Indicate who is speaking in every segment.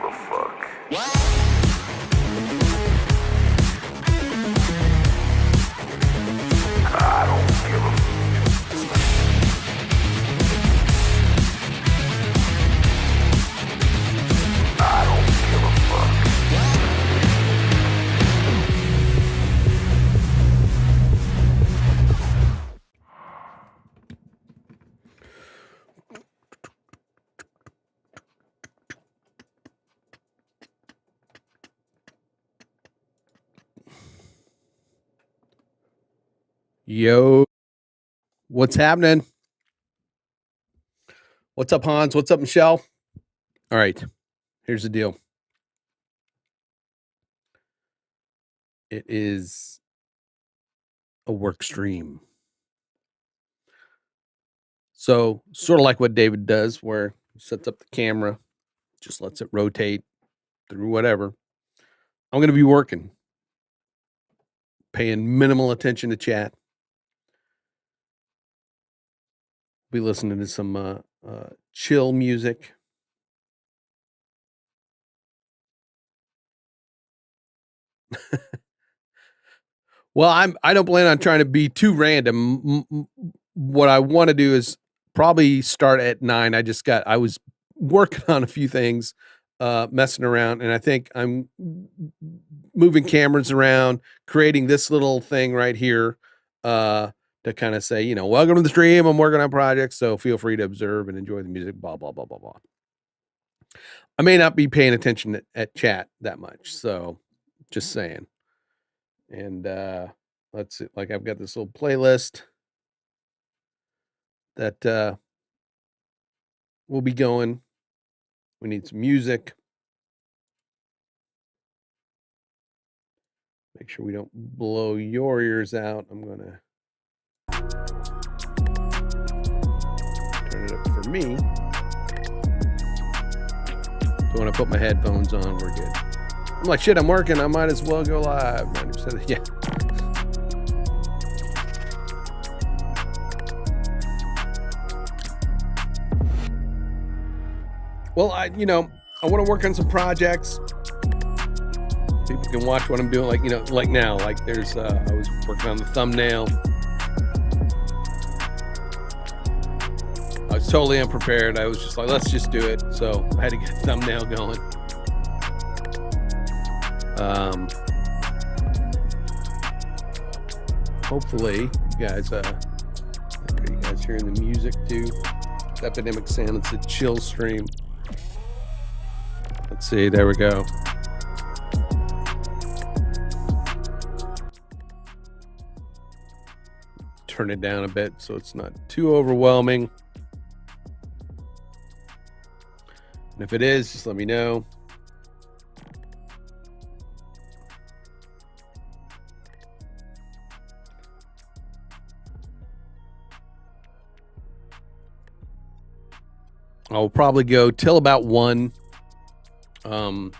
Speaker 1: a fuck. I don't give a fuck. I don't give a fuck.
Speaker 2: Yo, what's happening? What's up, Hans? What's up, Michelle? All right, here's the deal. It is a work stream. So, sort of like what David does, where he sets up the camera, just lets it rotate through whatever. I'm going to be working, paying minimal attention to chat. Be listening to some chill music. Well, I don't plan on trying to be too random. What I want to do is probably start at 9. I was working on a few things, messing around, and I think I'm moving cameras around, creating this little thing right here, to kind of say, welcome to the stream. I'm working on projects, so feel free to observe and enjoy the music, blah, blah, blah, blah, blah. I may not be paying attention at chat that much, so just saying. And let's see, like I've got this little playlist that will be going. We need some music. Make sure we don't blow your ears out. I'm going to turn it up for me. So when I put my headphones on, we're good. I'm like, shit, I'm working. I might as well go live. 90%. Yeah. Well, I want to work on some projects. People can watch what I'm doing, like now. Like there's, I was working on the thumbnail. I was totally unprepared. I was just like, let's just do it. So I had to get a thumbnail going. Hopefully, you guys hearing the music too. Epidemic Sound. It's a chill stream. Let's see. There we go. Turn it down a bit so it's not too overwhelming. And if it is, just let me know. I'll probably go till about 1, and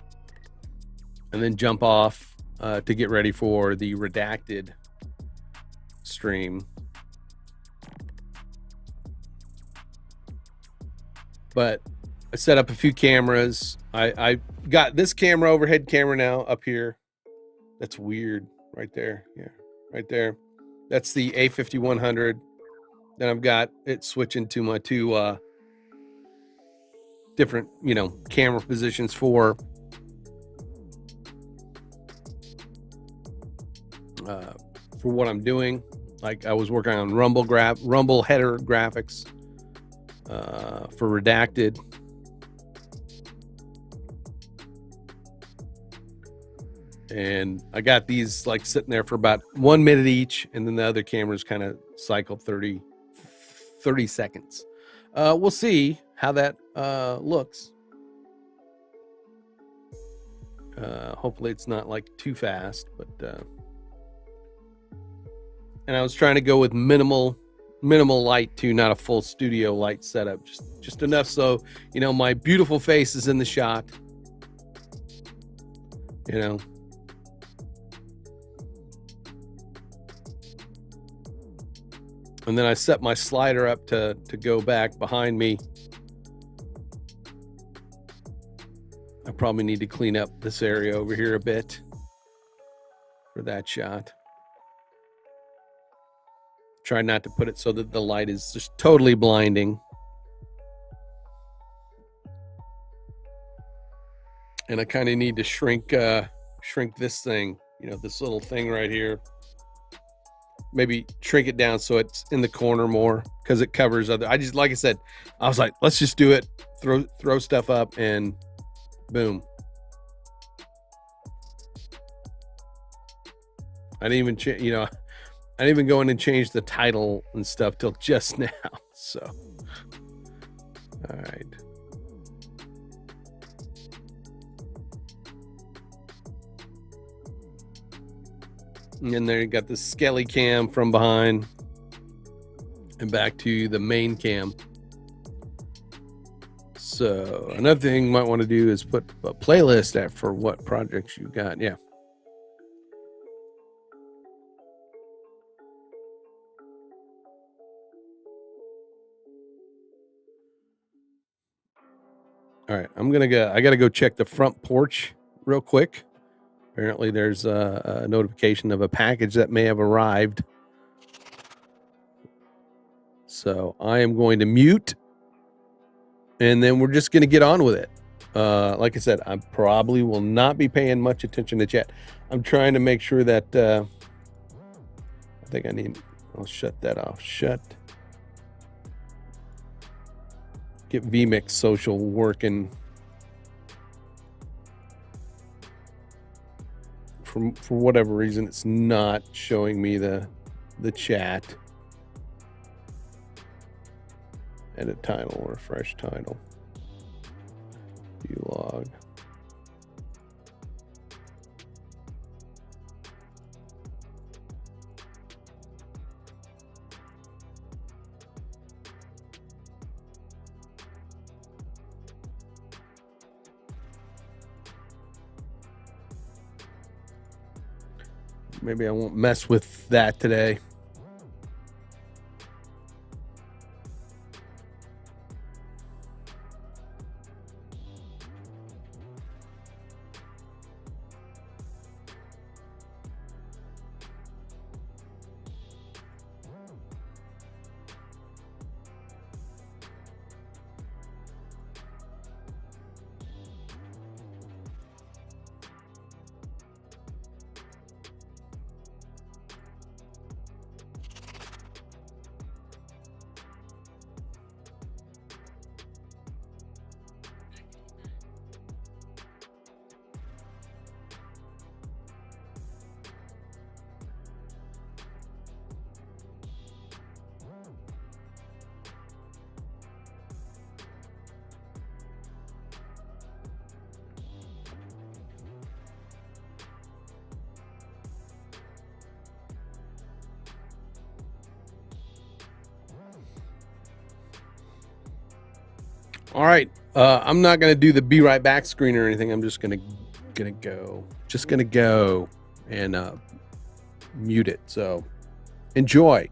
Speaker 2: then jump off to get ready for the redacted stream. But I set up a few cameras. I got this camera, overhead camera now up here. That's weird, right there. Yeah, right there. That's the A5100. Then I've got it switching to my two different, camera positions for what I'm doing. Like I was working on Rumble header graphics for redacted. And I got these like sitting there for about 1 minute each, and then the other cameras kind of cycle 30 seconds. We'll see how that looks. Hopefully it's not like too fast, but and I was trying to go with minimal light too, not a full studio light setup, just enough so my beautiful face is in the shot. And then I set my slider up to go back behind me. I probably need to clean up this area over here a bit for that shot. Try not to put it so that the light is just totally blinding. And I kind of need to shrink this thing, you know, this little thing right here. Maybe shrink it down so it's in the corner more, because it covers other. I just, like I said, I was like, let's just do it. Throw stuff up and boom. I didn't even change, you know, I didn't even go in and change the title and stuff till just now. So, all right. And there you got the skelly cam from behind and back to the main cam. So another thing you might want to do is put a playlist out for what projects you got. Yeah. All right, I gotta go check the front porch real quick. Apparently there's a notification of a package that may have arrived. So I am going to mute, and then we're just going to get on with it. Like I said, I probably will not be paying much attention to chat. I'm trying to make sure that I think I'll shut that off. Get vMix social working. For whatever reason, it's not showing me the chat. Edit title, refresh title, view log. Maybe I won't mess with that today. All right, I'm not gonna do the be right back screen or anything. I'm just gonna go and mute it. So enjoy.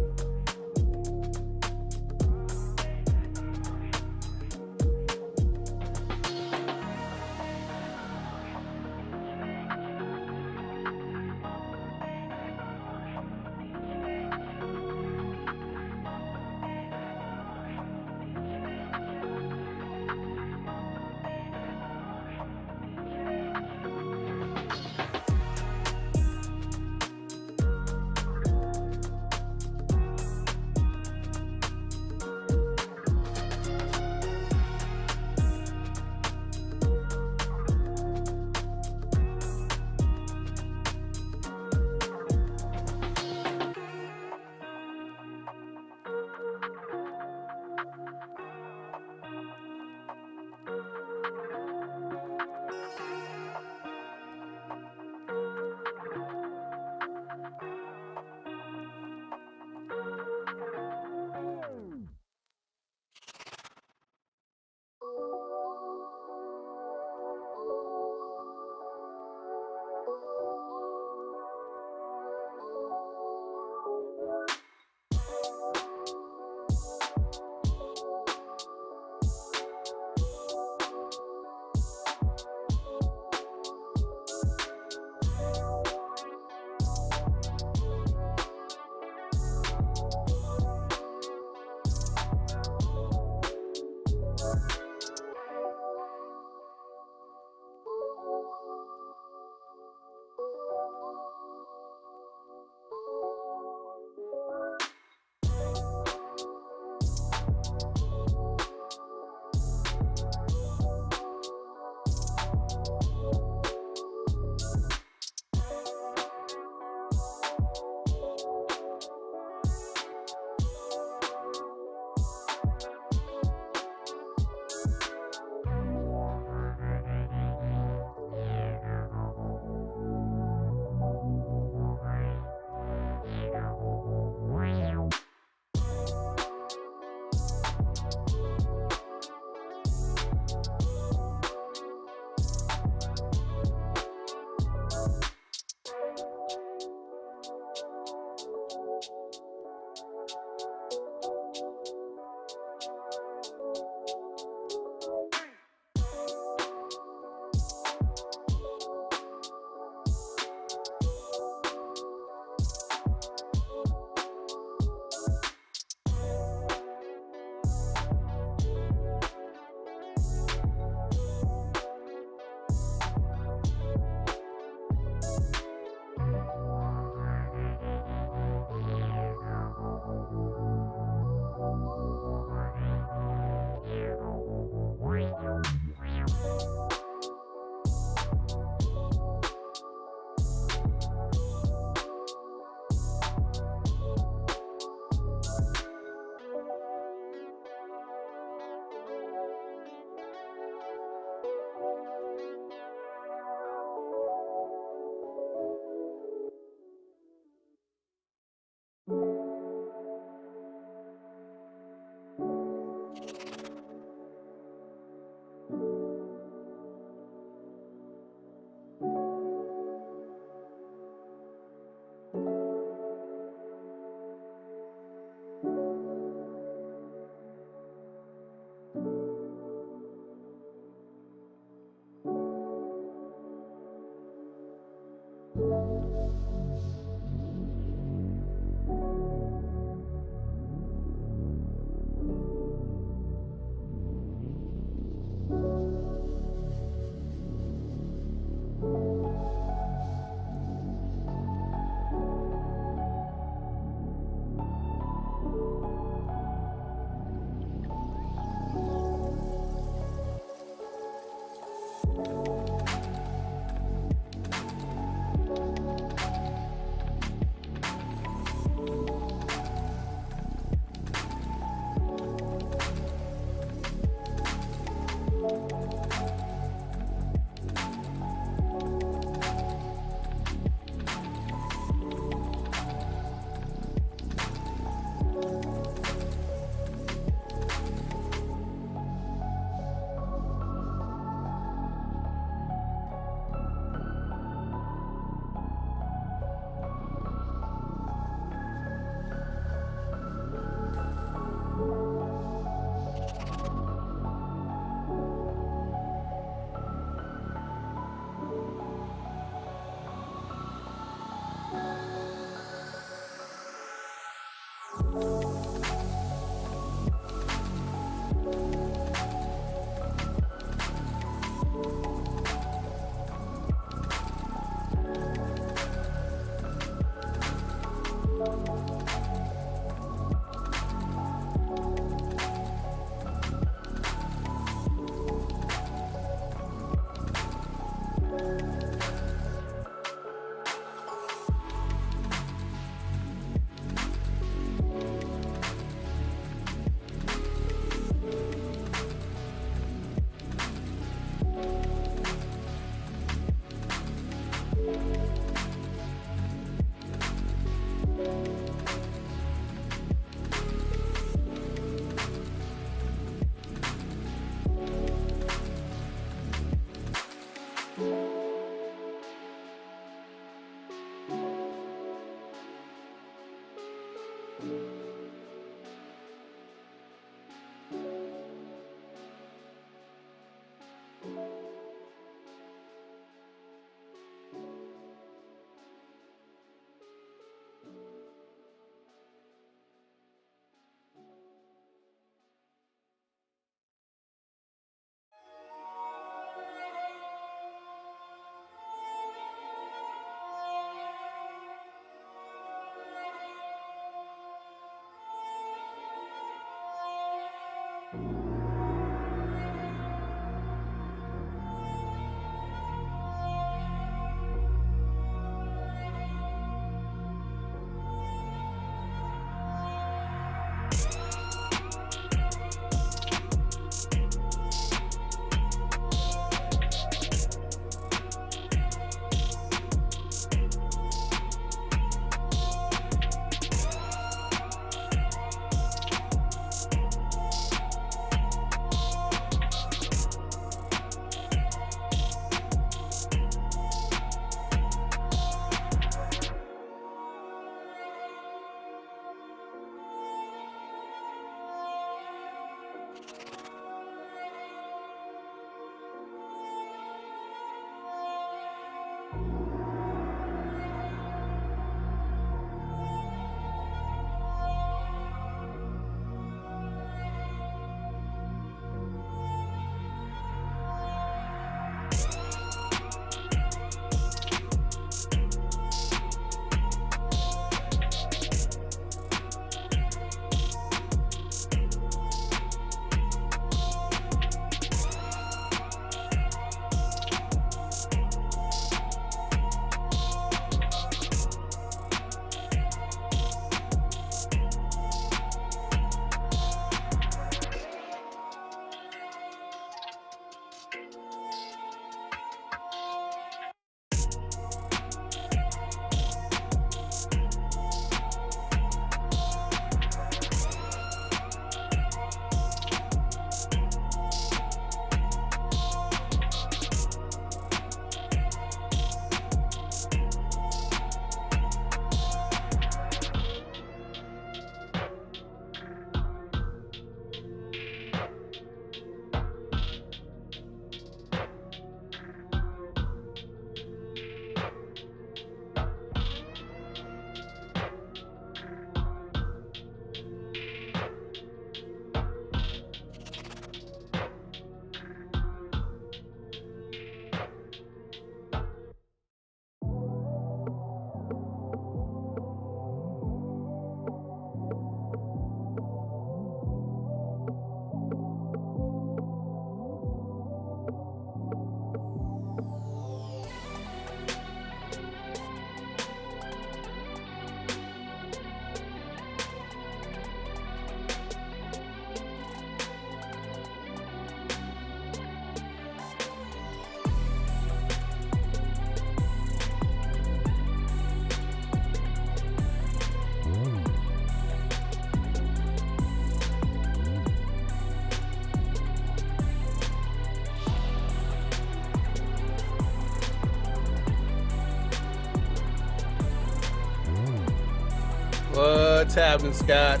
Speaker 2: What's happening, Scott?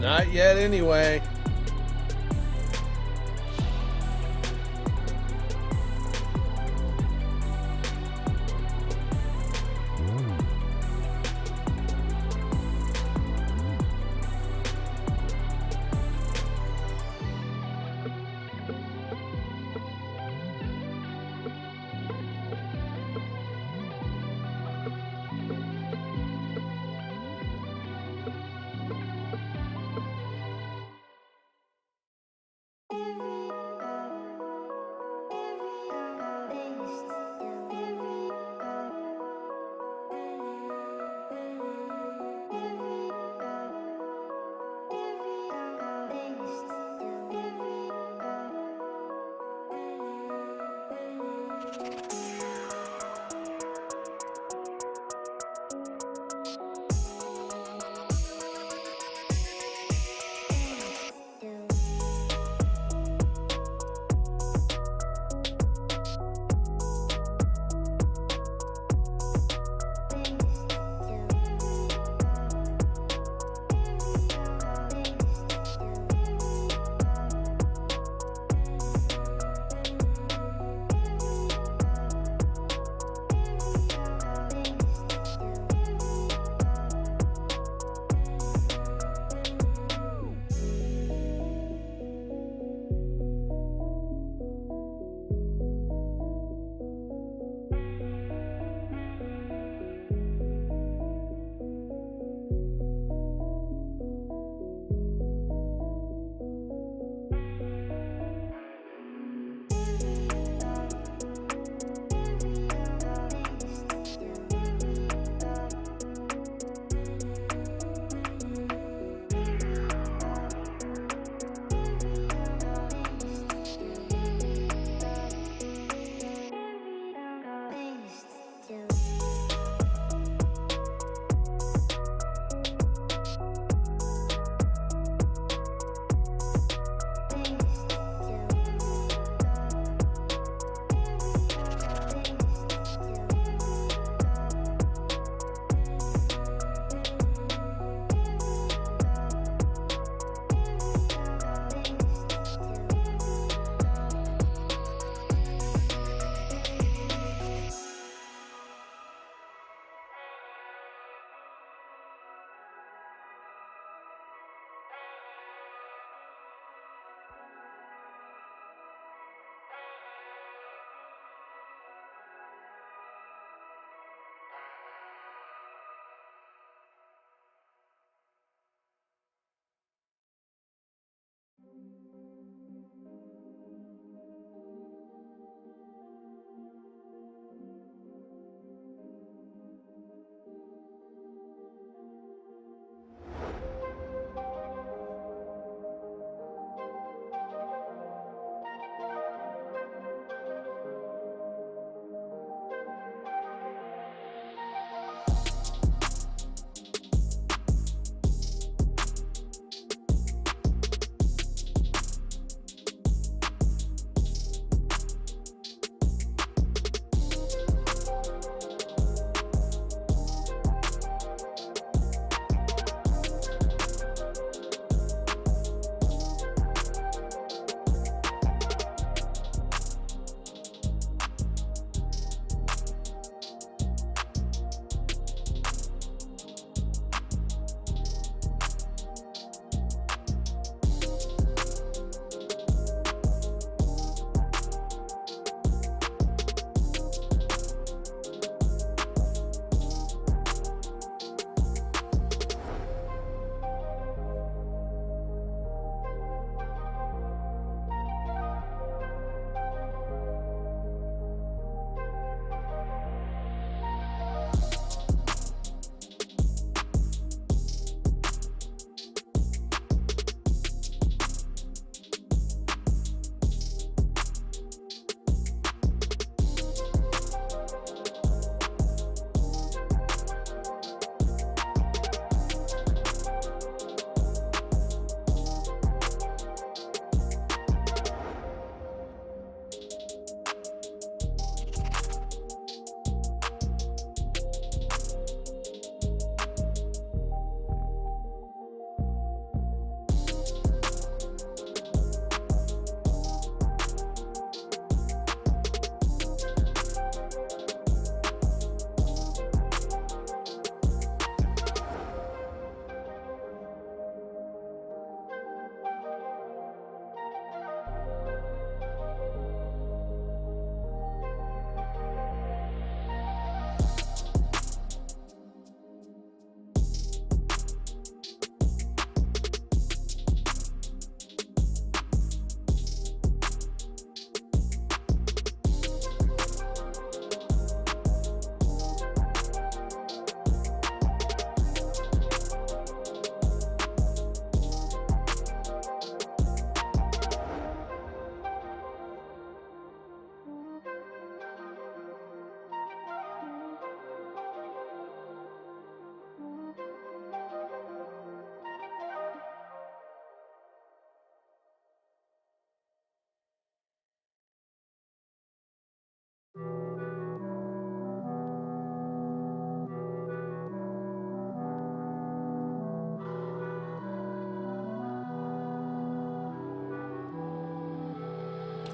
Speaker 2: Not yet, anyway.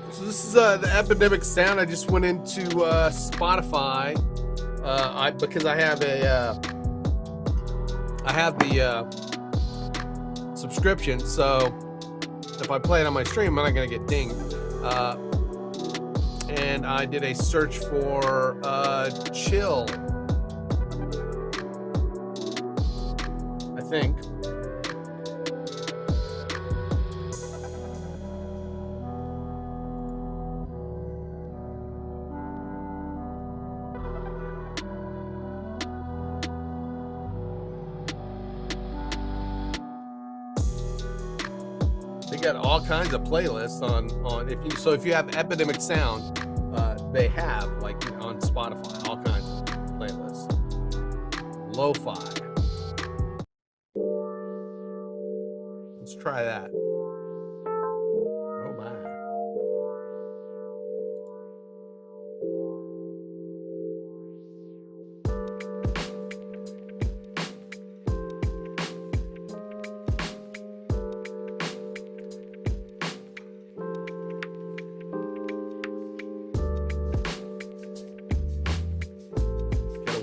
Speaker 2: So this is the Epidemic Sound. I just went into Spotify because I have the subscription. So if I play it on my stream, I'm not going to get dinged. And I did a search for chill, I think. They got all kinds of playlists on if you have Epidemic Sound, they have like on Spotify all kinds of playlists. Lo-fi. Let's try that. Oh my.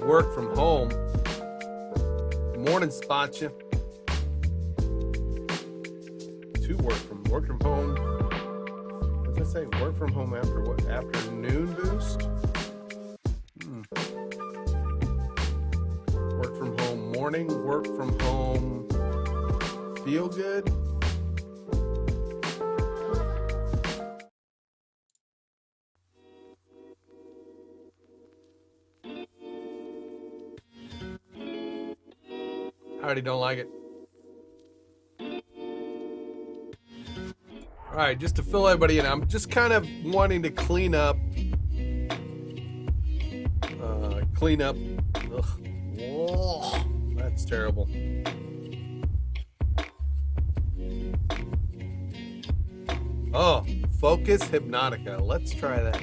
Speaker 2: Work from home. Morning, Spotcha. To work from home. What does it say? Work from home after what? Afternoon boost? Work from home morning. Work from home feel good. I already don't like it. All right, just to fill everybody in, I'm just kind of wanting to clean up. Ugh. Whoa, that's terrible. Oh, Focus Hypnotica. Let's try that.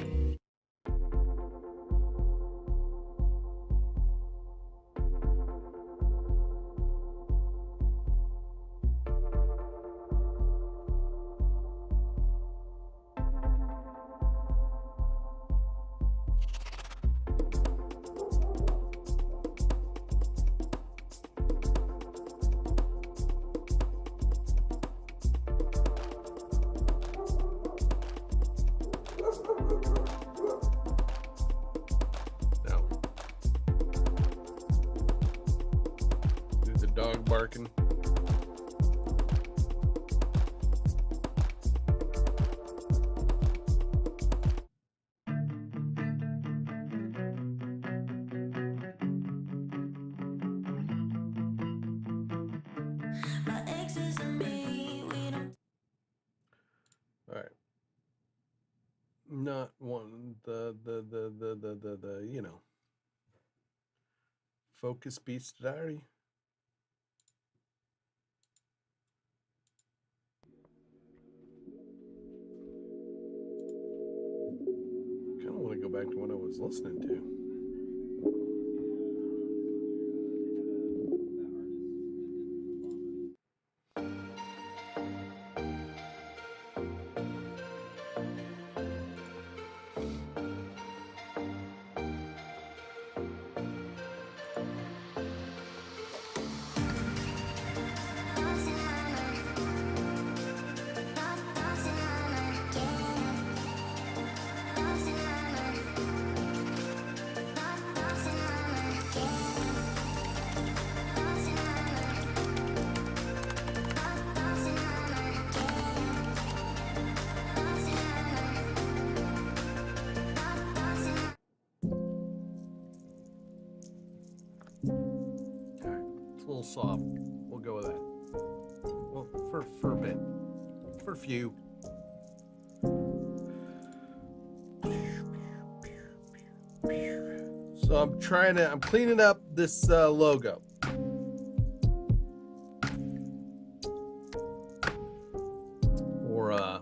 Speaker 2: Dog barking. All right. Not one the you know. Focus Beats Diary. Go back to what I was listening to. It's a little soft. We'll go with that. Well, for a bit. For a few. So I'm cleaning up this logo. For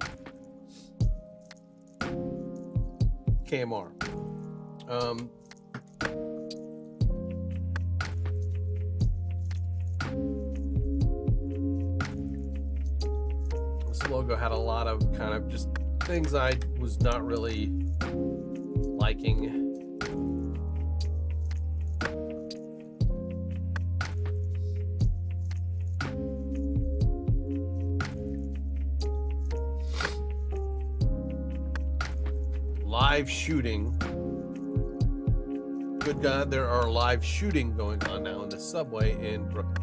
Speaker 2: KMR. This logo had a lot of kind of just things I was not really liking. Live shooting. Good God, there are live shooting going on now in the subway in Brooklyn.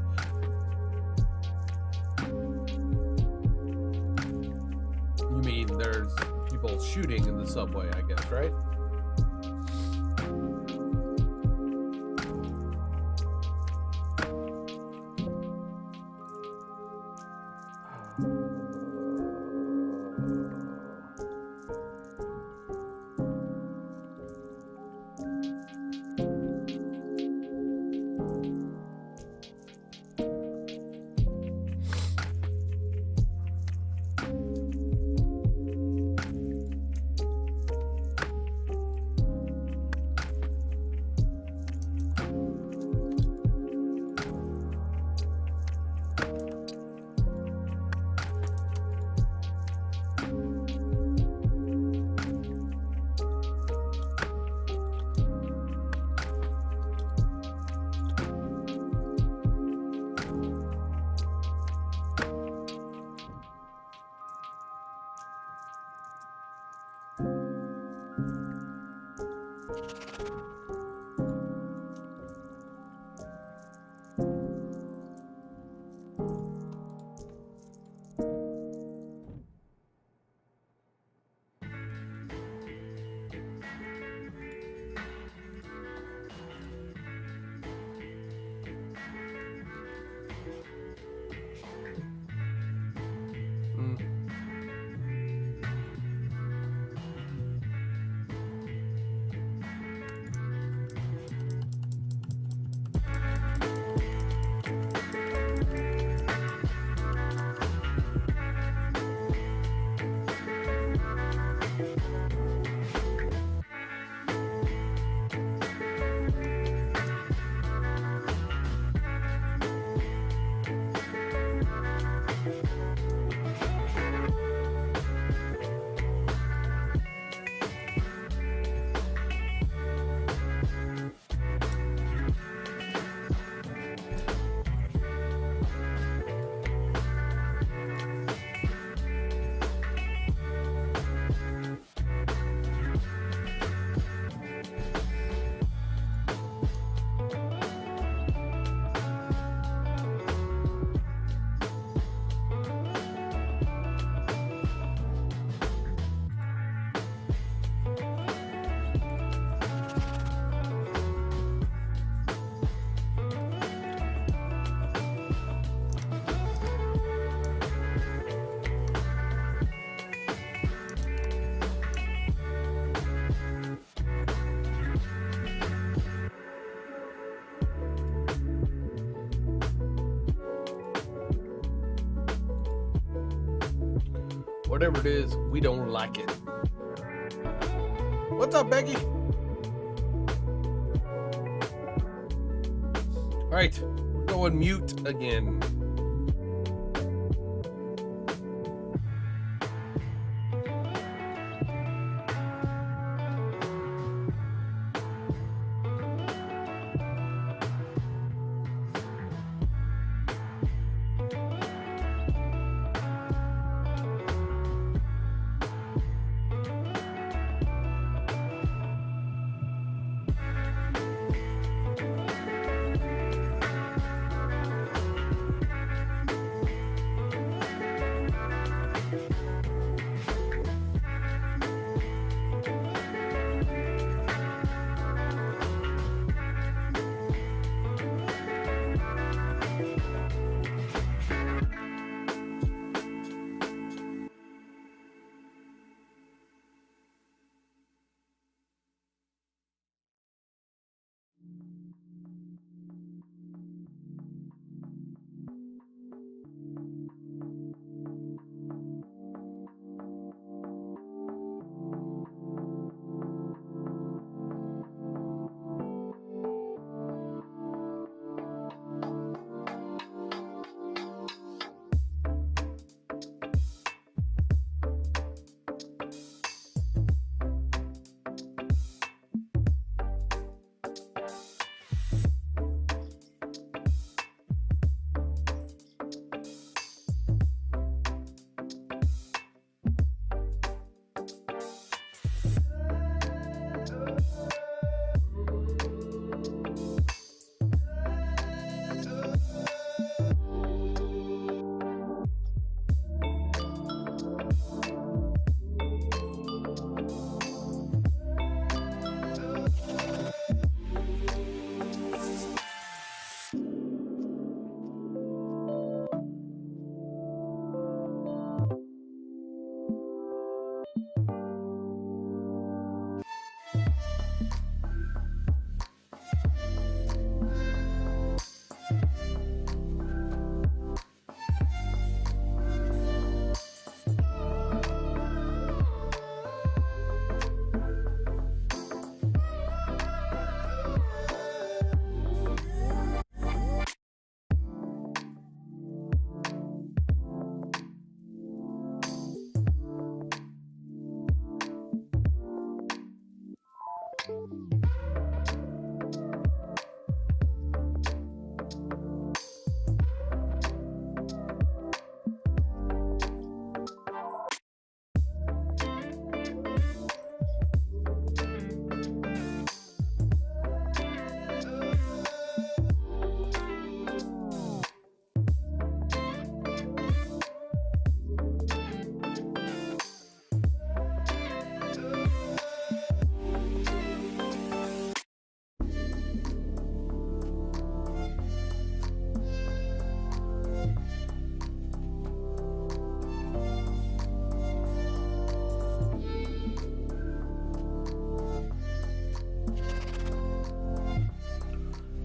Speaker 2: You mean there's people shooting in the subway, I guess, right? Whatever it is, we don't like it. What's up, Becky? All right, we're going mute again.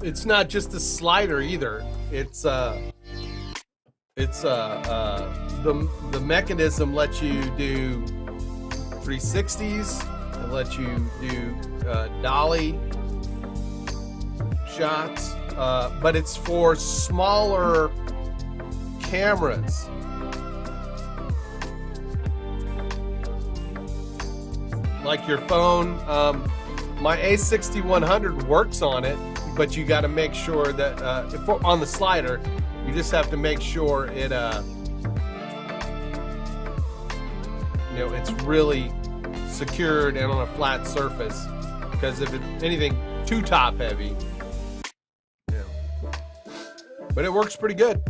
Speaker 2: It's not just a slider either. It's the mechanism lets you do 360s. It lets you do dolly shots, but it's for smaller cameras. Like your phone. My A6100 works on it, but you got to make sure that if on the slider, you just have to make sure it it's really secured and on a flat surface, because if it's anything too top heavy, but it works pretty good.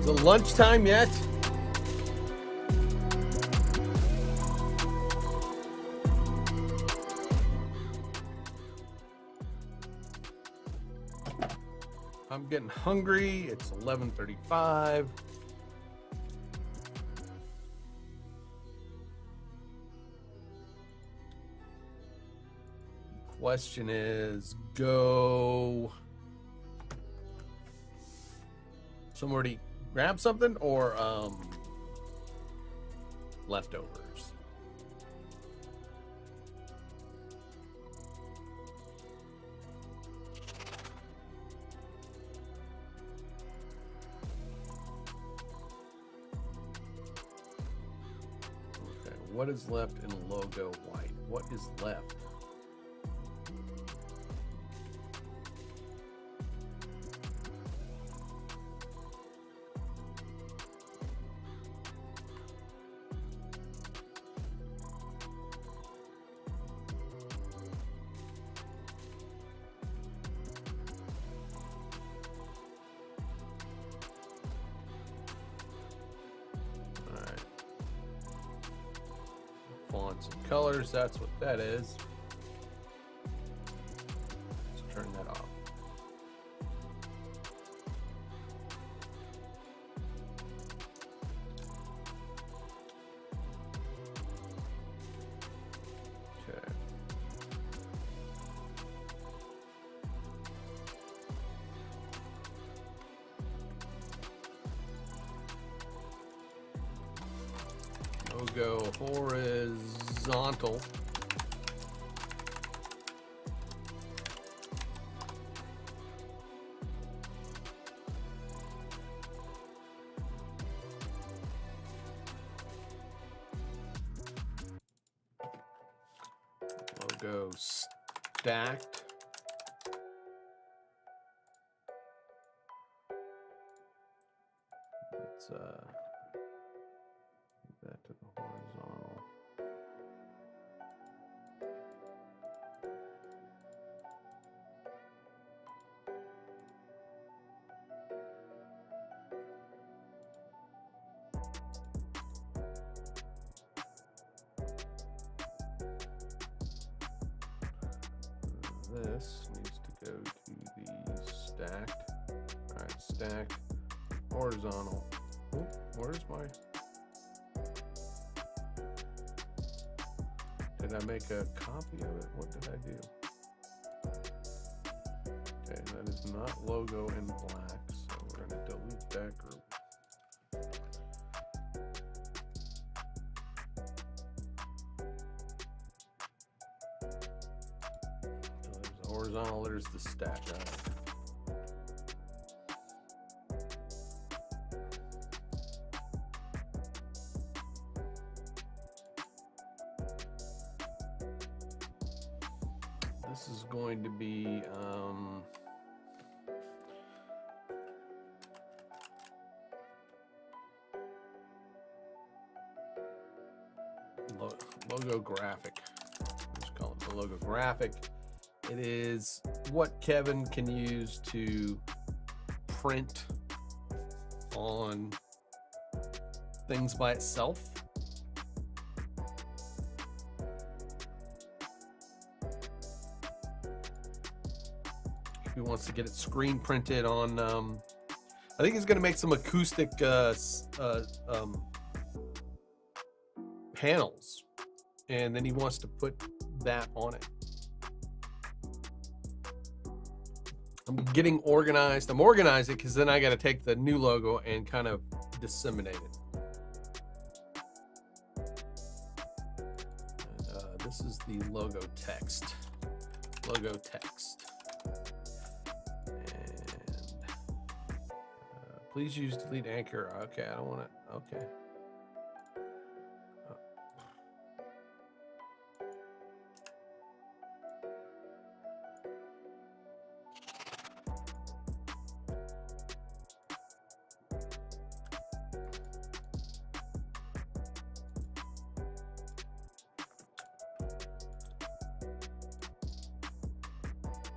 Speaker 2: Is it lunchtime yet? I'm getting hungry. It's 11:35. Question is, go somewhere to grab something or leftovers? Okay, what is left in logo white? What is left? Fonts and colors, that's what that is. Let's turn that off. Okay. Logo horizontal. Logo stacked. Let's move that to the horizontal. This needs to go to the stacked. All right, stacked, horizontal. Oh, where's my? Did I make a copy of it? What did I do? Okay, that is not logo in black, so we're gonna delete that group. So there's the horizontal, there's the stack. All right. This is going to be logo graphic. Let's call it the logo graphic. It is what Kevin can use to print on things by itself. He wants to get it screen printed on I think he's going to make some acoustic panels, and then he wants to put that on it. I'm getting organized. I'm organizing because then I got to take the new logo and kind of disseminate it. And, this is the logo text. Logo text. Please use delete anchor. Okay, I don't want it. Okay.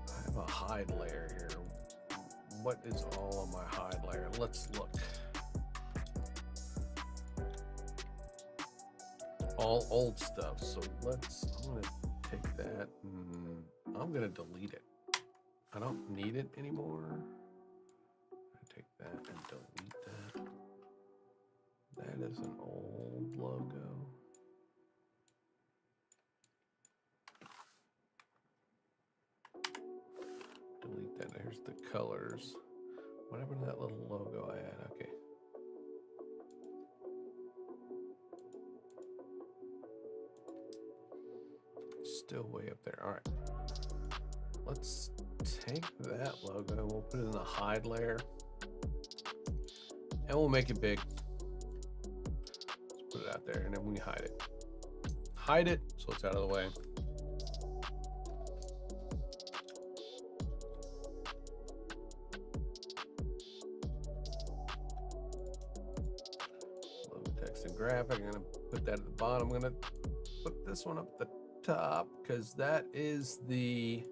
Speaker 2: I have a hide layer here. What is all on my hide layer? Let's look. all old stuff. So I'm gonna take that and I'm gonna delete it. I don't need it anymore. I take that and delete that. That is an old logo. Delete that. Here's the colors. What happened to that little logo I had? Okay. Still way up there. All right. Let's take that logo and we'll put it in the hide layer. And we'll make it big. Let's put it out there and then we hide it. Hide it so it's out of the way. Logo, text, and graphic. I'm gonna put that at the bottom. I'm gonna put this one up the top because that is the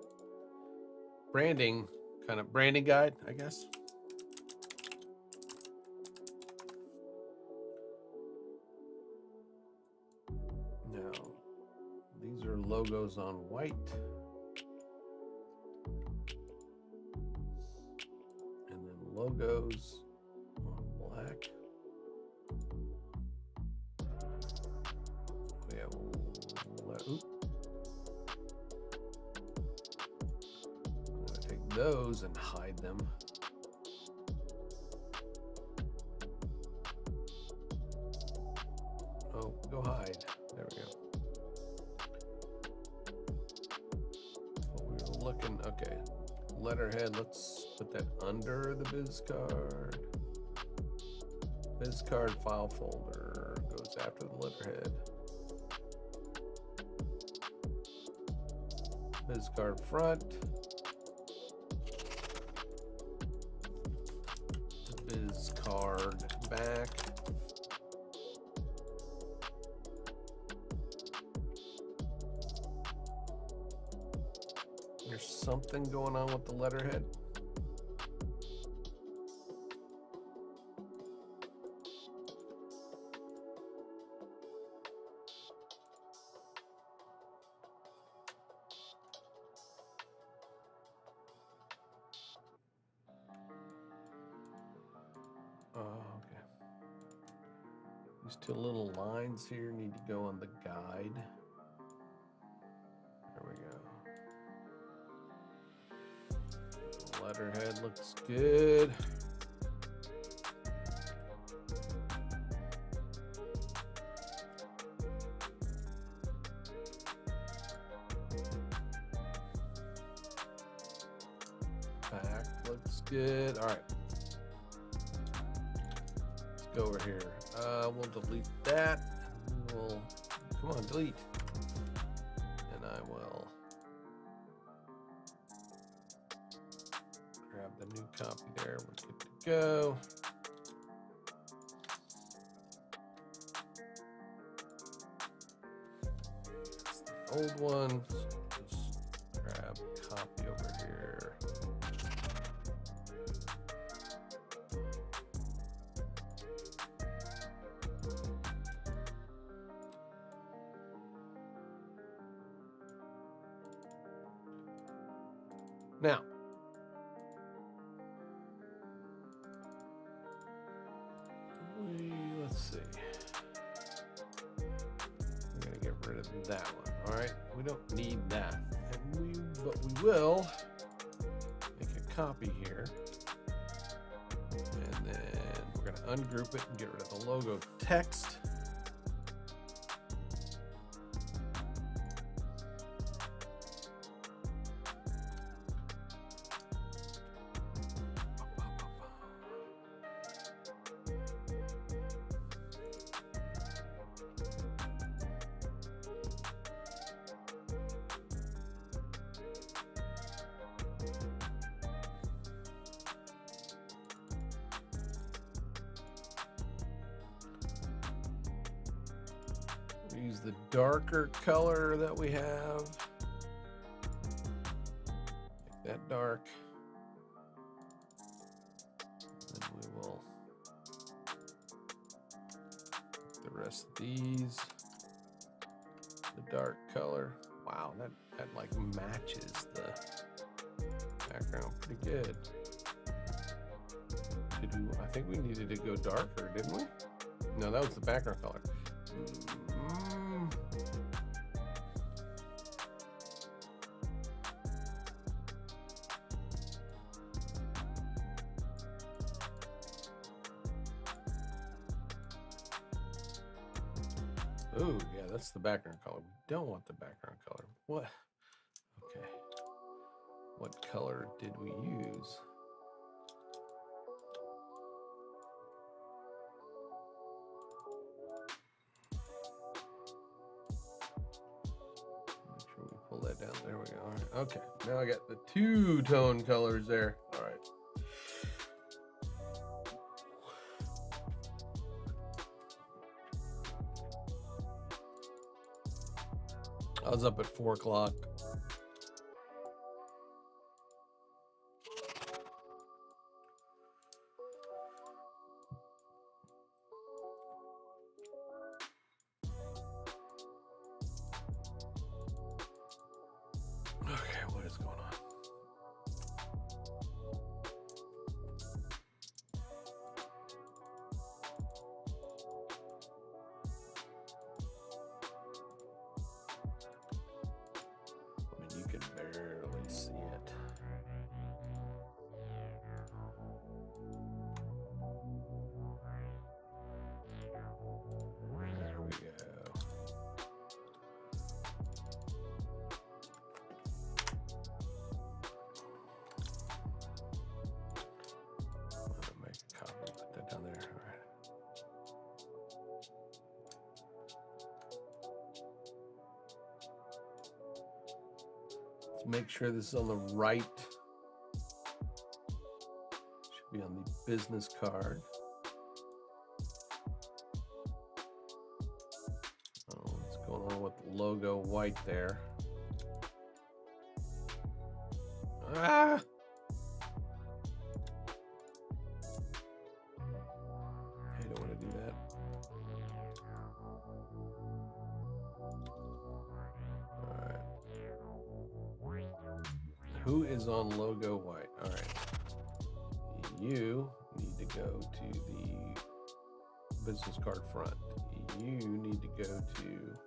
Speaker 2: branding guide, I guess. Now, these are logos on white. And then logos on black. We have I'm gonna take those and hide them. Oh, go hide. There we go. Oh, we were looking, okay. Letterhead, let's put that under the biz card. Biz card file folder goes after the letterhead. Biz card front. Biz card back. There's something going on with the letterhead. Oh, okay. These two little lines here need to go on the guide. There we go. Letterhead looks good. Back looks good. All right. Let's go over here. We'll delete that. We'll come on, delete. And I will grab the new copy there. We're good to go. That's the old one. So just grab copy over here. Now, let's see. We're gonna get rid of that one. All right, we don't need that, but we will make a copy here, and then we're gonna ungroup it and get rid of the logo text. Use the darker color that we have. Make that dark. Then we will make the rest of these the dark color. Wow, that like matches the background pretty good. I think we needed to go darker, didn't we? No, that was the background color. Oh, yeah, that's the background color. We don't want the background color. What? Okay. What color did we use? Make sure we pull that down. There we go. All right. Okay. Now I got the two-tone colors there. All right. I was up at 4 o'clock. Okay, what is going on? I mean, you can barely see it. There we go. Make a copy, put that down there. All right. Let's make sure this is on the right. Should be on the business card. Oh, what's going on with the logo white there? Ah! I don't want to do that. All right. Who is on logo white? All right. You need to go to the business card front. You need to go to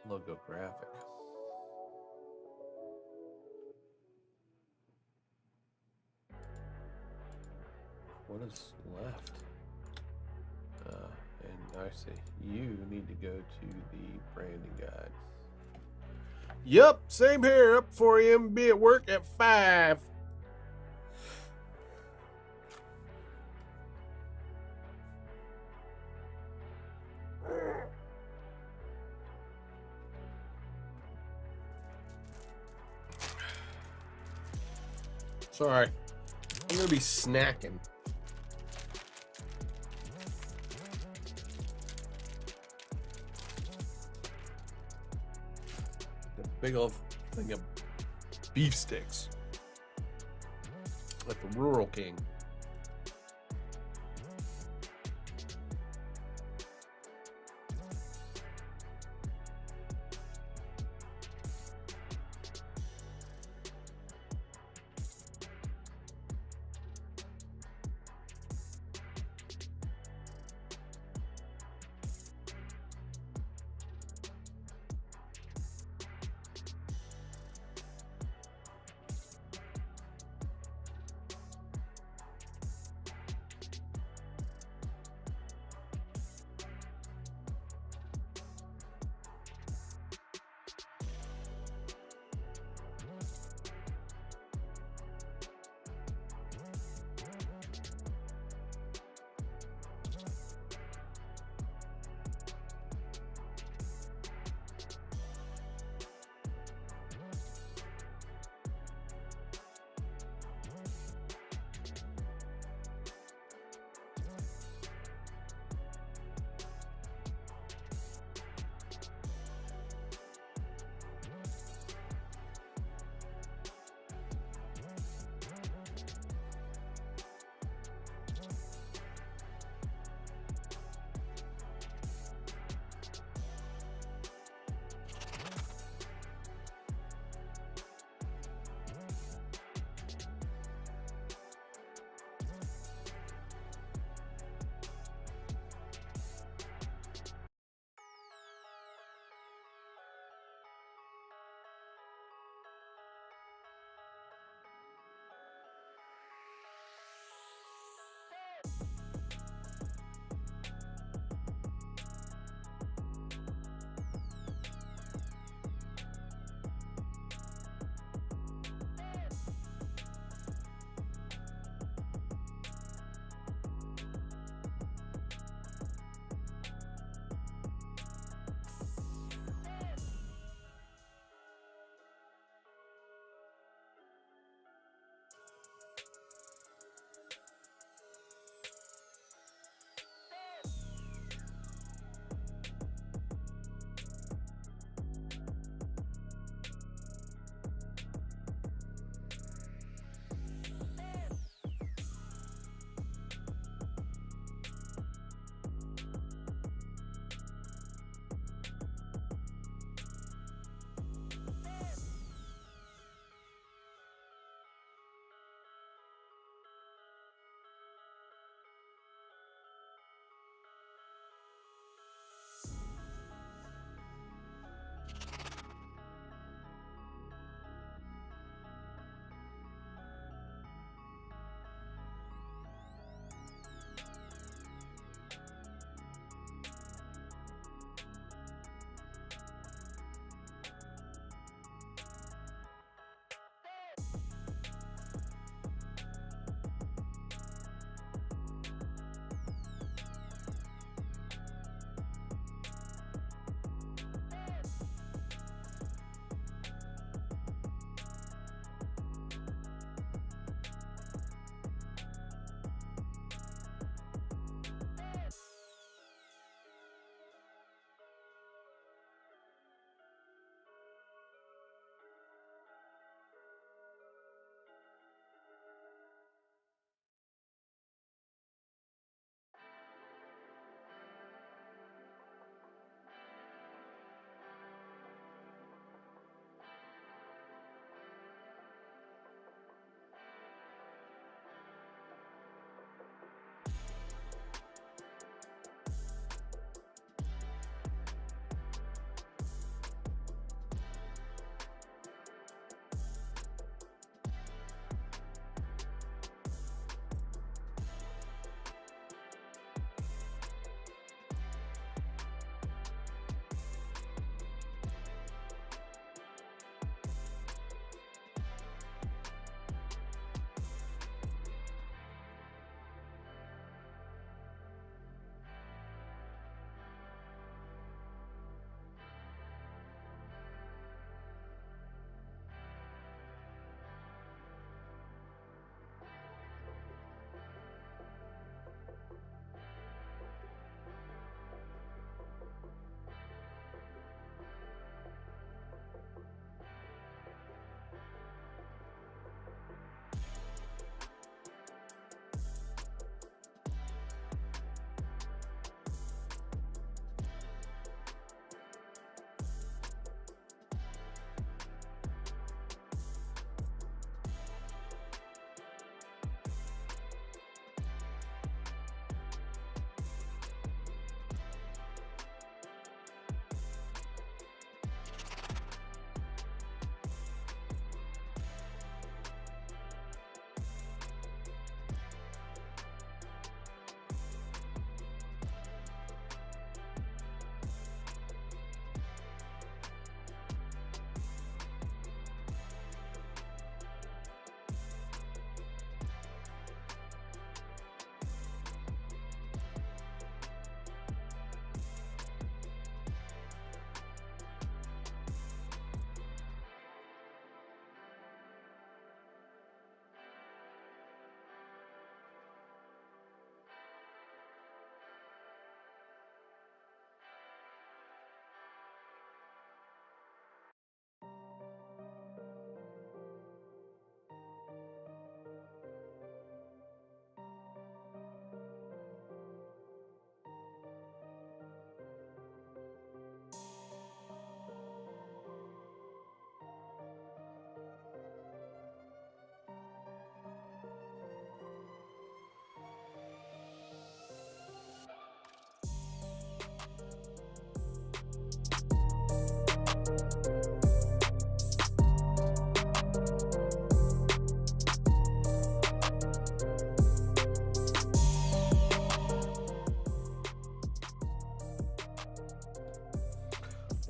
Speaker 2: logo graphic. What is left? And I see you need to go to the branding guide. Yep, same here. Up 4 a.m. Be at work at 5. Sorry, I'm gonna be snacking. The big old thing of beef sticks, like the Rural King.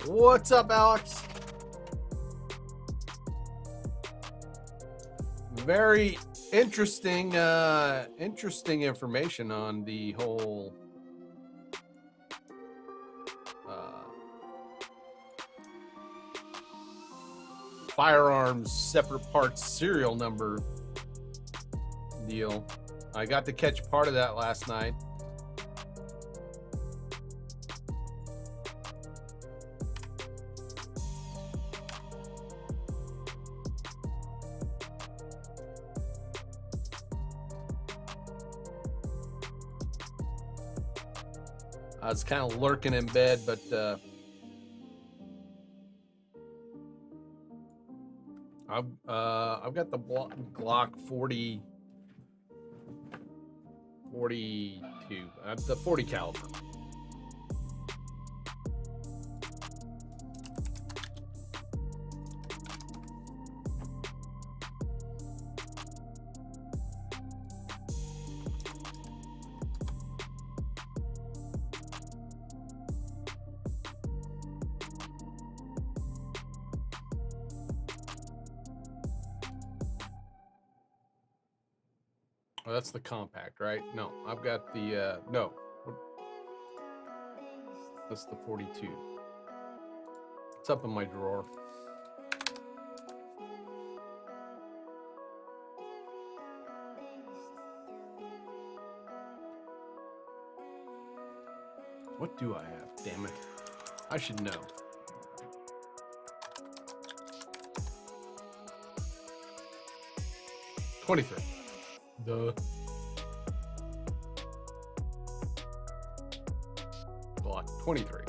Speaker 2: What's up, Alex? Very interesting, interesting information on the whole firearms separate parts serial number deal. I got to catch part of that last night. I was kind of lurking in bed, but I've got the Glock 42, the 40 caliber. Oh, that's the compact, right? No, I've got the, no. That's the 42. It's up in my drawer. What do I have? Damn it. I should know. $23. Duh. Glock 23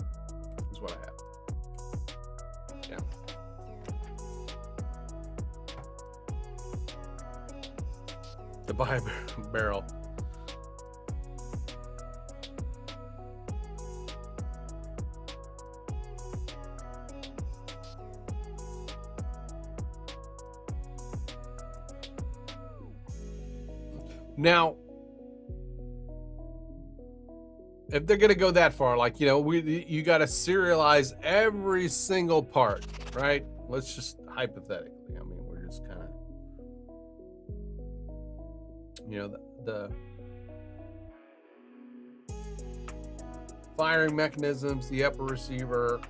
Speaker 2: is what I have. Yeah. To buy a barrel. Now, if they're going to go that far, like, you know, you got to serialize every single part, right? Let's just hypothetically, I mean, we're just kind of, you know, the firing mechanisms, the upper receiver,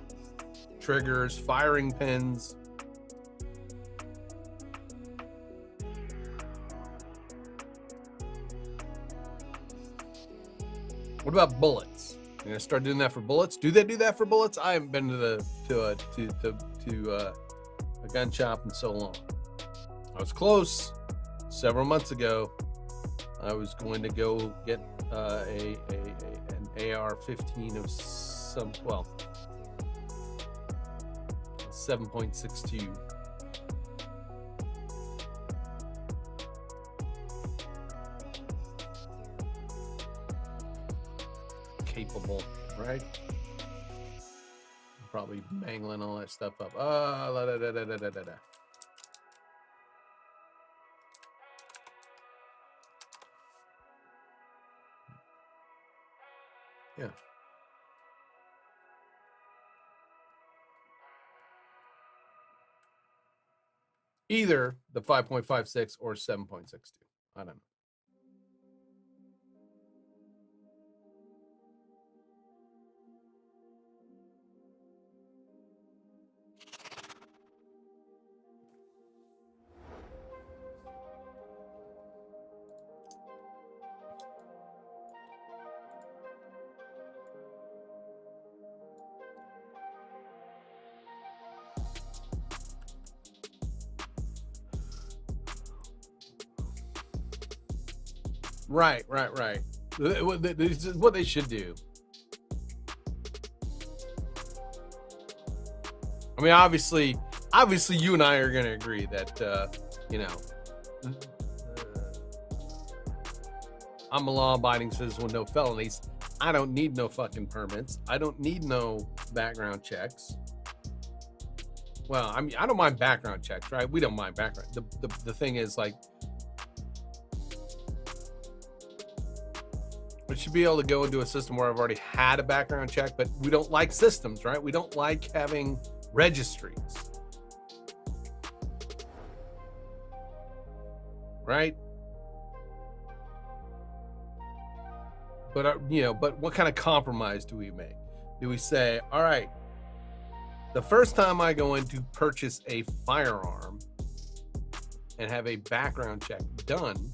Speaker 2: triggers, firing pins. What about bullets? You're gonna start doing that for bullets? Do they do that for bullets? I haven't been to a gun shop in so long. I was close several months ago. I was going to go get an AR-15 of some, well, 7.62. Capable, right? Probably mangling all that stuff up. Yeah. Either the 5.56 or 7.62. I don't know. Right. This is what they should do. I mean, obviously, you and I are going to agree that, you know, I'm a law-abiding citizen with no felonies. I don't need no fucking permits. I don't need no background checks. Well, I mean, I don't mind background checks, right? We don't mind background. The thing is, like, I should be able to go into a system where I've already had a background check, but we don't like systems, right? We don't like having registries, right? But but what kind of compromise do we make? Do we say, all right, the first time I go in to purchase a firearm and have a background check done,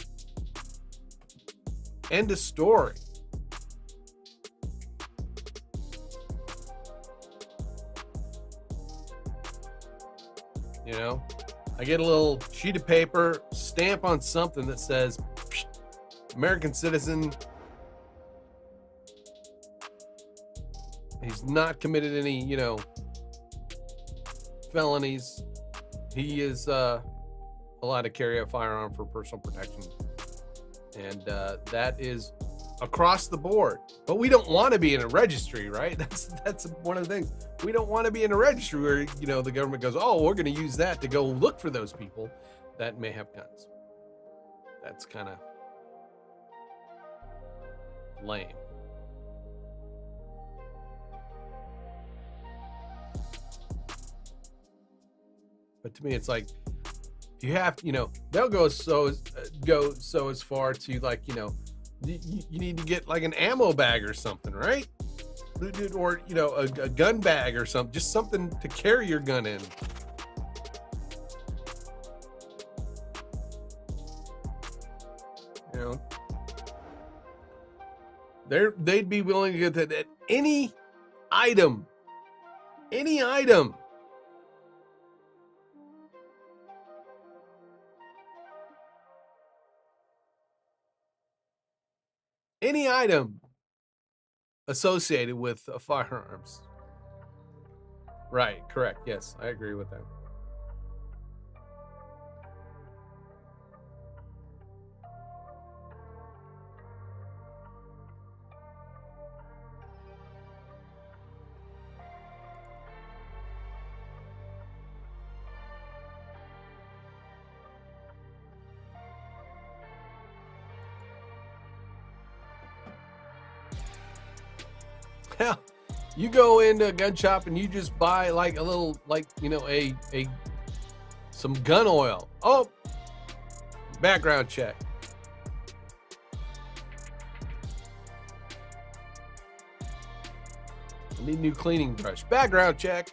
Speaker 2: end of story. I get a little sheet of paper, stamp on something that says American citizen. He's not committed any, felonies. He is allowed to carry a firearm for personal protection. And that is across the board. But we don't want to be in a registry, right? That's one of the things. We don't want to be in a registry where, the government goes, oh, we're going to use that to go look for those people that may have guns. That's kind of lame. But to me, it's like, you have, they'll go so as far to like, you need to get like an ammo bag or something, right? Or, a gun bag or something, just something to carry your gun in. They'd be willing to get that any item. Any item associated with firearms. Right, correct. Yes, I agree with that. Hell, you go into a gun shop and you just buy like a little, like, some gun oil. Oh, background check. I need a new cleaning brush. Background check.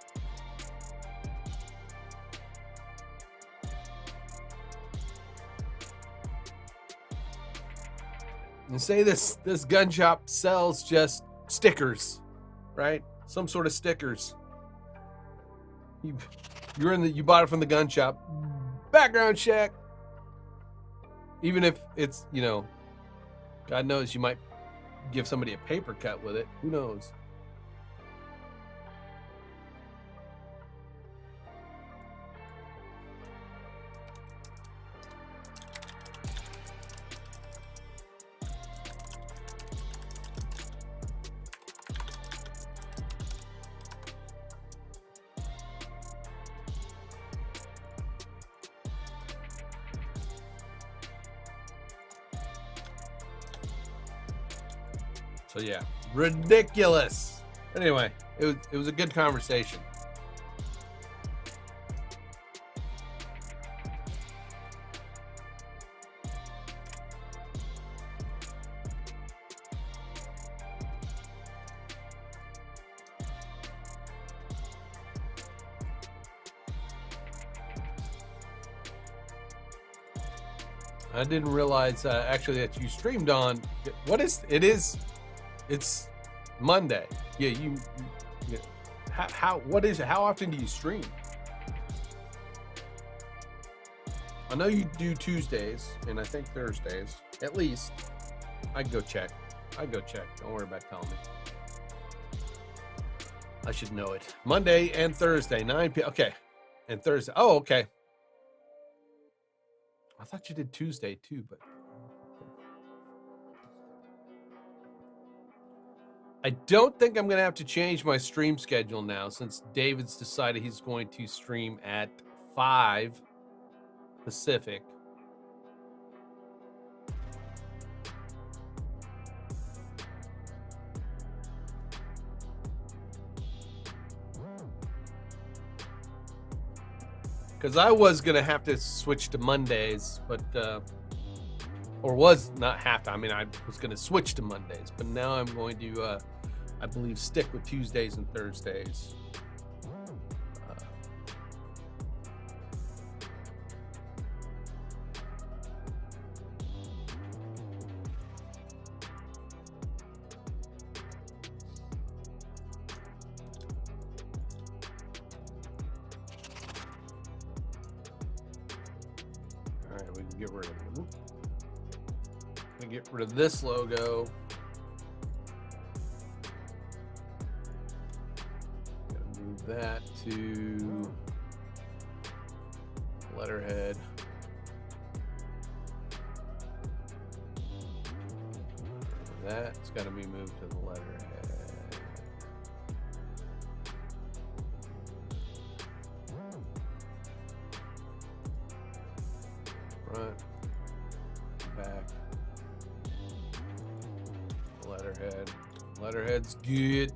Speaker 2: And say this gun shop sells just stickers, right? Some sort of stickers. You bought it from the gun shop. Background check. Even if it's, God knows you might give somebody a paper cut with it. Who knows? So yeah, ridiculous. Anyway, it was a good conversation. I didn't realize actually that you streamed on. It's Monday. Yeah, how often do you stream? I know you do Tuesdays and I think Thursdays, at least. I'd go check. Don't worry about telling me. I should know it. Monday and Thursday, 9 p.m. Okay. And Thursday. Oh, okay. I thought you did Tuesday too, but I don't think I'm going to have to change my stream schedule now since David's decided he's going to stream at 5 Pacific. because I was gonna have to switch to Mondays, but or was not have to. I mean, I was gonna switch to Mondays, but now I'm going to, I believe, stick with Tuesdays and Thursdays. All right, we can get rid of them. We get rid of this logo. Gotta move that to letterhead. That's got to be moved to the letterhead. Front, back, letterhead. Letterhead's good.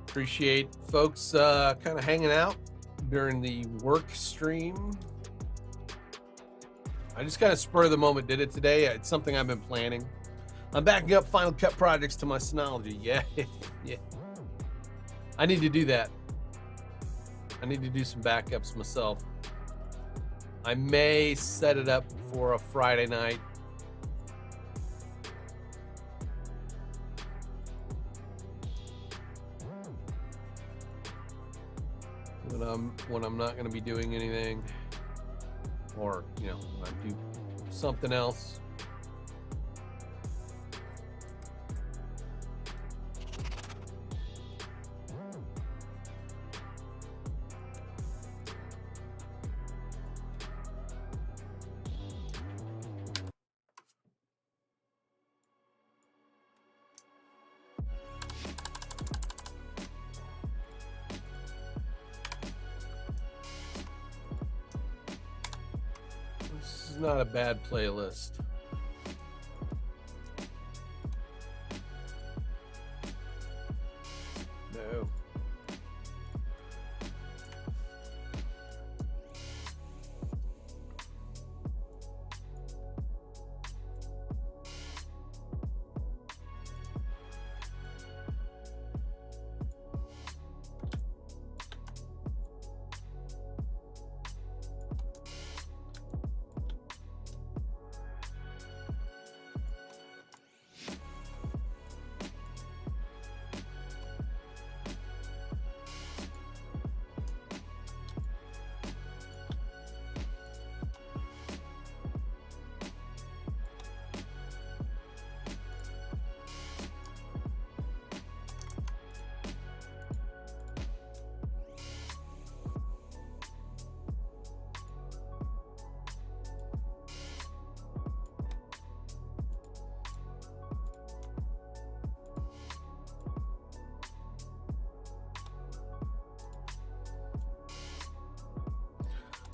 Speaker 2: Appreciate folks kind of hanging out during the work stream. I just kind of spur of the moment did it today. It's something I've been planning. I'm backing up Final Cut projects to my Synology. Yeah, yeah. I need to do that. I need to do some backups myself. I may set it up for a Friday night. When I'm not going to be doing anything, or when I do something else. This is not a bad playlist. No.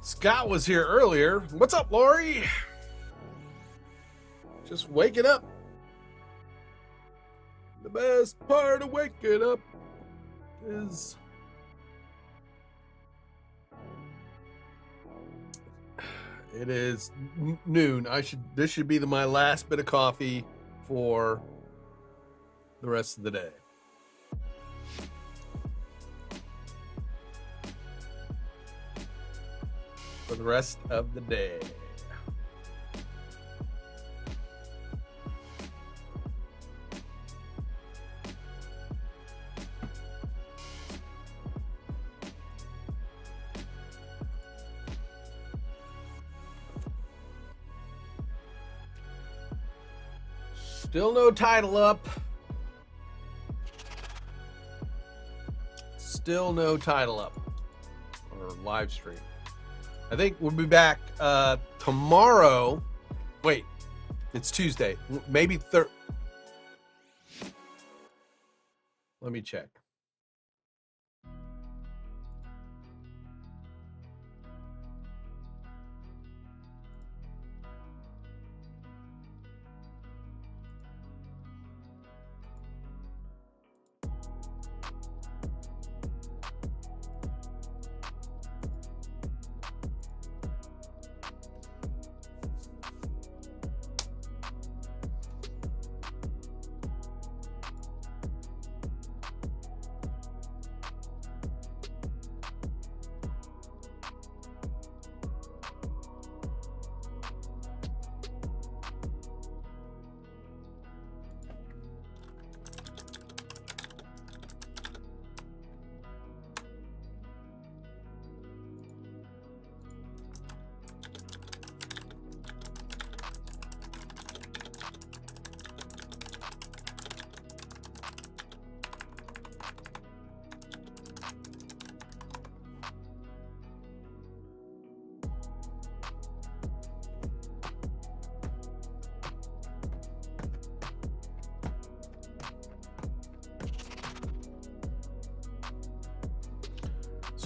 Speaker 2: Scott was here earlier. What's up, Lori? Just waking up. The best part of waking up is it is noon. This should be my last bit of coffee for the rest of the day. For the rest of the day. Still no title up. Still no title up or live stream. I think we'll be back tomorrow. Wait, it's Tuesday. Maybe Let me check.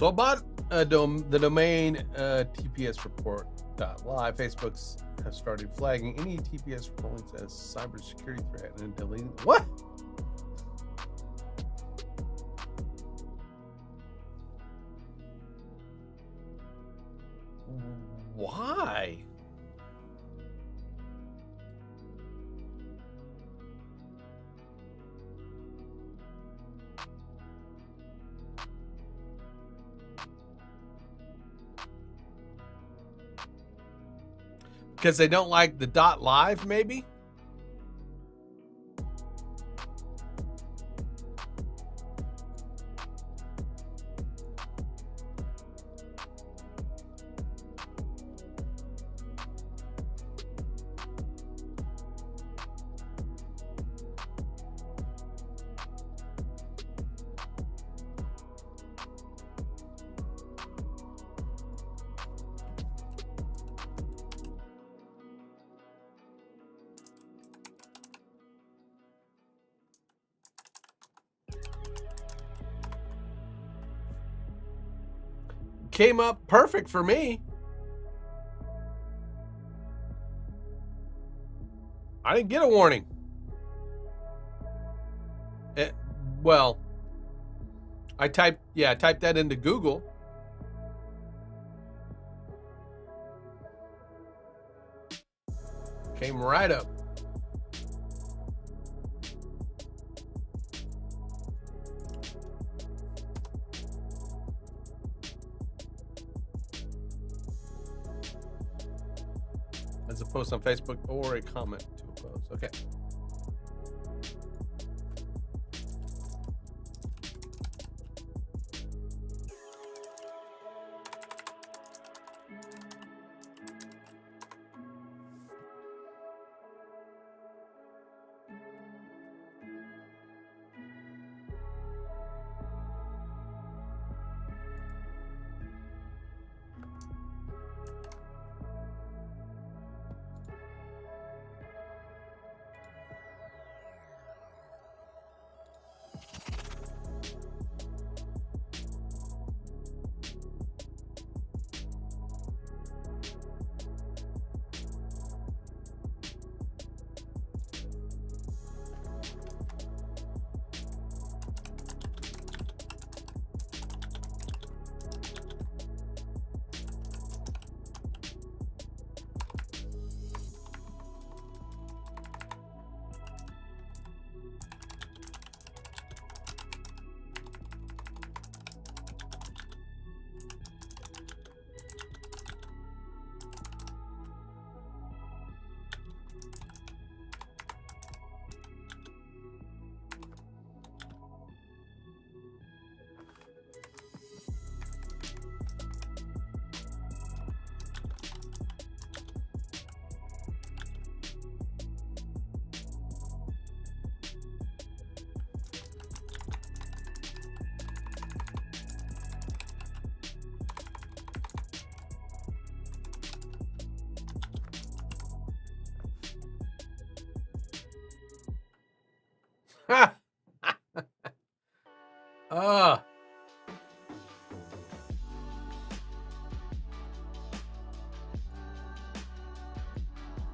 Speaker 2: So I bought the domain TPS report.live. Facebook's have started flagging any TPS reports as cybersecurity threat and deleting. What? Why? Because they don't like the .live, maybe? Came up perfect for me. I didn't get a warning. Well, I typed that into Google. Came right up. As a post on Facebook or a comment to a post. Okay.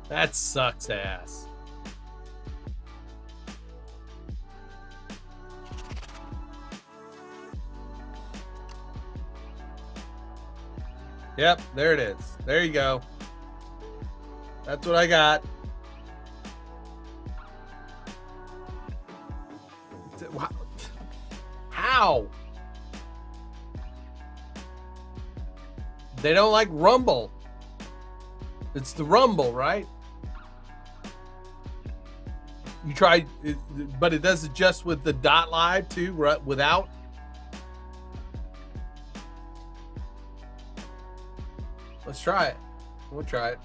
Speaker 2: That sucks ass. Yep, there it is. There you go. That's what I got. How? They don't like Rumble. It's the Rumble, right? You tried, but it does adjust with the .live too, right? Without. Let's try it. We'll try it.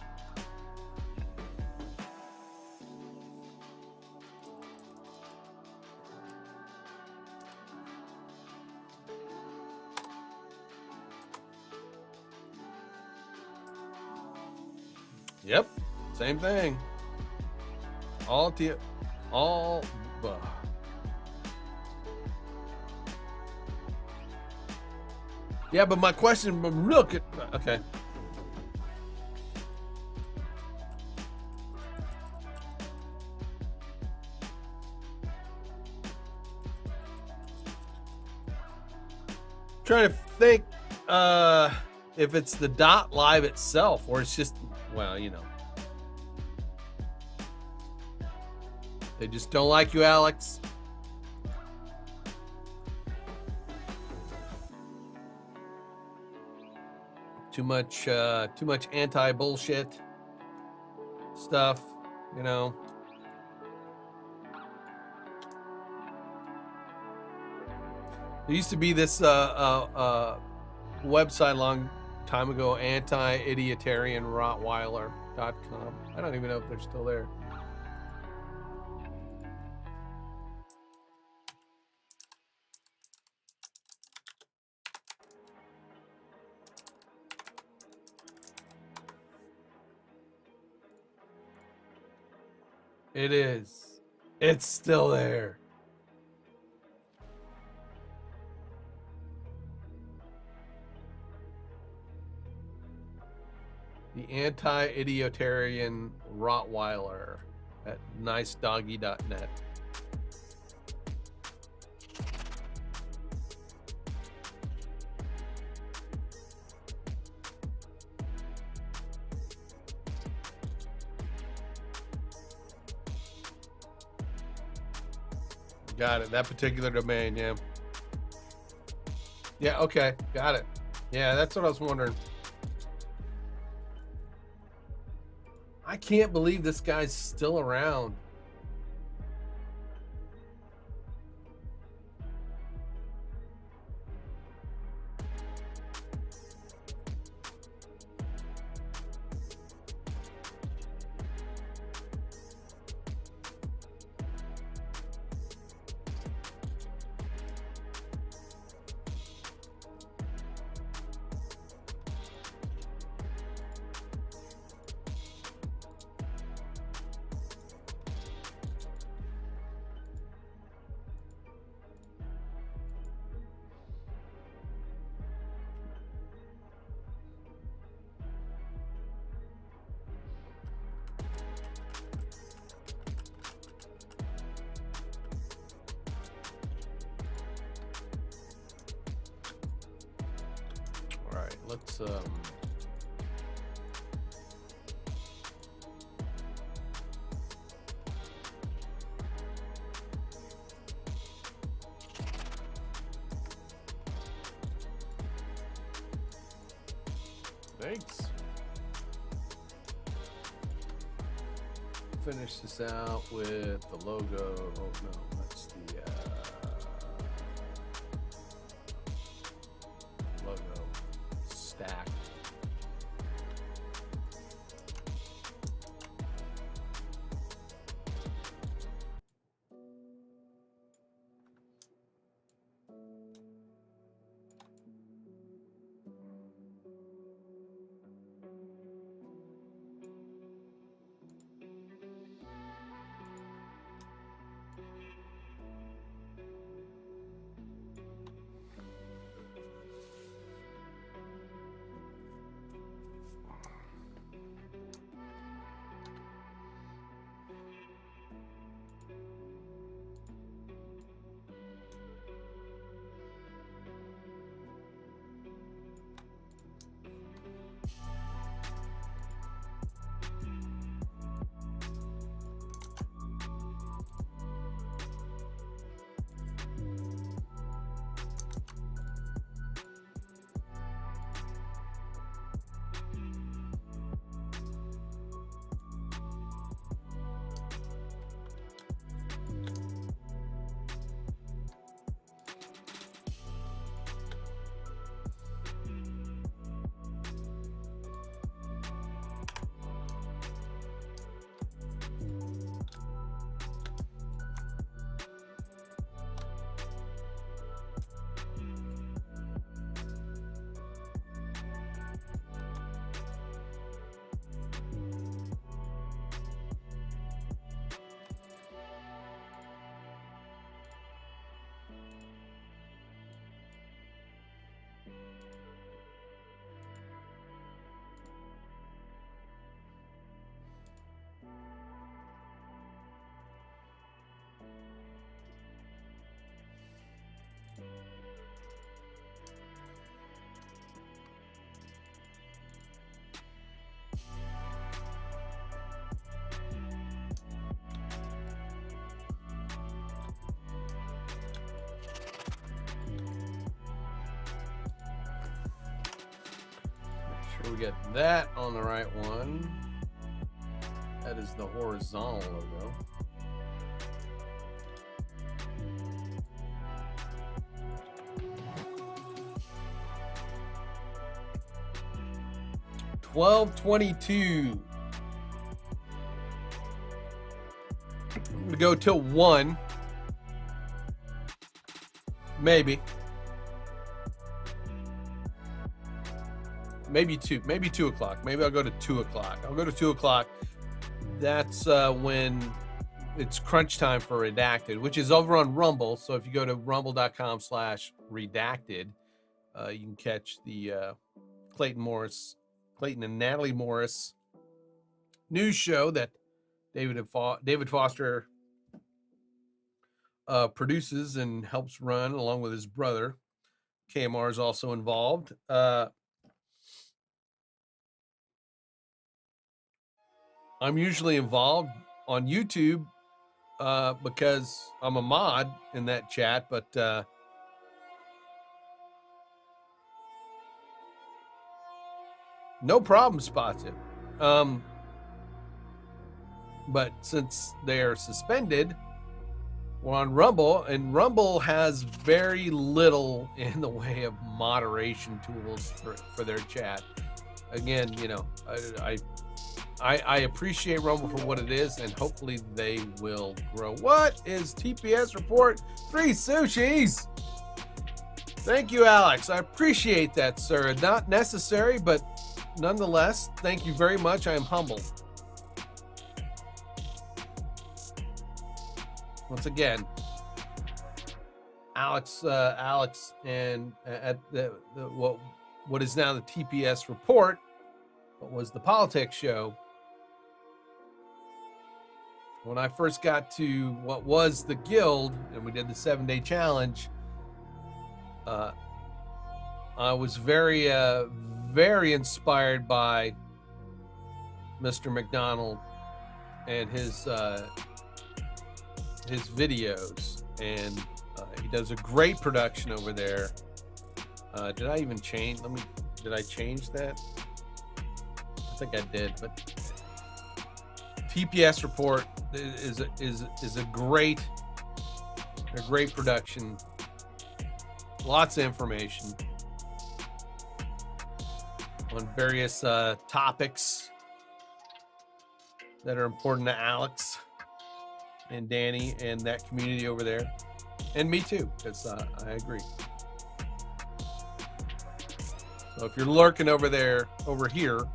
Speaker 2: Yep, same thing. All. Yeah, but my question, okay. Trying to think if it's the dot live itself or it's just, well, you know. They just don't like you, Alex. Too much anti-bullshit stuff, you know. There used to be this website a long time ago, anti-idiotarianrottweiler.com. I don't even know if they're still there. It is. It's still there. The anti-idiotarian Rottweiler at nicedoggy.net. Got it. That particular domain, yeah. Yeah, okay. Got it. Yeah, that's what I was wondering. I can't believe this guy's still around. All right, let's thanks. Finish this out with the logo. Oh no, that's the logo stack. So we got that on the right one. That is the horizontal logo. $12.22. I'm gonna go till 1. Maybe 2. Maybe 2 o'clock. Maybe I'll go to 2 o'clock. I'll go to 2 o'clock. That's when it's crunch time for Redacted, which is over on Rumble. So if you go to rumble.com/redacted, you can catch the Clayton and Natalie Morris news show that David Foster produces and helps run along with his brother. KMR is also involved. I'm usually involved on YouTube because I'm a mod in that chat, but no problem, Spots. But since they're suspended, we're on Rumble, and Rumble has very little in the way of moderation tools for their chat. Again, you know, I appreciate Rumble for what it is, and hopefully they will grow. What is TPS report? 3 sushis. Thank you, Alex. I appreciate that, sir. Not necessary, but nonetheless, thank you very much. I am humbled. Once again, Alex, and at what is now the TPS report, what was the politics show. When I first got to what was the guild and we did the 7-day challenge, I was very inspired by Mr. McDonald and his videos, and he does a great production over there. Did I even change? Did I change that? I think I did, but TPS report is a great production. Lots of information on various topics that are important to Alex and Danny and that community over there, and me too, because I agree. So if you're lurking over here,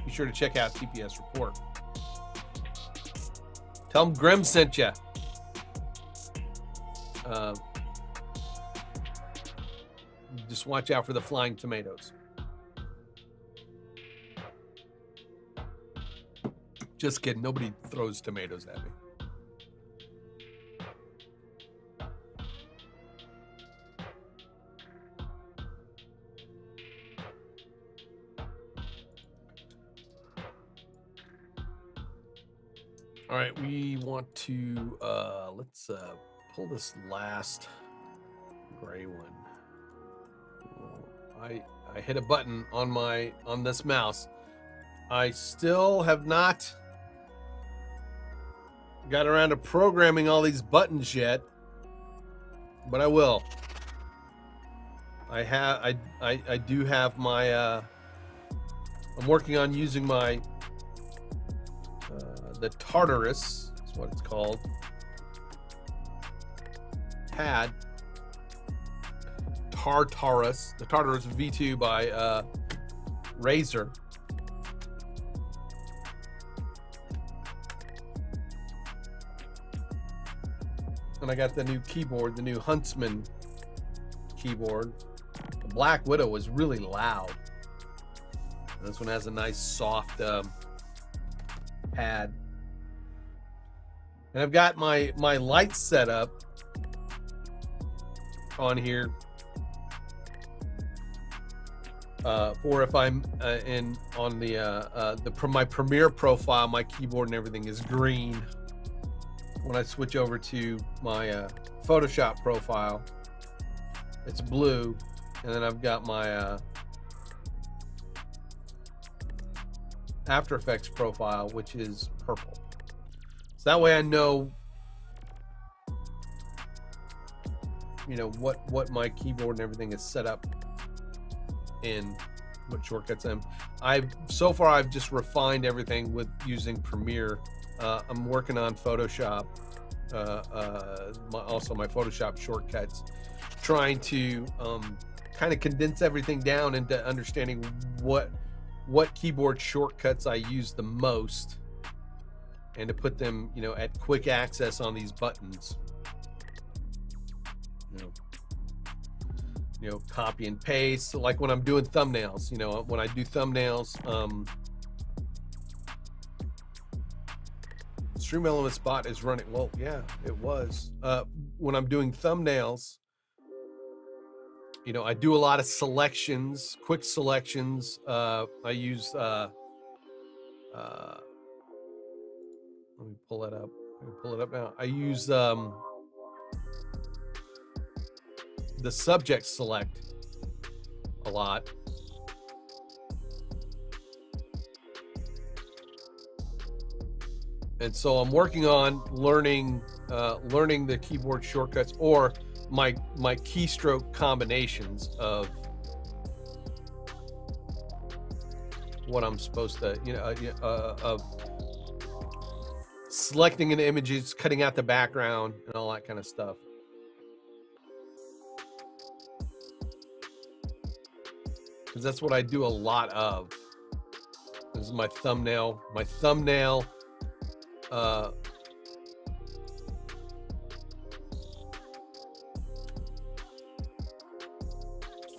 Speaker 2: be sure to check out TPS report. Tell them Grim sent you. Just watch out for the flying tomatoes. Just kidding. Nobody throws tomatoes at me. All right, we want to let's pull this last gray one. I hit a button on this mouse. I still have not got around to programming all these buttons yet, but I will. I do have my I'm working on using my the Tartarus is what it's called pad. The Tartarus V2 by Razer. And I got the new keyboard, the new Huntsman keyboard. The Black Widow was really loud. This one has a nice soft pad. And I've got my lights set up on here for if I'm on my Premiere profile, my keyboard and everything is green. When I switch over to my Photoshop profile, it's blue, and then I've got my After Effects profile, which is purple. So that way I know, you know, what my keyboard and everything is set up in, what shortcuts so far I've just refined everything with using Premiere. I'm working on Photoshop, also my Photoshop shortcuts, trying to kind of condense everything down into understanding what keyboard shortcuts I use the most, and to put them, you know, at quick access on these buttons. You know, copy and paste. So like when I'm doing thumbnails, you know, when I do thumbnails, Stream Elements bot is running. Well, yeah, it was. When I'm doing thumbnails, you know, I do a lot of selections, quick selections. I use, let me pull it up. Let me pull it up now. I use the subject select a lot. And so I'm working on learning the keyboard shortcuts, or my keystroke combinations of what I'm supposed to, you know, of selecting an image, cutting out the background, and all that kind of stuff. Because that's what I do a lot of. This is my thumbnail. My thumbnail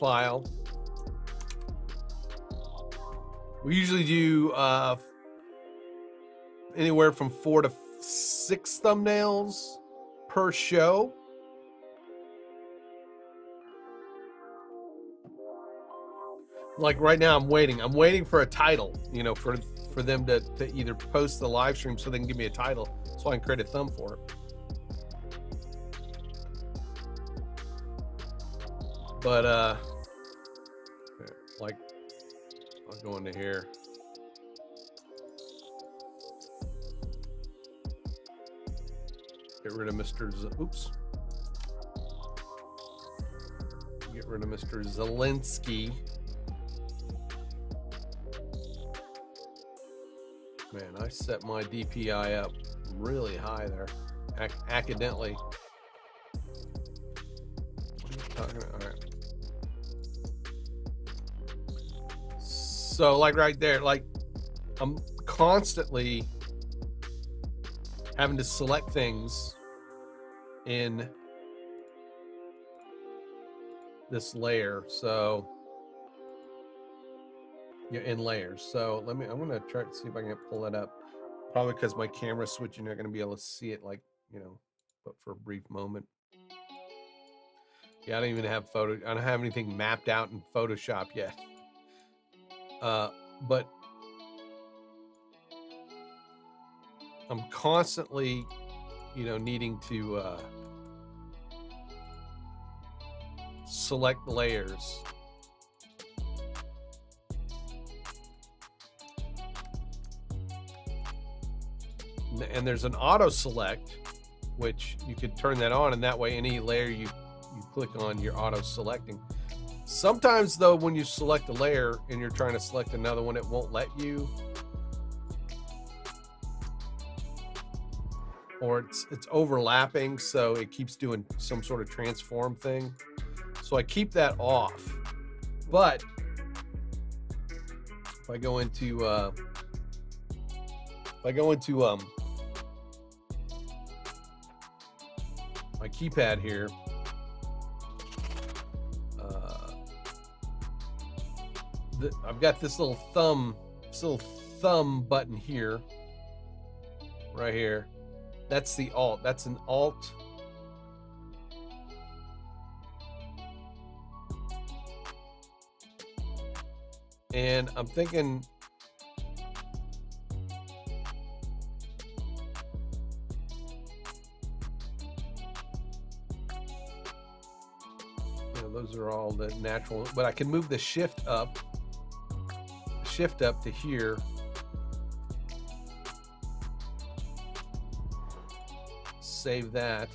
Speaker 2: file. We usually do anywhere from 4 to 6 thumbnails per show. Like right now, I'm waiting for a title, you know, for them to either post the live stream so they can give me a title so I can create a thumb for it. But like, I'll go into here. Get rid of Mr. Oops. Get rid of Mr. Zelensky. Man, I set my DPI up really high there, accidentally. What are you talking about? All right. So, like right there, like I'm constantly having to select things in this layer. So, yeah, in layers. So I'm gonna try to see if I can pull that up. Probably because my camera switching, you're not gonna be able to see it, like, you know, but for a brief moment. Yeah, I don't even have I don't have anything mapped out in Photoshop yet. But I'm constantly, you know, needing to select layers. And there's an auto select, which you could turn that on, and that way any layer you click on, you're auto selecting. Sometimes though, when you select a layer and you're trying to select another one, it won't let you, or it's overlapping, so it keeps doing some sort of transform thing. So I keep that off. But if I go into my keypad here, I've got this little thumb button here, right here. That's the alt. That's an alt. And I'm thinking, those are all the natural, but I can move the shift up to here save that.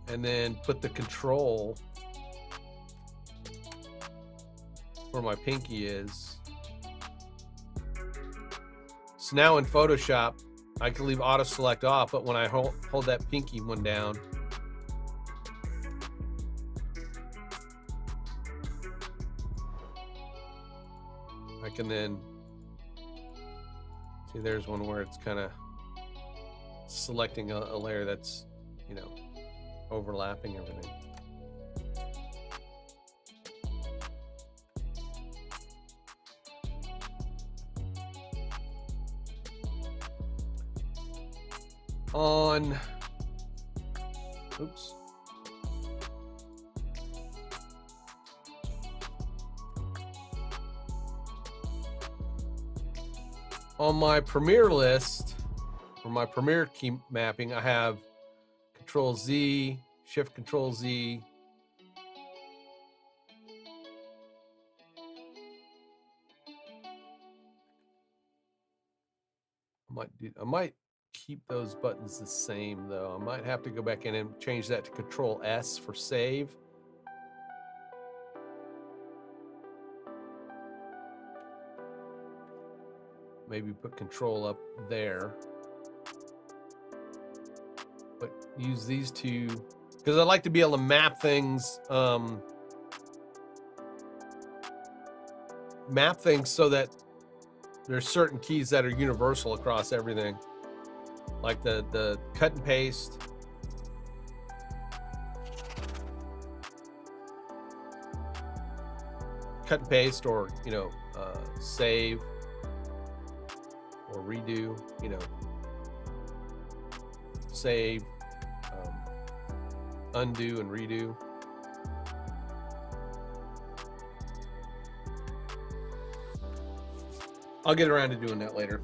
Speaker 2: And then put the control where my pinky is. So now in Photoshop, I can leave auto select off, but when I hold that pinky one down, I can then see there's one where it's kind of selecting a layer that's, you know, overlapping everything. On, oops. On my Premiere list, for my Premiere key mapping, I have Control Z, Shift Control Z. I might keep those buttons the same though. I might have to go back in and change that to Control S for save. Maybe put Control up there. But use these two because I like to be able to map things so that there's certain keys that are universal across everything. Like the cut and paste. Cut and paste, or, you know, save or redo, you know, save, undo and redo. I'll get around to doing that later.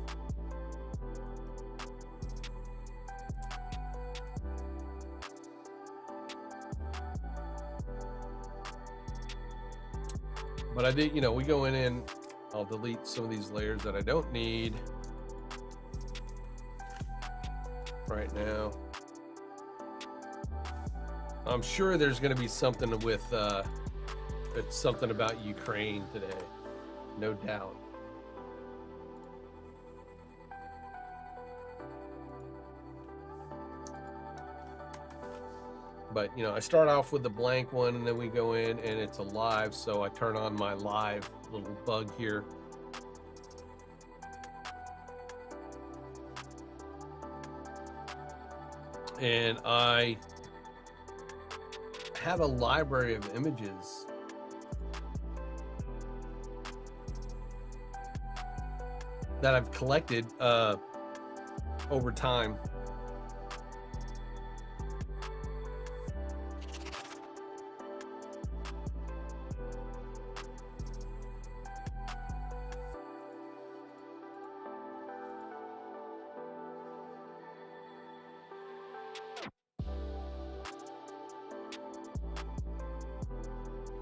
Speaker 2: But I did, you know, we go in and I'll delete some of these layers that I don't need right now. I'm sure there's going to be something with, it's something about Ukraine today, no doubt. But, you know, I start off with the blank one and then we go in and it's a live. So I turn on my live little bug here. And I have a library of images that I've collected over time.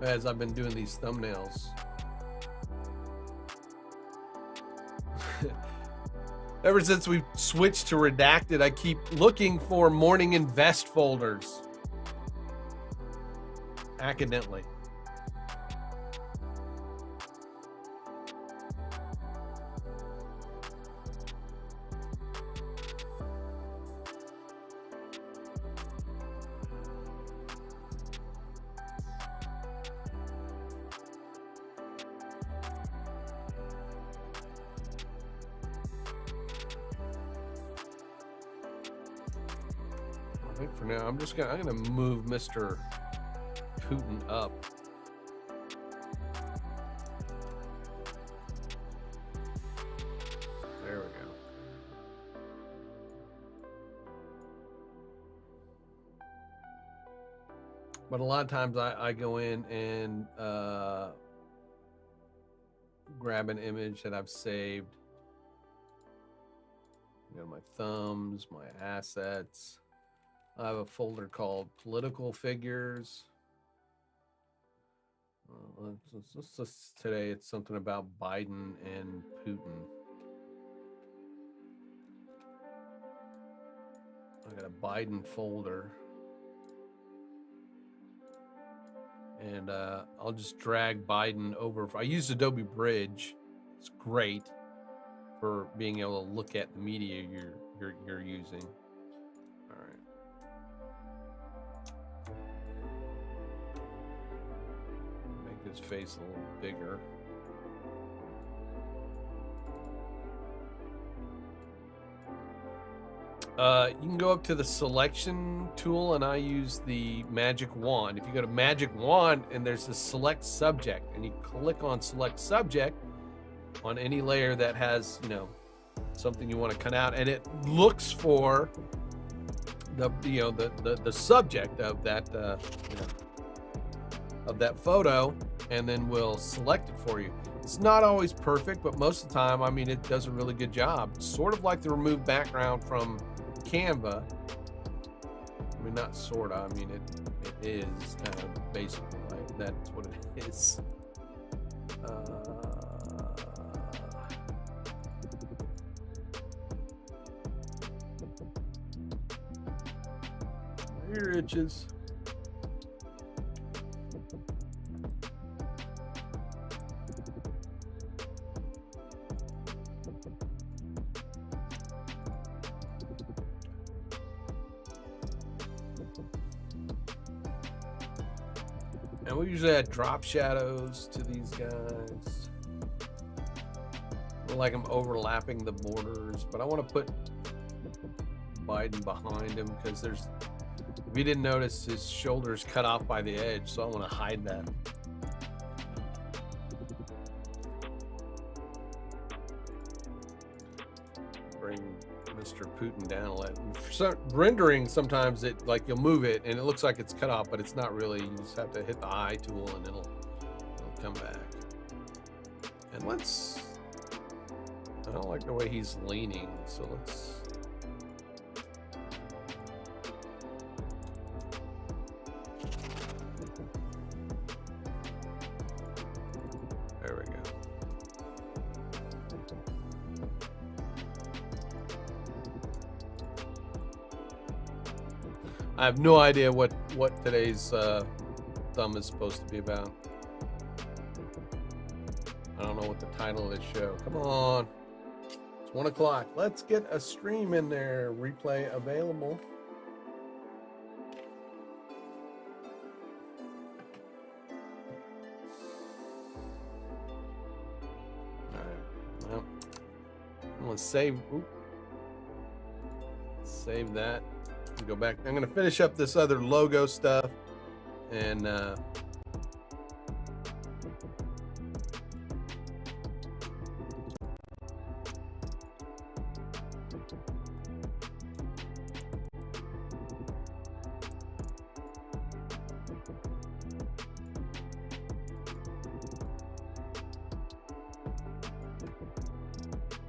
Speaker 2: As I've been doing these thumbnails. Ever since we switched to redacted, I keep looking for morning invest folders. Accidentally. I think for now, I'm gonna move Mr. Putin up. There we go. But a lot of times I go in and grab an image that I've saved. You know, my thumbs, my assets. I have a folder called political figures. Let's just today it's something about Biden and Putin. got a Biden folder. And I'll just drag Biden over. I used Adobe Bridge. It's great for being able to look at the media you're using. All right. Make his face a little bigger. You can go up to the selection tool, and I use the magic wand. If you go to magic wand and there's a select subject, and you click on select subject on any layer that has, you know, something you want to cut out, and it looks for the subject of that of that photo, and then we'll select it for you. It's not always perfect, but most of the time, I mean, it does a really good job. It's sort of like the remove background from Canva. I mean, not sort of. I mean, it is kind of basically like that's what it is. Ear itches. And we usually add drop shadows to these guys. I like them overlapping the borders, but I want to put Biden behind him because there's, if you didn't notice, his shoulders cut off by the edge, so I want to hide that. Bring Mr. Putin down a little. For rendering, sometimes it, like, you'll move it and it looks like it's cut off, but it's not really. You just have to hit the eye tool and it'll come back. And let's, I don't like the way he's leaning, so let's, there we go. I have no idea what today's thumb is supposed to be about. I don't know what the title of this show. Come on. It's 1 o'clock. Let's get a stream in there. Replay available. All right. Well, I'm going to save. Save that. Go back. I'm going to finish up this other logo stuff and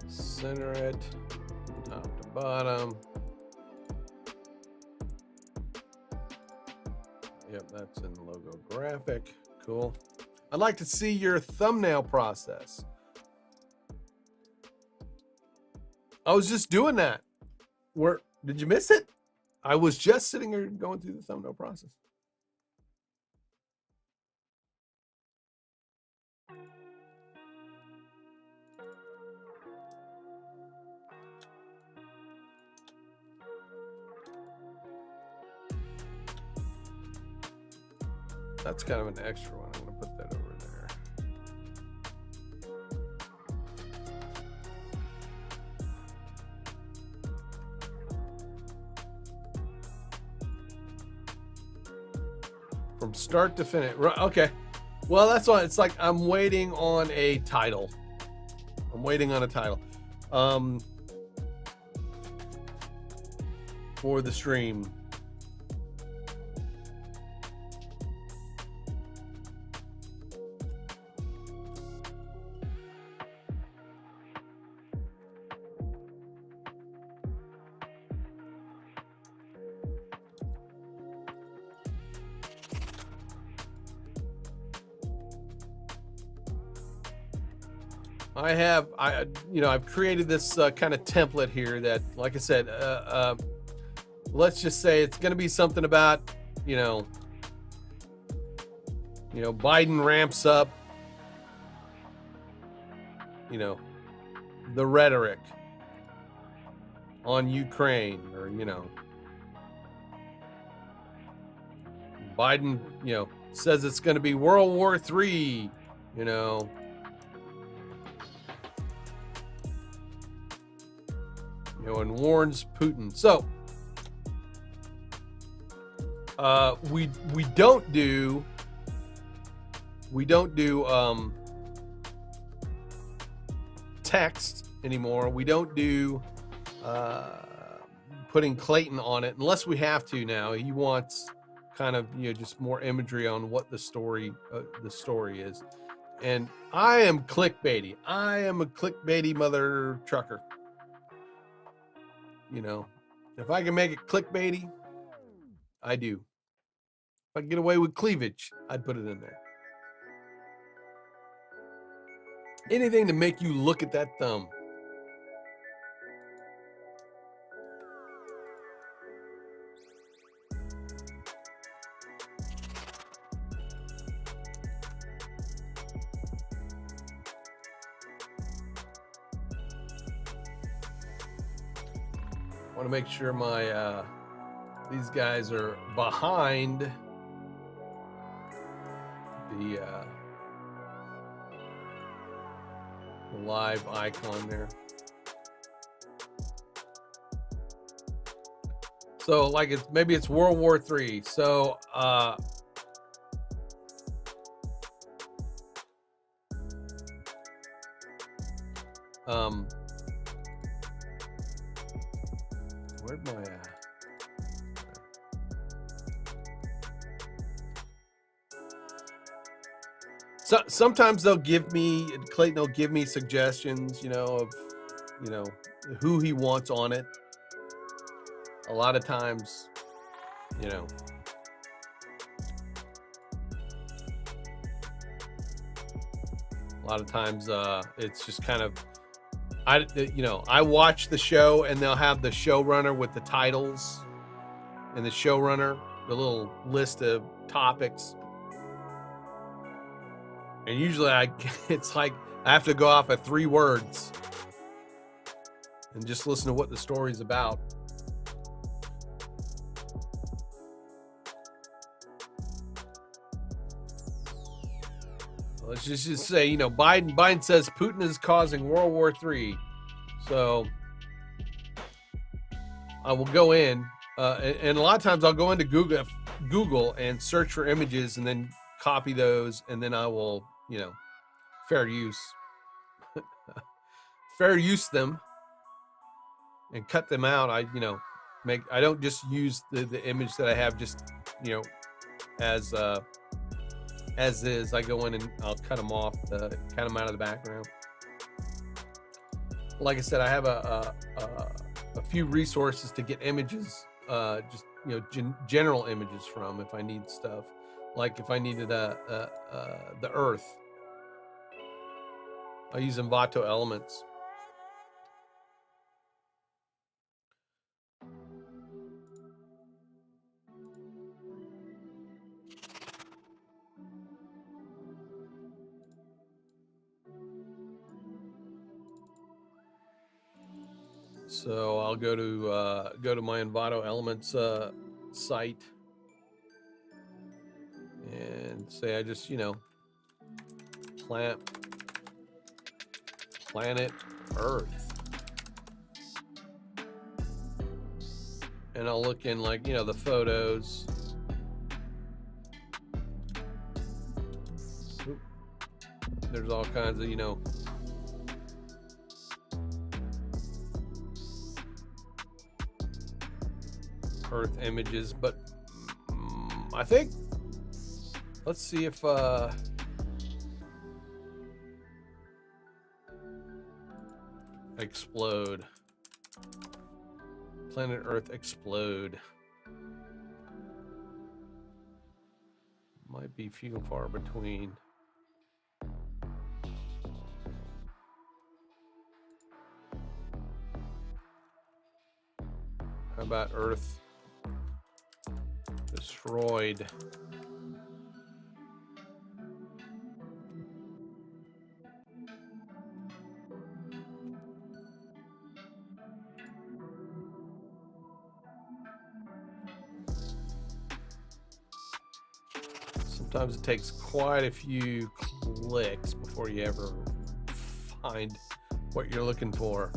Speaker 2: center it top to bottom. Yep, that's in the logo graphic. Cool. I'd like to see your thumbnail process. I was just doing that. Where did you miss it? I was just sitting here going through the thumbnail process. That's kind of an extra one. I'm going to put that over there. From start to finish. Okay. Well, that's why it's like I'm waiting on a title. I'm waiting on a title. For the stream. I've created this kind of template here that, like I said, let's just say it's going to be something about, you know, Biden ramps up, you know, the rhetoric on Ukraine, or, you know, Biden, you know, says it's going to be World War III, you know. You know, and warns Putin. So we don't do text anymore. We don't do putting Clayton on it unless we have to now. He wants kind of, you know, just more imagery on what the story is. And I am clickbaity. I am a clickbaity mother trucker. You know, if I can make it clickbaity, I do. If I can get away with cleavage, I'd put it in there. Anything to make you look at that thumb. I want to make sure my these guys are behind the live icon there. So like maybe it's World War III. So where'd my so sometimes Clayton will give me suggestions, you know, of, you know, who he wants on it. A lot of times, you know, it's just kind of, I watch the show and they'll have the showrunner with the titles and the showrunner, the little list of topics. And usually it's like I have to go off of 3 words and just listen to what the story's about. Let's just say, you know, Biden says Putin is causing World War III. So I will go in, and a lot of times I'll go into Google and search for images and then copy those, and then I will, you know, fair use them and cut them out. I don't just use the image that I have just, you know, as is. I go in and I'll cut them off, cut them out of the background. Like I said, I have a few resources to get images, just, you know, general images from if I need stuff. Like if I needed the Earth, I use Envato Elements. So I'll go to my Envato Elements site and say I just, you know, planet Earth, and I'll look in, like, you know, the photos. There's all kinds of, you know, Earth images, but I think, let's see if explode, planet Earth explode, might be few and far between. How about Earth destroyed. Sometimes it takes quite a few clicks before you ever find what you're looking for.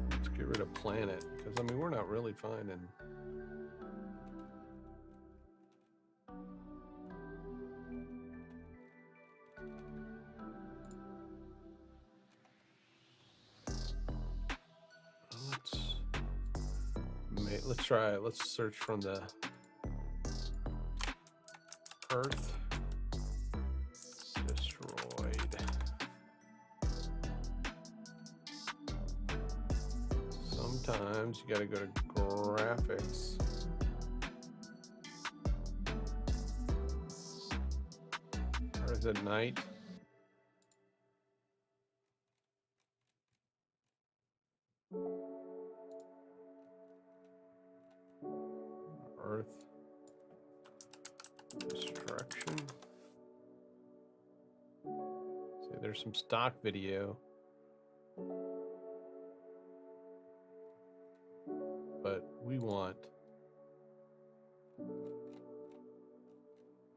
Speaker 2: Let's get rid of planet, because I mean, we're not really finding. Let's try it. Let's search from the Earth destroyed. Sometimes you got to go to graphics. Earth at night. Earth destruction. See, there's some stock video, but we want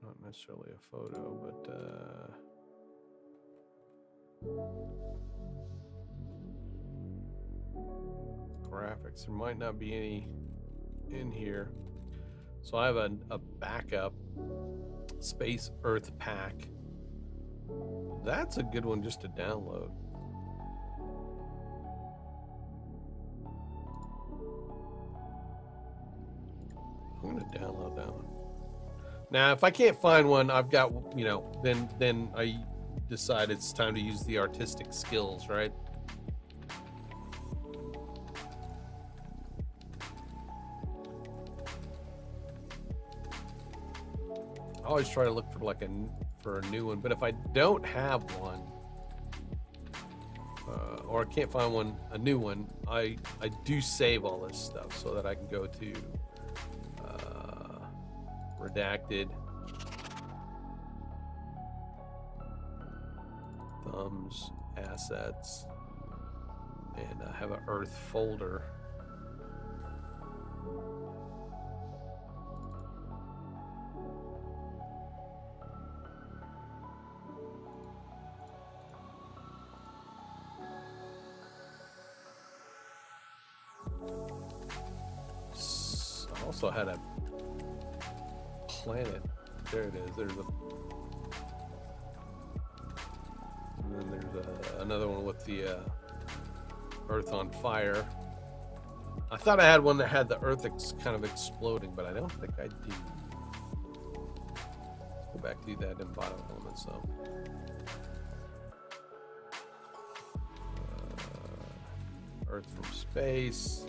Speaker 2: not necessarily a photo, but graphics. There might not be any in here. So I have a backup Space Earth pack. That's a good one just to download. I'm going to download that one. Now, if I can't find one, I've got, you know, then I decide it's time to use the artistic skills, right? I always try to look for like a new one, but if I don't have one, or I can't find one, a new one, I do save all this stuff so that I can go to redacted, thumbs, assets, and I have an Earth folder. Also had a planet. There it is. There's a, and then there's another one with the Earth on fire. I thought I had one that had the Earth kind of exploding, but I don't think I do. Let's go back to that in bottom element. So Earth from space.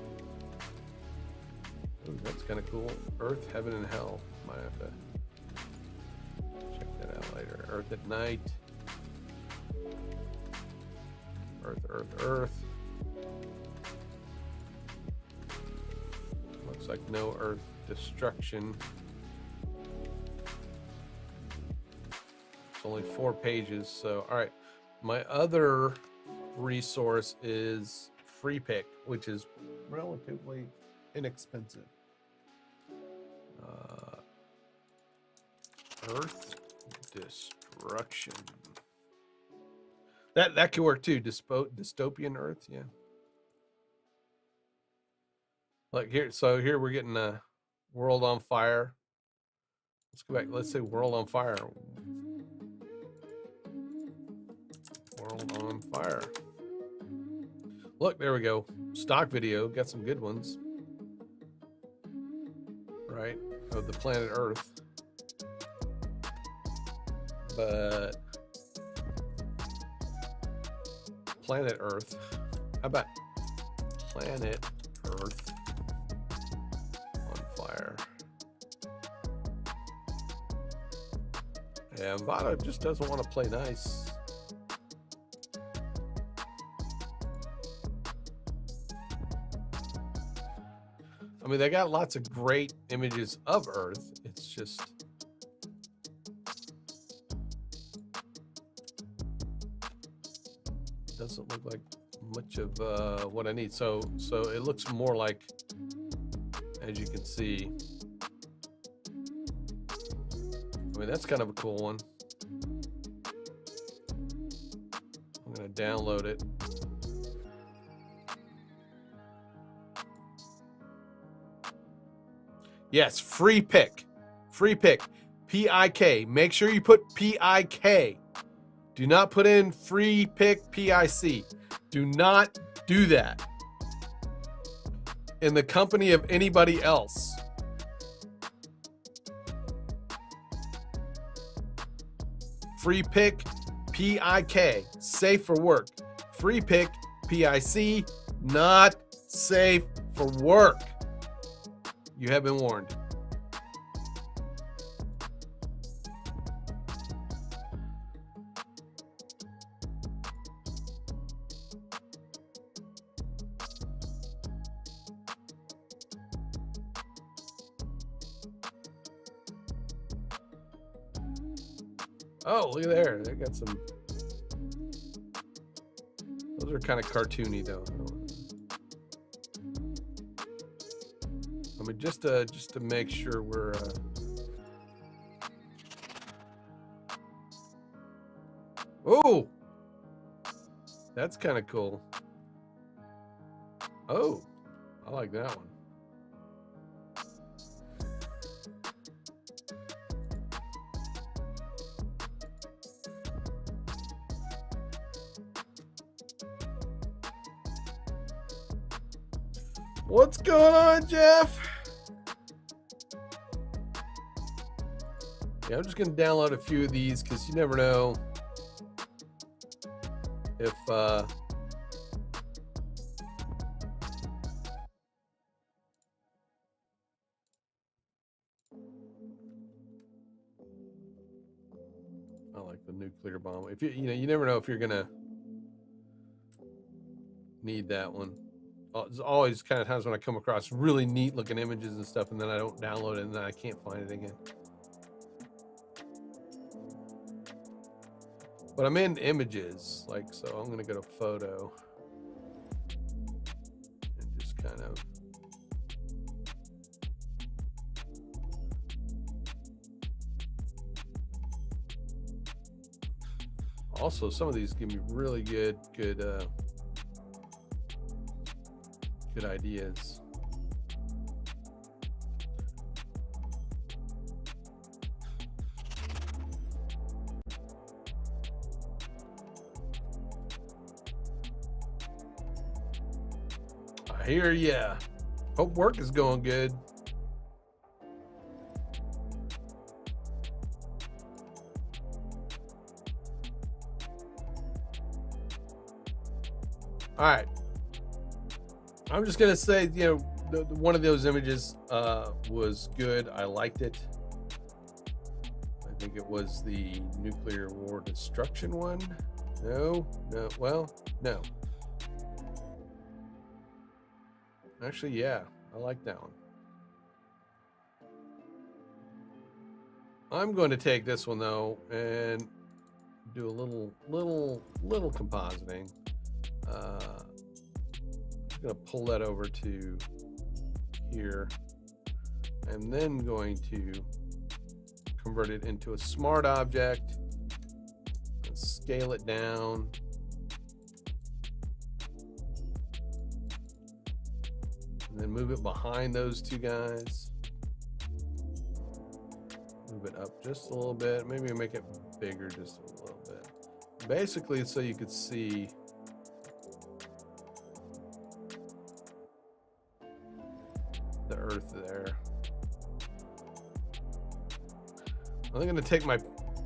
Speaker 2: Ooh, that's kind of cool. Earth, heaven, and hell. Might have to check that out later. Earth at night. Earth, Earth, Earth. Looks like no Earth destruction. It's only 4 pages. So, all right. My other resource is Free Pick, which is relatively inexpensive. Earth destruction. That could work too. Dystopian Earth, yeah. Like here, so here we're getting a world on fire. Let's go back. Let's say world on fire. World on fire. Look, there we go. Stock video. Got some good ones. Right? Of the planet Earth. But planet Earth. How about planet Earth on fire? Yeah, Envato just doesn't want to play nice. I mean, they got lots of great images of Earth. It's just doesn't look like much of what I need. So it looks more like, as you can see, I mean, that's kind of a cool one. I'm going to download it. Yes, free pick. Free pick. PIK. Make sure you put PIK. Do not put in free pick PIC. Do not do that in the company of anybody else. Free pick PIK. Safe for work. Free pick PIC. Not safe for work. You have been warned. Oh, look at there. They got some. Those are kind of cartoony, though. I mean, just to make sure we're. Oh, that's kind of cool. Oh, I like that one. What's going on, Jeff? Yeah, I'm just going to download a few of these because you never know if I like the nuclear bomb. If you you never know if you're going to need that one. It's always kind of times when I come across really neat looking images and stuff, and then I don't download it, and then I can't find it again. But I'm in images, like, so I'm going to go to photo and just kind of. Also, some of these give me really good ideas. I hear ya. Hope work is going good. All right. I'm just gonna say, one of those images was good. I liked it. I think it was the nuclear war destruction one. No. Actually, yeah, I like that one. I'm going to take this one though and do a little compositing. I'm going to pull that over to here. I'm then going to convert it into a smart object and scale it down. And then move it behind those two guys. Move it up just a little bit. Maybe make it bigger just a little bit. Basically, so you could see the Earth there. I'm going to take my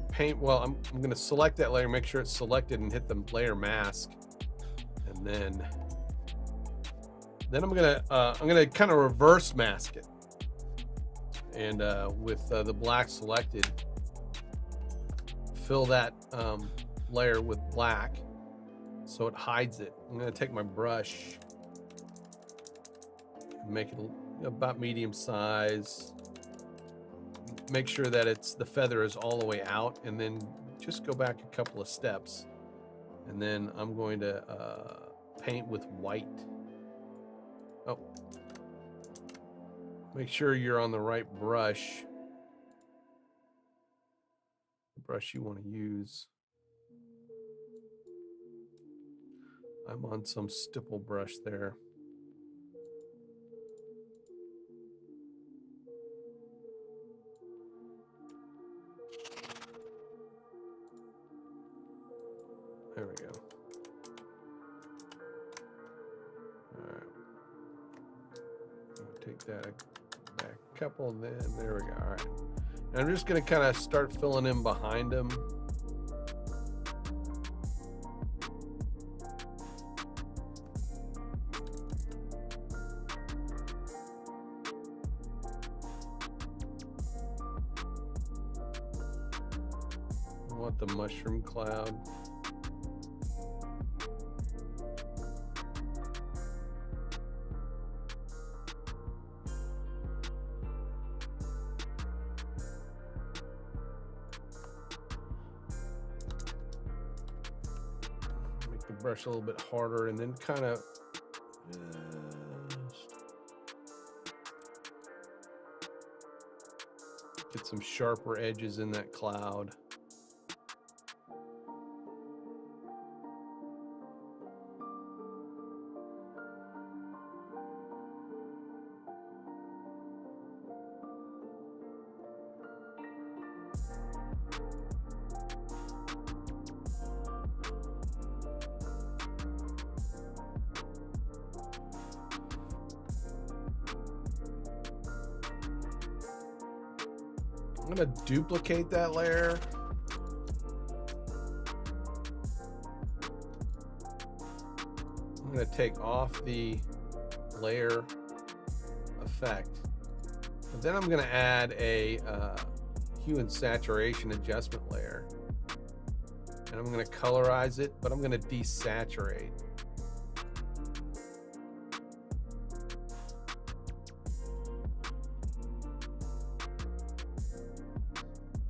Speaker 2: paint. Well, I'm going to select that layer, make sure it's selected, and hit the layer mask, and then I'm going to kind of reverse mask it, and with the black selected, fill that layer with black so it hides it. I'm going to take my brush and make it about medium size. Make sure that the feather is all the way out, and then just go back a couple of steps. And then I'm going to paint with white. Oh, make sure you're on the right brush. The brush you want to use. I'm on some stipple brush there. There we go. All right. I'll take that back a couple, and then there we go. All right. And I'm just going to kind of start filling in behind them. I want the mushroom cloud. Brush a little bit harder, and then kind of get some sharper edges in that cloud. I'm going to duplicate that layer. I'm going to take off the layer effect. And then I'm going to add a hue and saturation adjustment layer. And I'm going to colorize it, but I'm going to desaturate.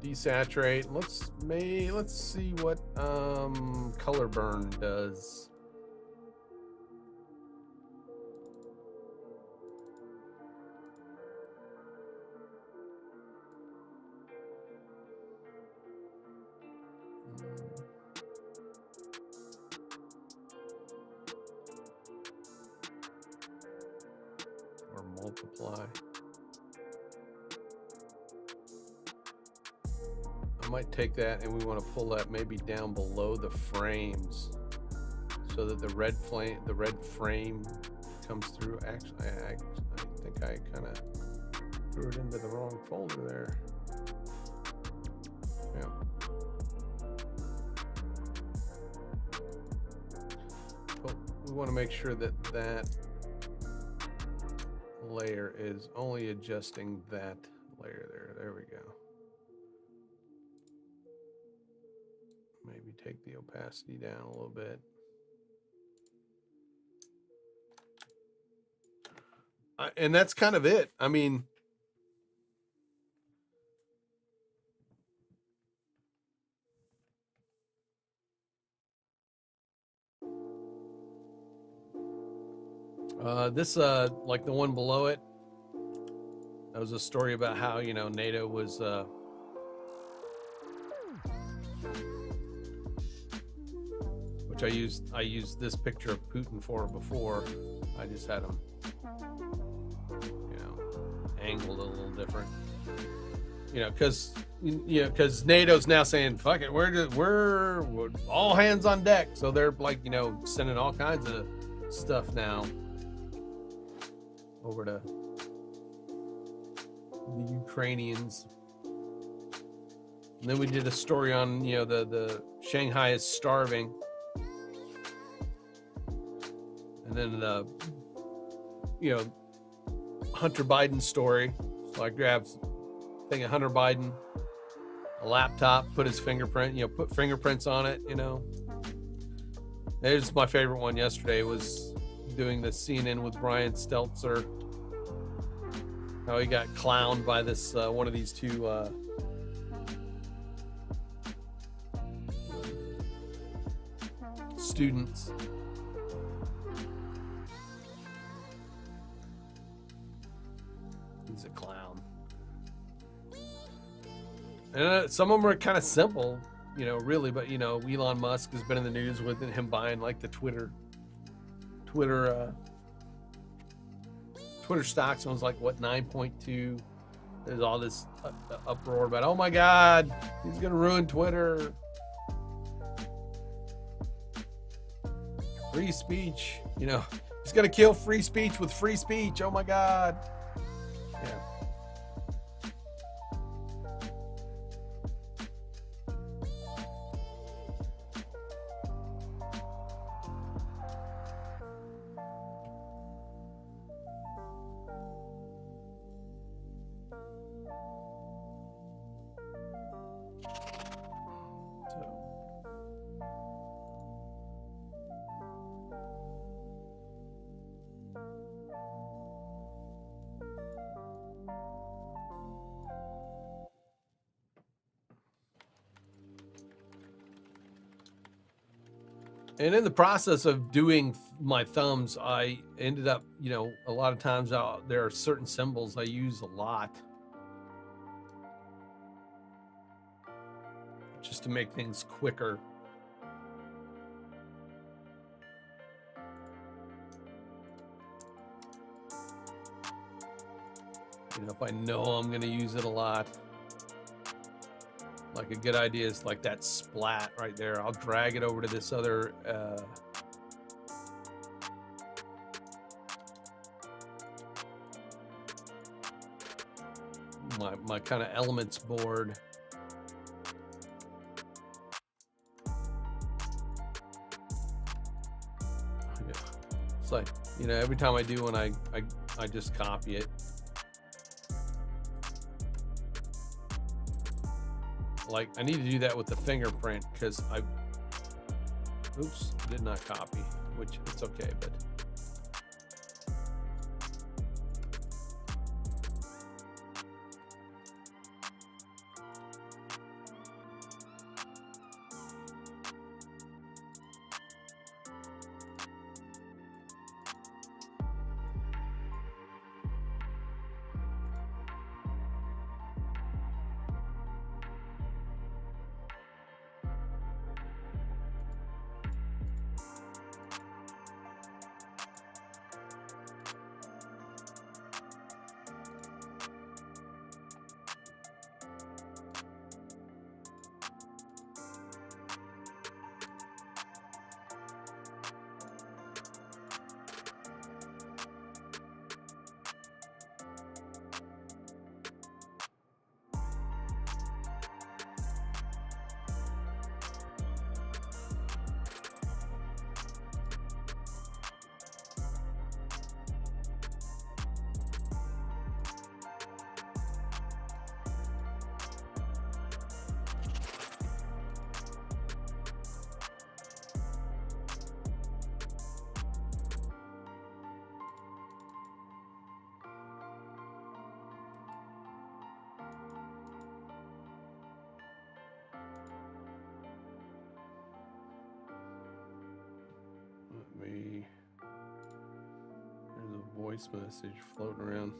Speaker 2: Desaturate. Let's see what color burn does. Or multiply. I might take that, and we want to pull that maybe down below the frames so that the red frame comes through. Actually, I think I kind of threw it into the wrong folder there. Yeah. But we want to make sure that that layer is only adjusting that layer there. There we go. Maybe take the opacity down a little bit. And that's kind of it. I mean, this, like the one below it, that was a story about how, you know, NATO was, which I used this picture of Putin for before. I just had him, you know, angled a little different, you know, because NATO's now saying, fuck it, we're all hands on deck. So they're like, you know, sending all kinds of stuff now over to the Ukrainians. And then we did a story on, you know, the Shanghai is starving. And then the, you know, Hunter Biden story. So I grabbed a thing of Hunter Biden a laptop, put his fingerprint, put fingerprints on it, There's my favorite one yesterday was doing the CNN with Brian Stelter. How he got clowned by this one of these two students. He's a clown. And some of them are kind of simple, really, but Elon Musk has been in the news with him buying like the Twitter stocks was like what 9.2. There's all this uproar about, oh my God, he's gonna ruin Twitter. Free speech, he's gonna kill free speech with free speech. Oh my God. Yeah. And in the process of doing my thumbs, I ended up, a lot of times there are certain symbols I use a lot just to make things quicker. If I know I'm going to use it a lot. Like a good idea is like that splat right there. I'll drag it over to this other my kind of elements board. Yeah. It's like, every time I do one, I just copy it. Like I need to do that with the fingerprint because oops, did not copy, which it's okay, but there's a voice message floating around.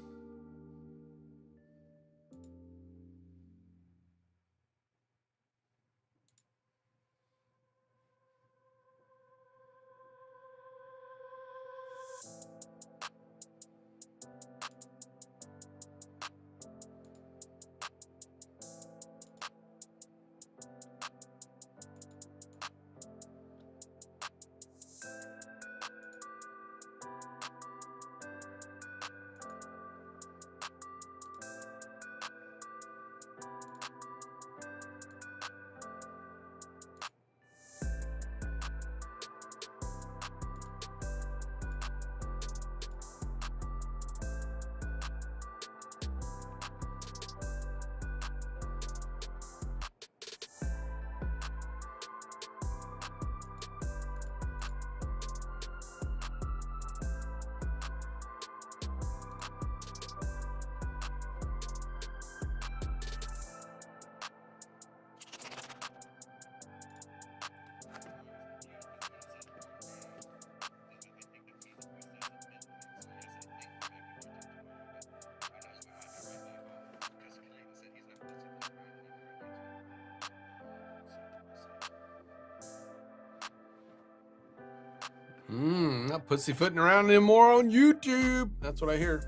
Speaker 2: Not pussyfooting around anymore on YouTube. That's what I hear.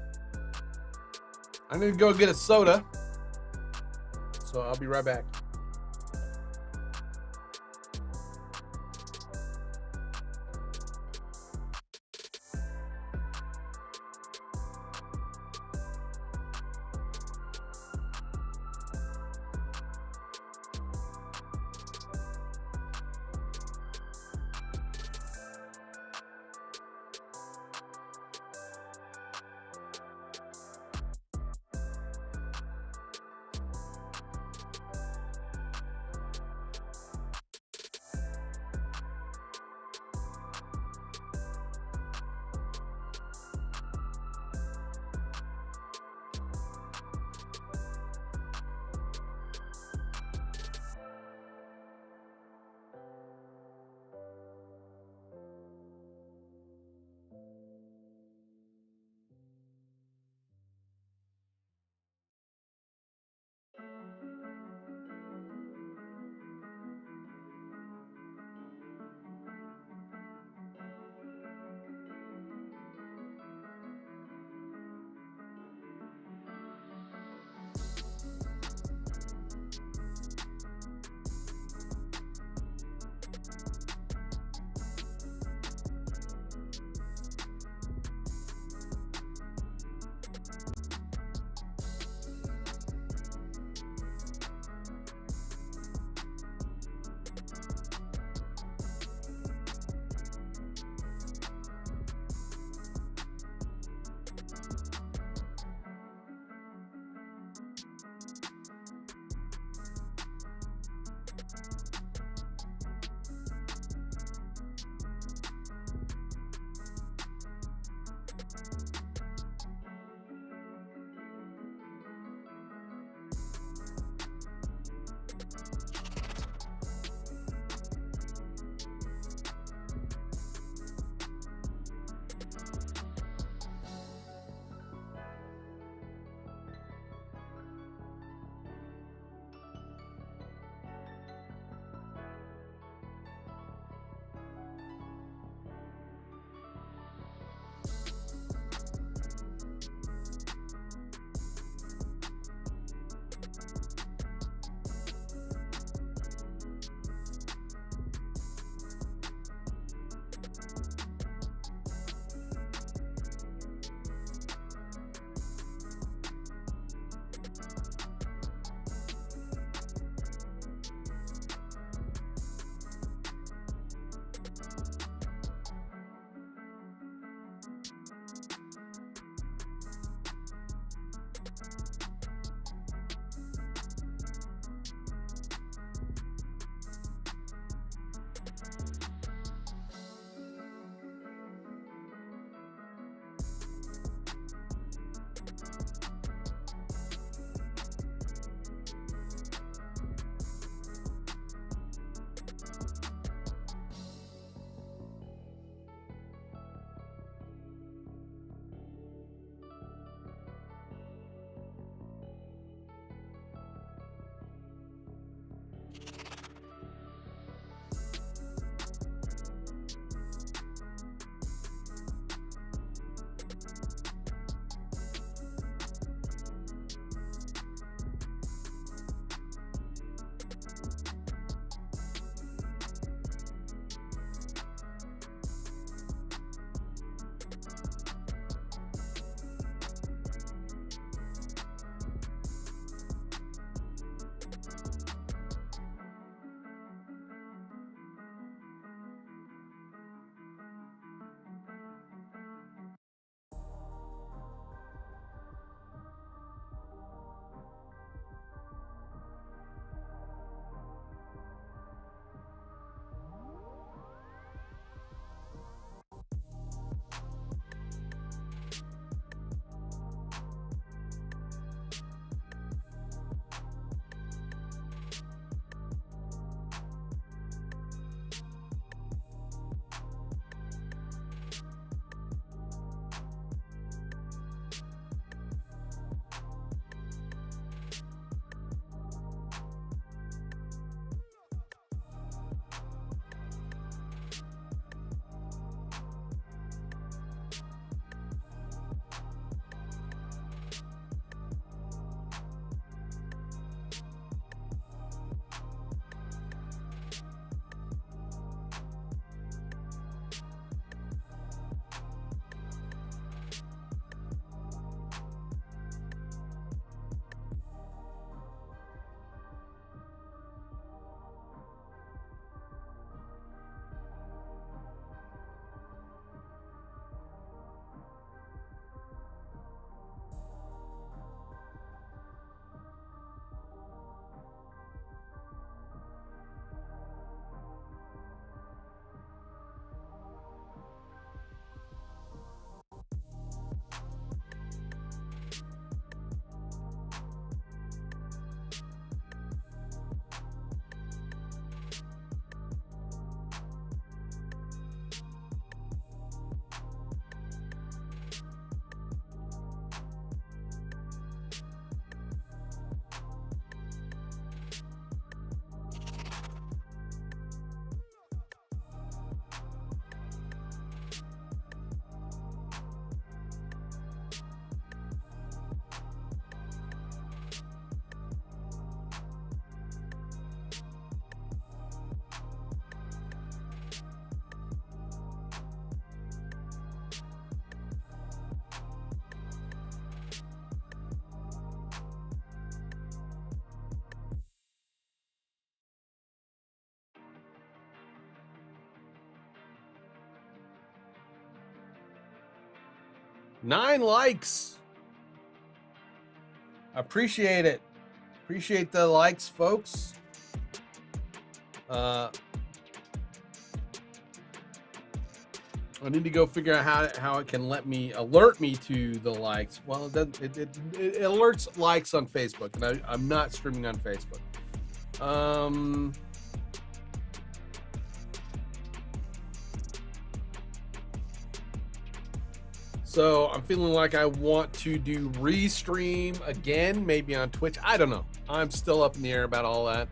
Speaker 2: I need to go get a soda. So I'll be right back. 9 likes. Appreciate it. Appreciate the likes, folks. I need to go figure out how it can alert me to the likes. Well, it alerts likes on Facebook, and I'm not streaming on Facebook. So I'm feeling like I want to do restream again, maybe on Twitch. I don't know. I'm still up in the air about all that.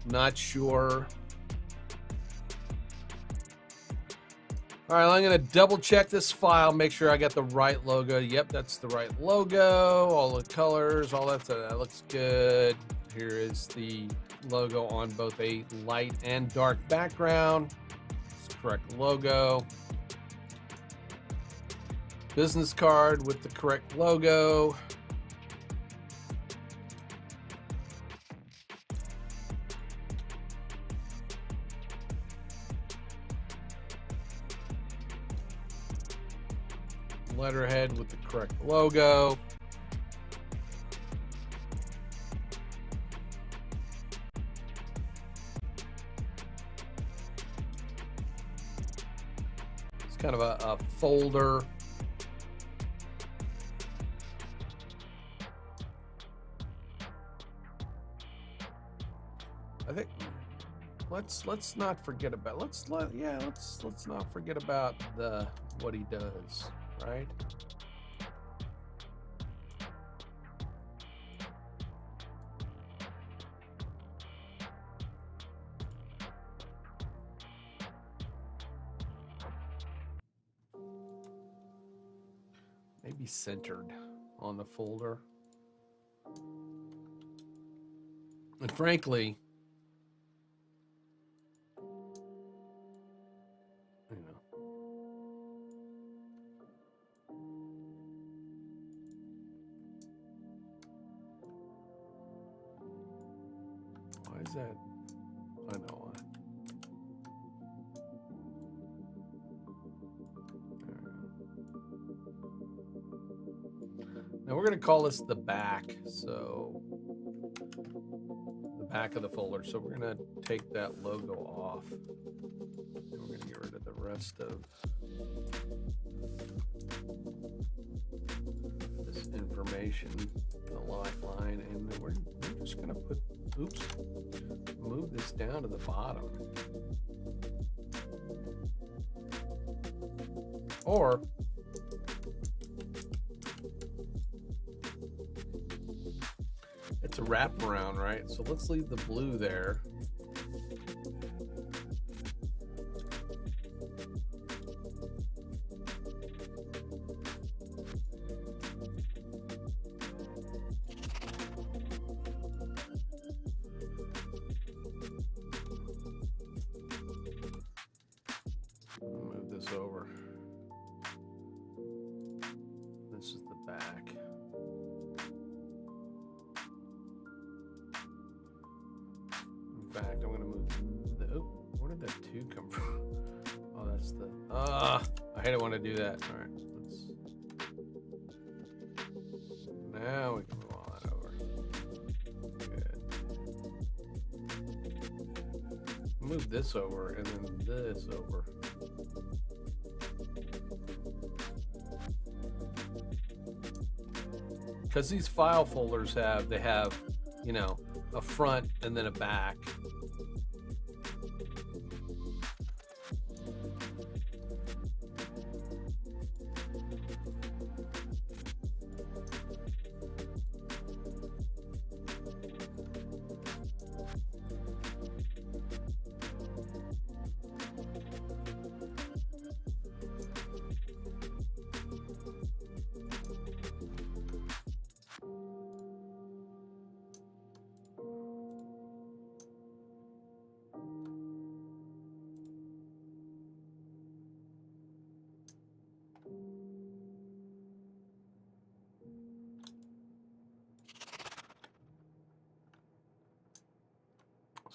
Speaker 2: Not sure. All right, I'm going to double check this file, make sure I got the right logo. Yep, that's the right logo. All the colors, all that looks good. Here is the logo on both a light and dark background. It's the correct logo. Business card with the correct logo. Letterhead with the correct logo. It's kind of a folder. I think let's not forget about let's not forget about what he does, right? Maybe centered on the folder. And frankly, you know, why is that? I know why. Now we're going to call this the back. So the back of the folder. So we're going to take that logo off. And we're going to get rid of the rest of this information, the line, and we're just going to move this down to the bottom. Or it's a wraparound, right? So let's leave the blue there. Move this over. This is the back. In fact, I'm going to move where did that 2 come from? Oh, that's the, I hate it when I do that. All right, now we can move all that over. Good. Move this over and then this over. Because these file folders have, you know, a front and then a back.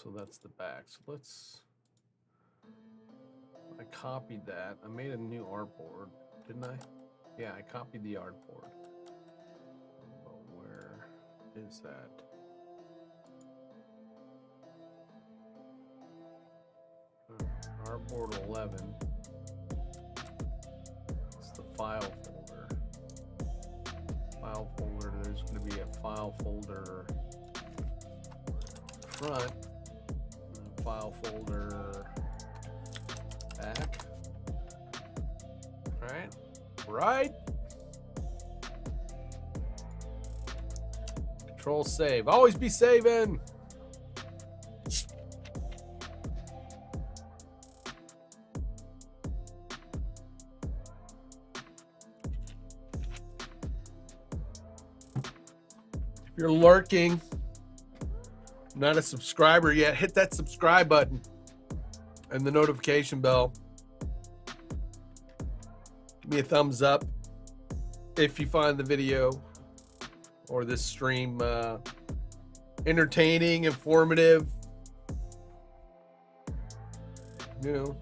Speaker 2: So that's the back. So I copied that. I made a new artboard, didn't I? Yeah, I copied the artboard. But where is that? Artboard 11. It's the file folder. File folder. There's going to be a file folder front, and a file folder back. All right. Right. Control save. Always be saving. If you're lurking, not a subscriber yet, hit that subscribe button and the notification bell. Give me a thumbs up if you find the video or this stream entertaining, informative. You know.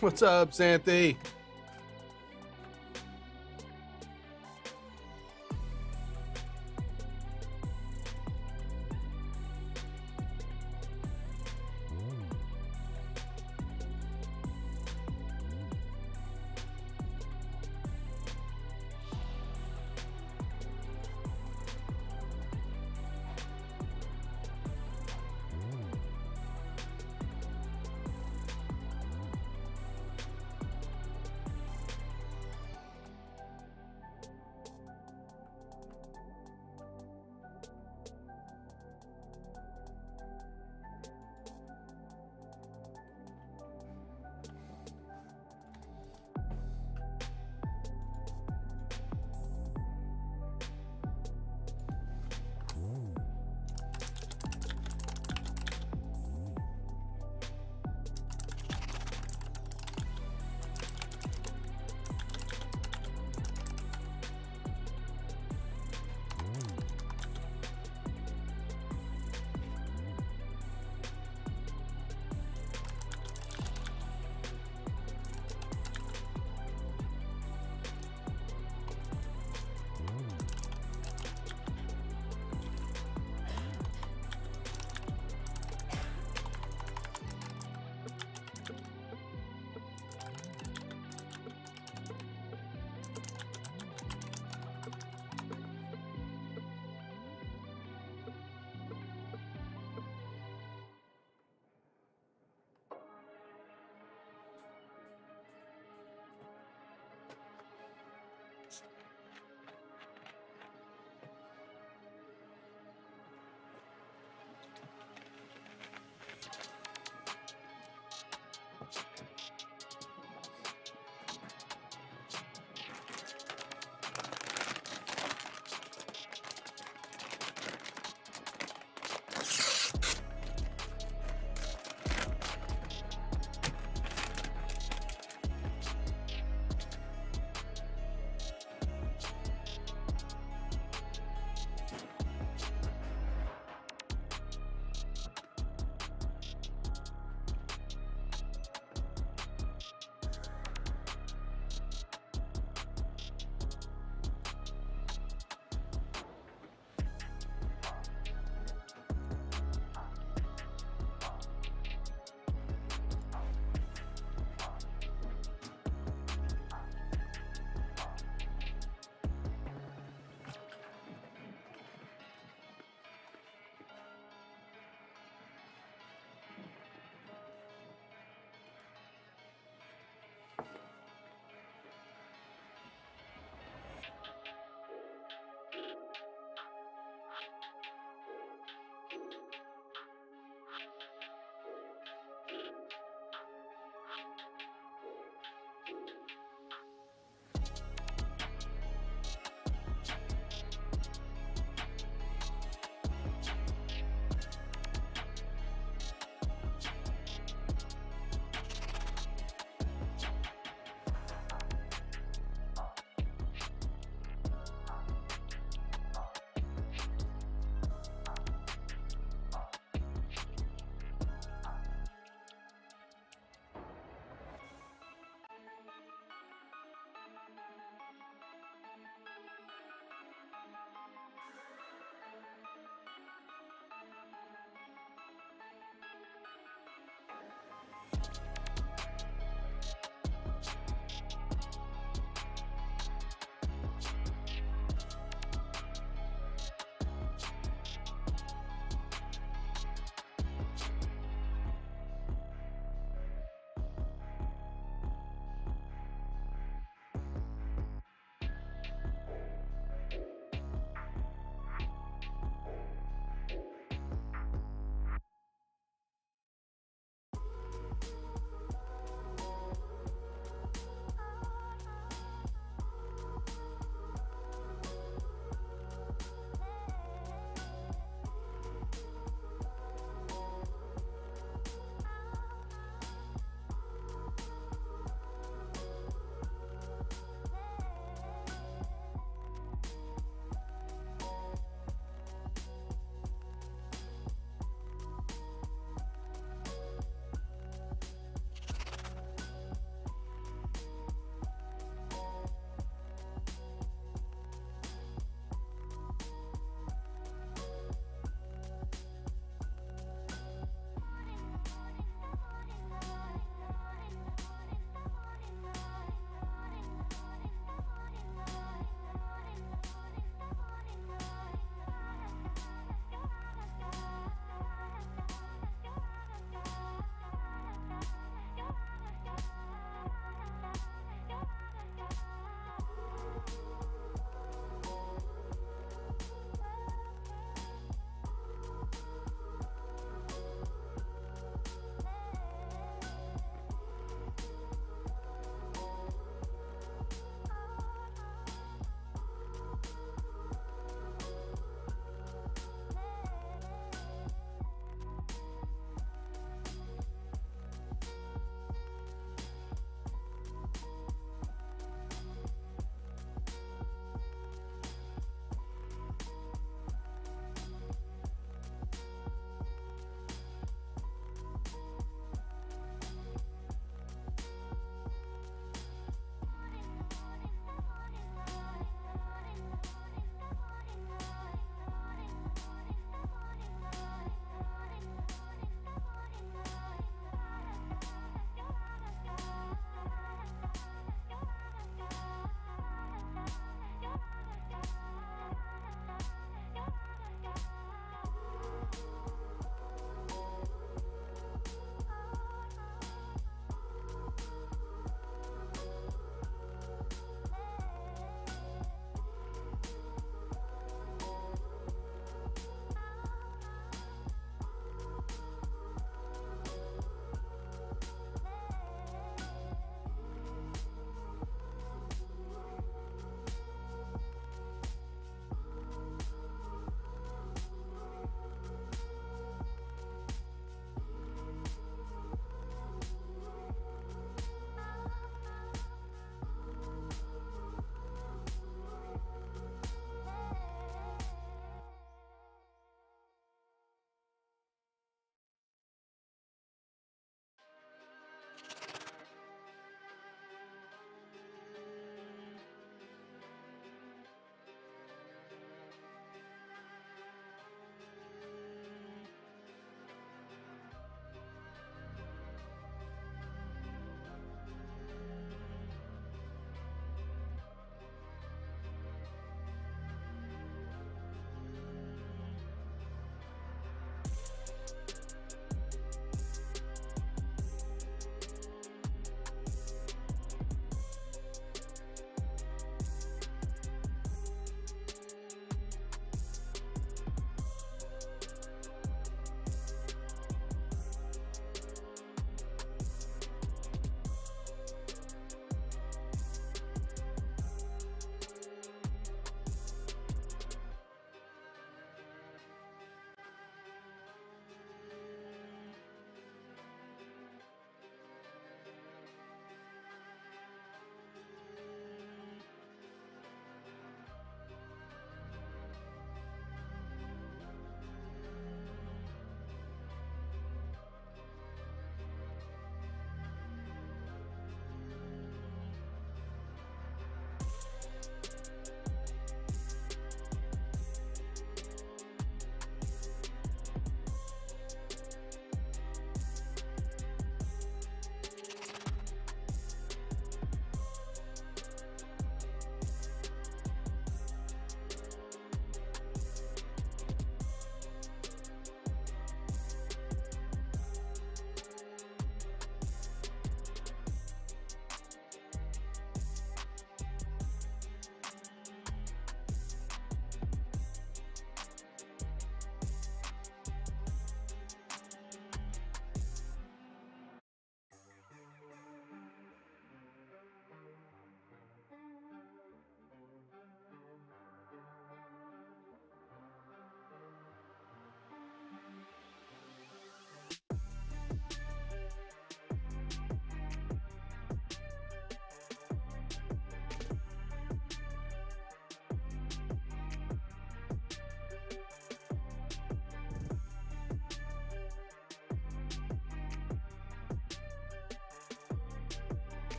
Speaker 2: What's up, Xanthi?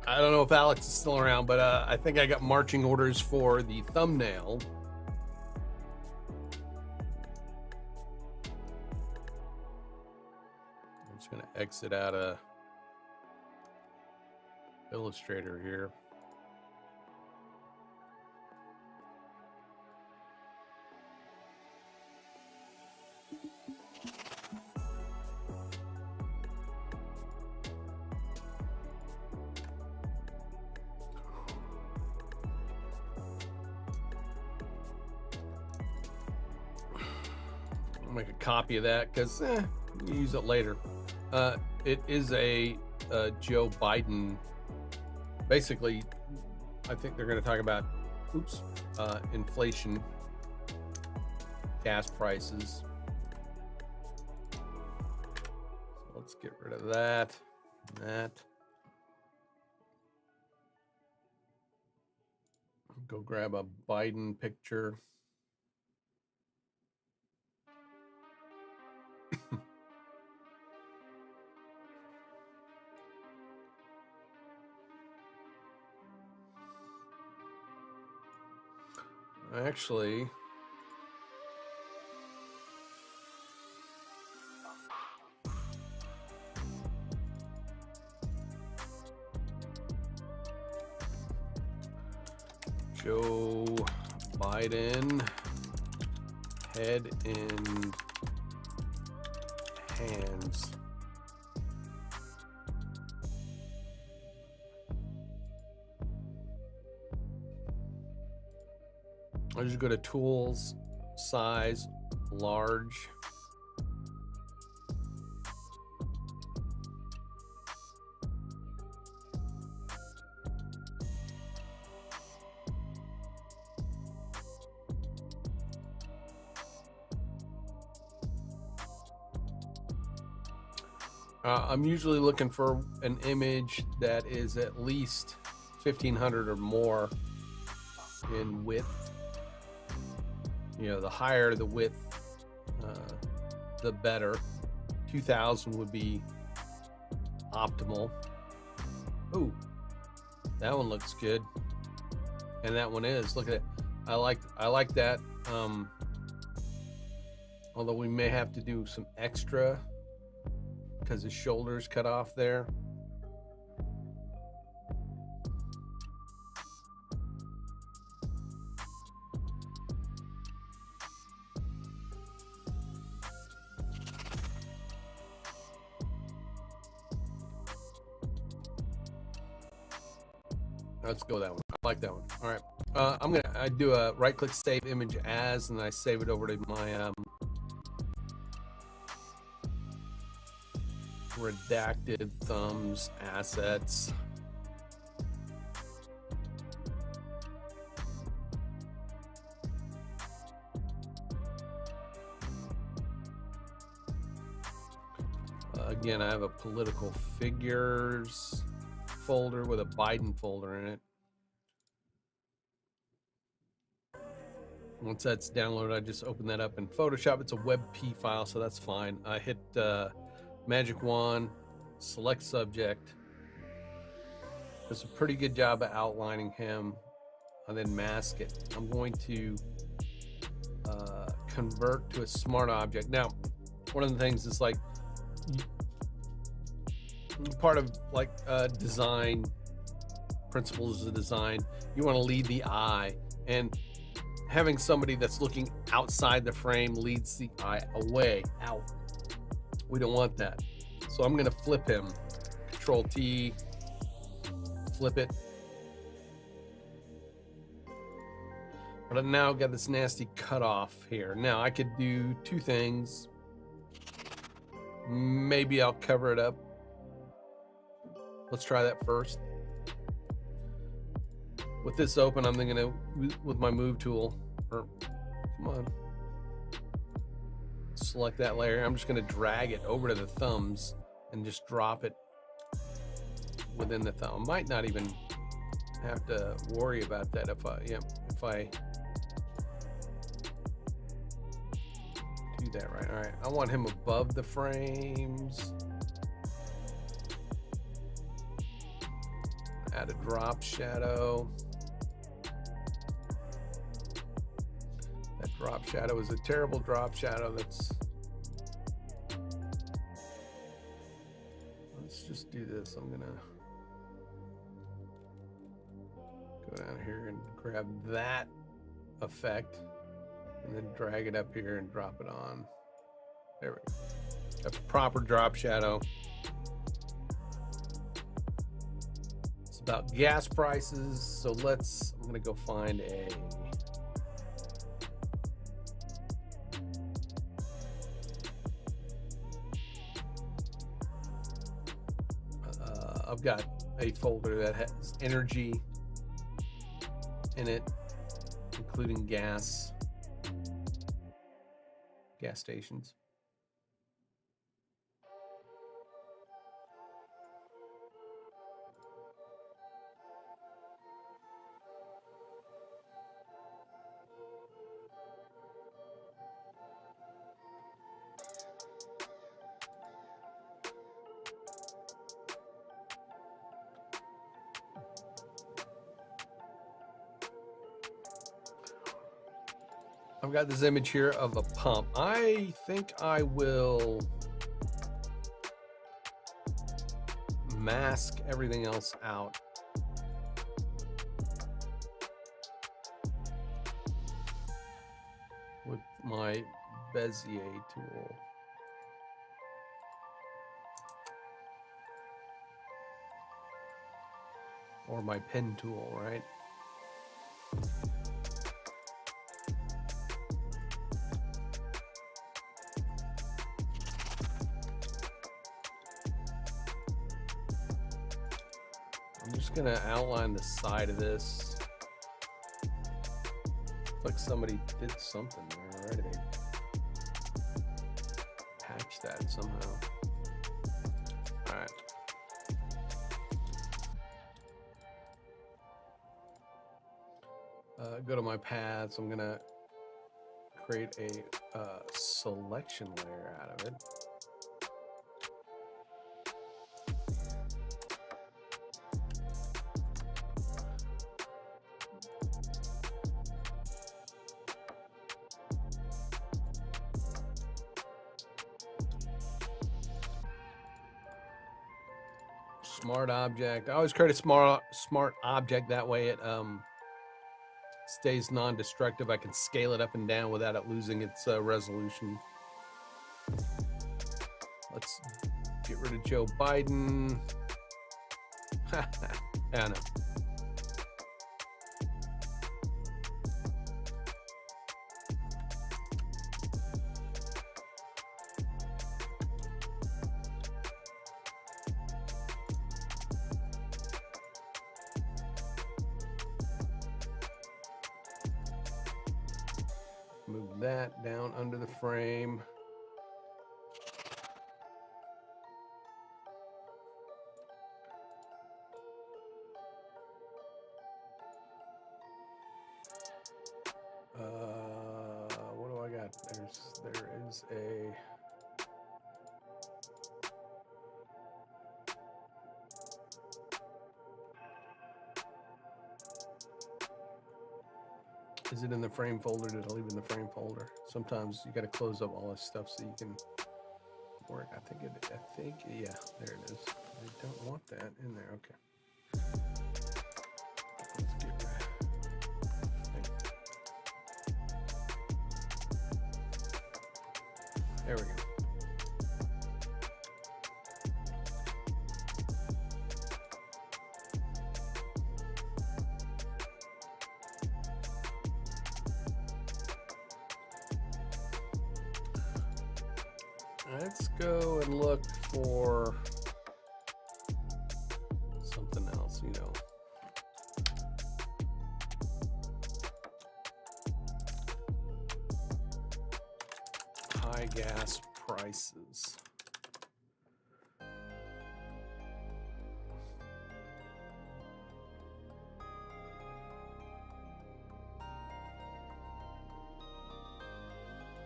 Speaker 2: I don't know if Alex is still around, but I think I got marching orders for the thumbnail. I'm just going to exit out of Illustrator here. I'll make a copy of that because you use it later. It is a Joe Biden. Basically, I think they're going to talk about, inflation, gas prices. So let's get rid of that. Go grab a Biden picture. Actually, Joe Biden, head in hands. I'll just go to tools, size, large. I'm usually looking for an image that is at least 1500 or more in width. You know, the higher the width, the better. 2000 would be optimal. Oh, that one looks good, and that one is. Look at it. I like that. Although we may have to do some extra because his shoulder's cut off there. Let's go that one. I like that one. All right. I do a right click save image as, and I save it over to my redacted thumbs assets. Again, I have a political figures folder with a Biden folder in it. Once that's downloaded, I just open that up in Photoshop. It's a WebP file, so that's fine. I hit Magic Wand, select subject. Does a pretty good job of outlining him, and then mask it. I'm going to convert to a smart object. Now, one of the things is like part of like design principles of design, you want to lead the eye, and having somebody that's looking outside the frame leads the eye away, out. We don't want that. So I'm going to flip him. Control T, flip it. But I've now got this nasty cutoff here. Now I could do two things. Maybe I'll cover it up. Let's try that first. With this open, I'm going to, with my move tool, come on, select that layer. I'm just going to drag it over to the thumbs and just drop it within the thumb. I might not even have to worry about that if I do that right. All right, I want him above the frames. Add a drop shadow. That drop shadow is a terrible drop shadow. Let's just do this. I'm gonna go down here and grab that effect and then drag it up here and drop it on. There we go. A proper drop shadow. It's about gas prices, so I'm gonna go find a I've got a folder that has energy in it, including gas stations. I've got this image here of a pump. I think I will mask everything else out. With my Bezier tool. Or my pen tool, right? I'm just gonna outline the side of this. Looks like somebody did something there already. They patched that somehow. All right. Go to my paths. I'm gonna create a selection layer out of it. Smart object. I always create a smart object, that way it stays non-destructive. I can scale it up and down without it losing its resolution. Let's get rid of Joe Biden. I know. Move that down under the frame. What do I got? There is a Is it in the frame folder? Did I leave it in the frame folder? Sometimes you got to close up all this stuff so you can work. I think, yeah, there it is. I don't want that in there. Okay. Let's get rid. There we go. Let's go and look for something else, you know. High gas prices.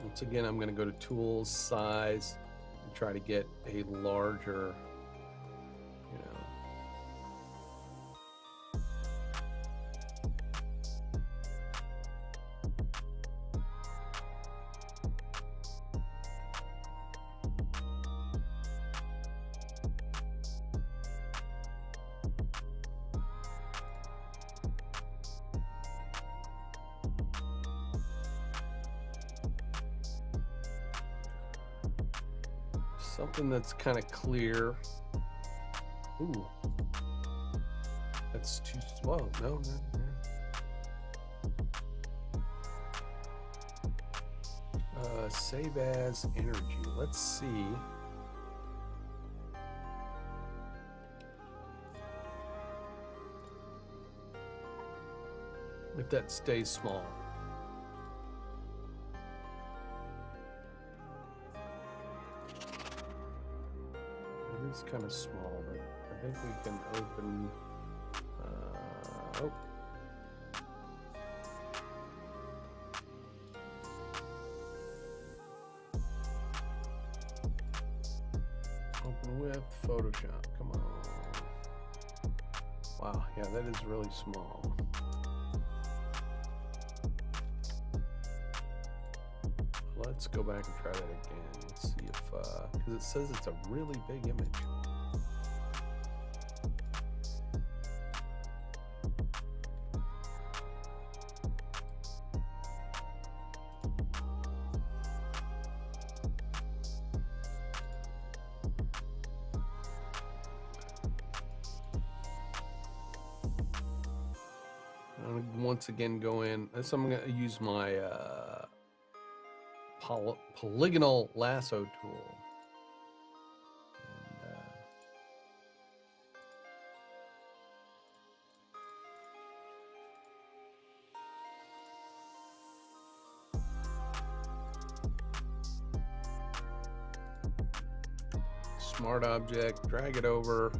Speaker 2: Once again, I'm going to go to Tools, Size, and try to get a larger, you know. Something that's kind of clear. Ooh. That's too slow. No. Save as energy. Let's see. If that stays small. It is kind of small, but I think we can open. Oh. Open with Photoshop. Come on. Wow. Yeah, that is really small. Let's go back and try that again. Let's see if, because it says it's a really big image. Once again, go in. So I'm going to use my polygonal lasso tool. Smart object, drag it over.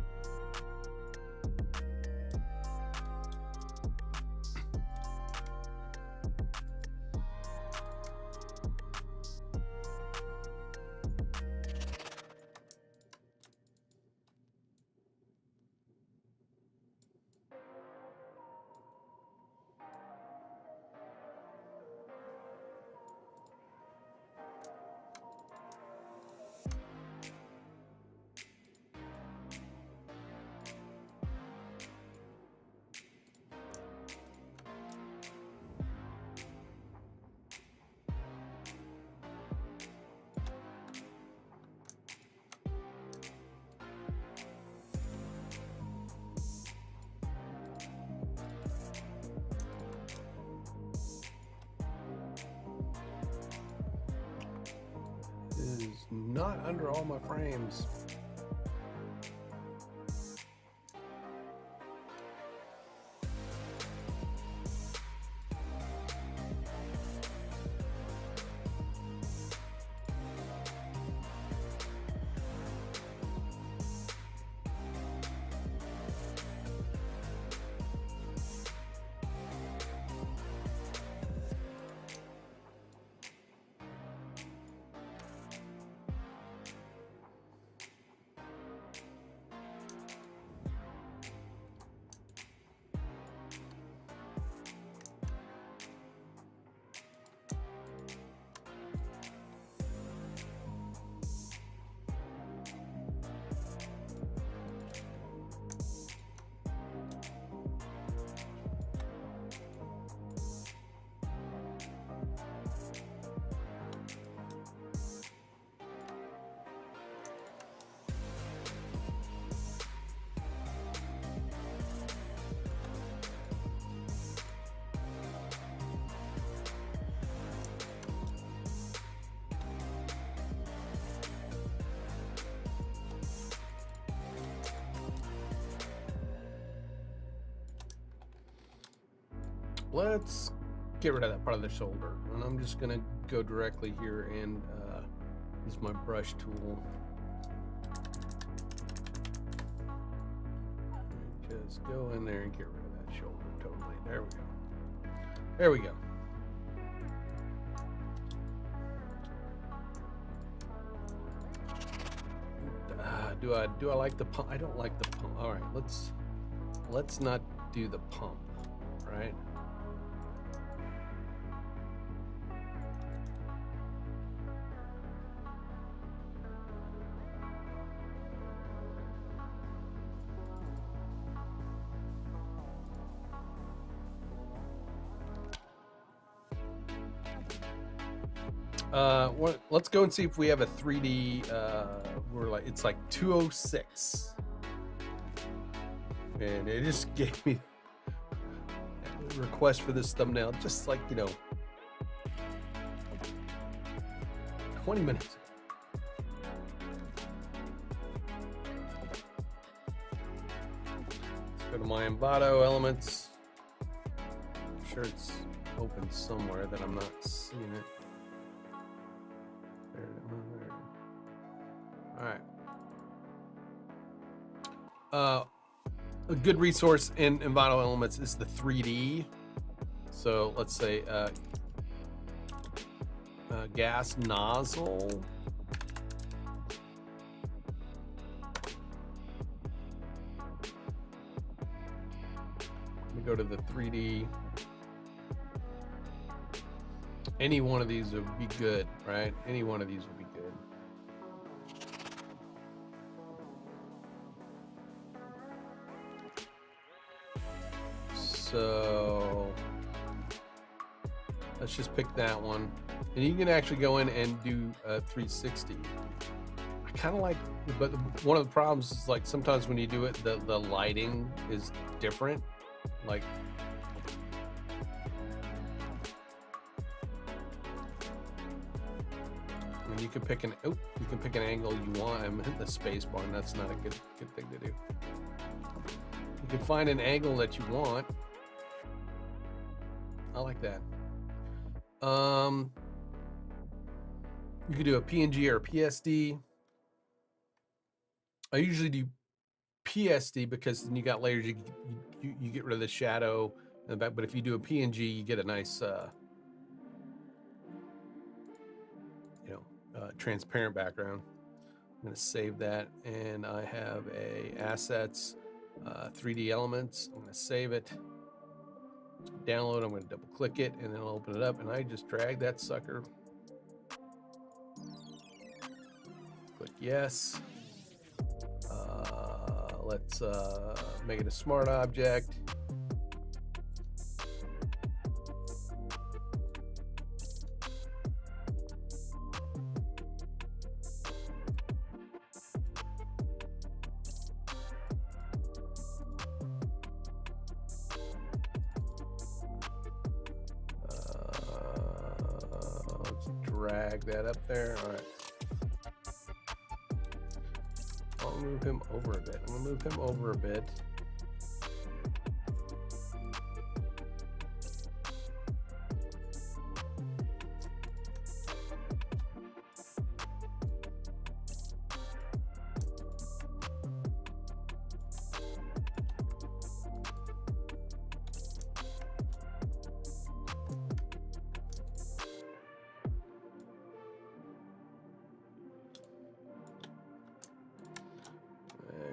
Speaker 2: Is not under all my frames. Let's get rid of that part of the shoulder, and I'm just gonna go directly here and use my brush tool. Just go in there and get rid of that shoulder totally. There we go. There we go. Do I like the pump? I don't like the pump. All right, let's not do the pump, right? Let's go and see if we have a 3D. It's like 206, and it just gave me a request for this thumbnail, just like 20 minutes. Let's go to my Envato elements. I'm sure it's open somewhere that I'm not seeing it. There. All right. A good resource in Envato Elements is the 3D. So let's say gas nozzle. Let me go to the 3D. Any one of these would be good, right? Any one of these would be good. So let's just pick that one. And you can actually go in and do 360. I kind of like, but one of the problems is like sometimes when you do it, the lighting is different. Like, you can pick an angle you want. I'm hitting the space bar, and that's not a good thing to do. You can find an angle that you want. I like that. You could do a PNG or a PSD. I usually do PSD because then you got layers. You get rid of the shadow in the back. But if you do a PNG, you get a nice transparent background. I'm going to save that, and I have a assets 3D elements. I'm going to save it, download. I'm going to double click it, and then I'll open it up, and I just drag that sucker, click yes. Let's make it a smart object. Drag that up there. All right. I'll move him over a bit. I'm gonna move him over a bit.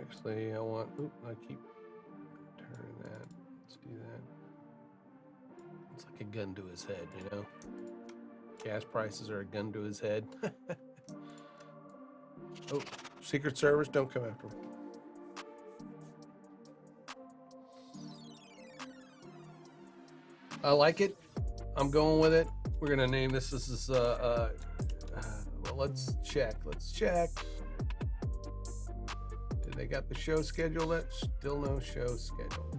Speaker 2: Actually, I want, I keep turning that. Let's do that. It's like a gun to his head, you know? Gas prices are a gun to his head. Oh, Secret Service, don't come after him. I like it. I'm going with it. We're gonna name this. This is well, let's check. Let's check. Did they got the show scheduled? That still no show scheduled.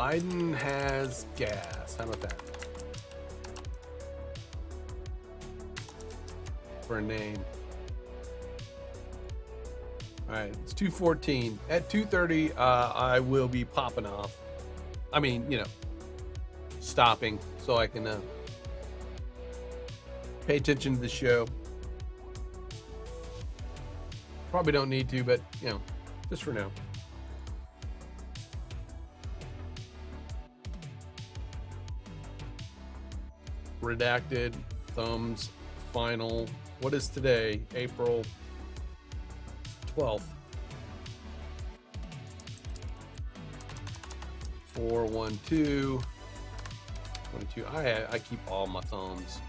Speaker 2: Biden has gas. How about that? For a name. All right, it's 2:14. At 2:30, I will be popping off. I mean, stopping so I can pay attention to the show. Probably don't need to, but just for now. Redacted, thumbs, final. What is today? April 12th. 412. 22. I keep all my thumbs.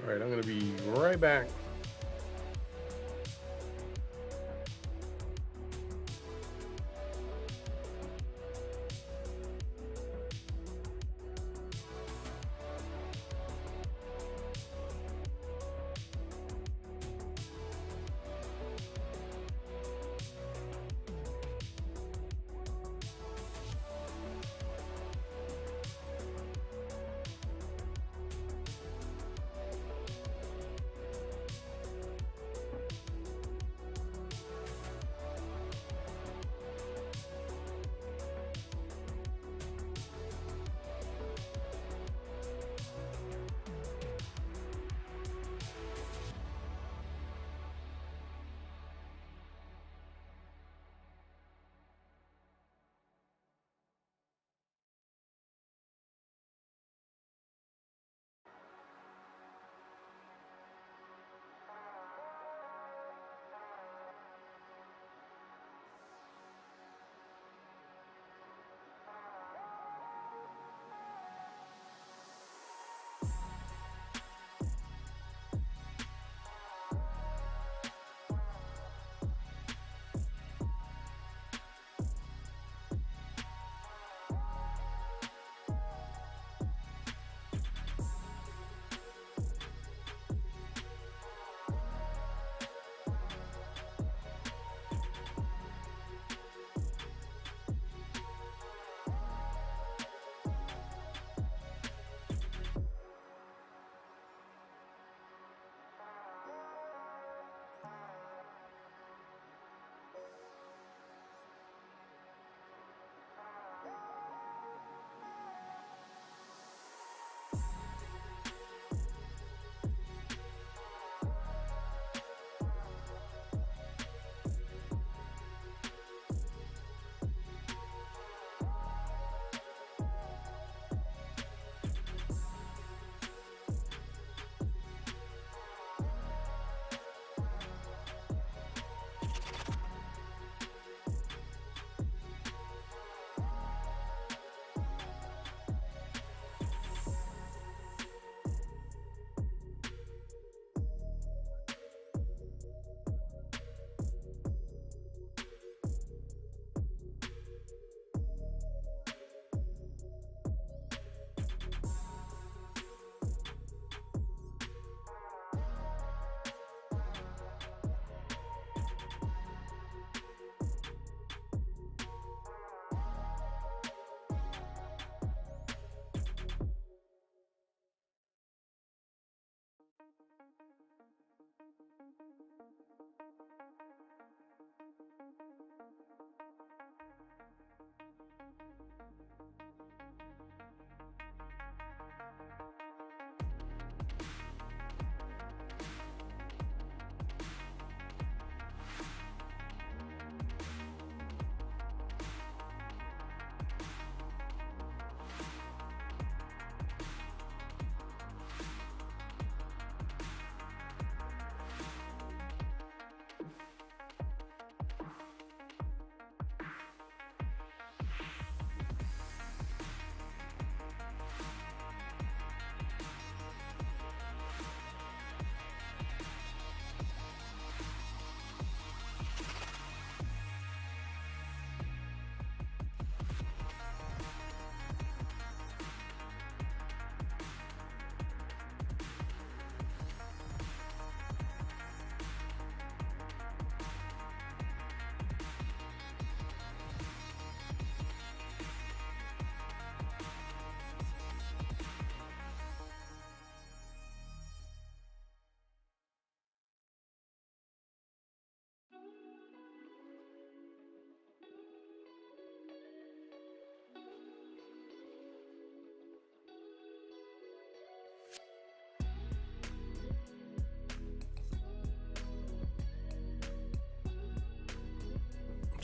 Speaker 2: All right, I'm going to be right back.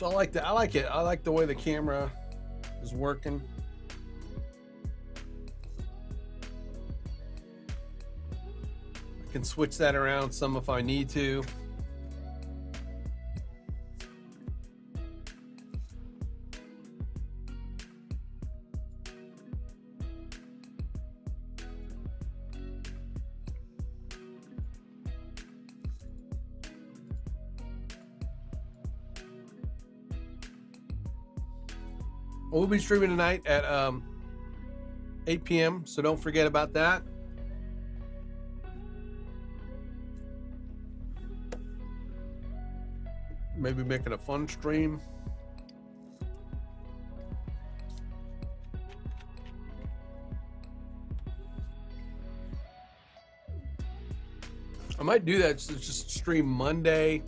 Speaker 2: So I like that. I like it. I like the way the camera is working. I can switch that around some if I need to. We'll be streaming tonight at 8 p.m. So don't forget about that. Maybe making a fun stream. I might do that. Just stream Monday,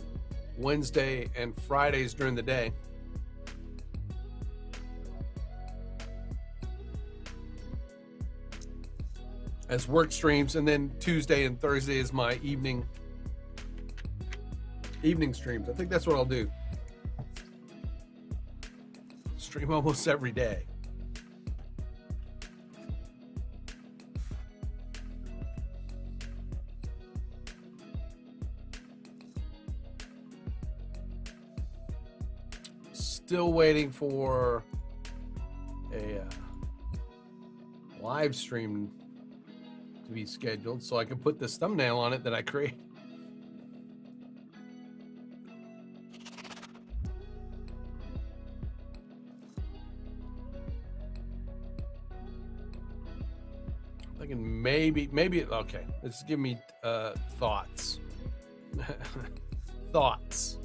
Speaker 2: Wednesday, and Fridays during the day. As work streams, and then Tuesday and Thursday is my evening streams. I think that's what I'll do. Stream almost every day. Still waiting for a live stream to be scheduled so I can put this thumbnail on it that I create. I'm thinking maybe okay, let's give me thoughts. Thoughts.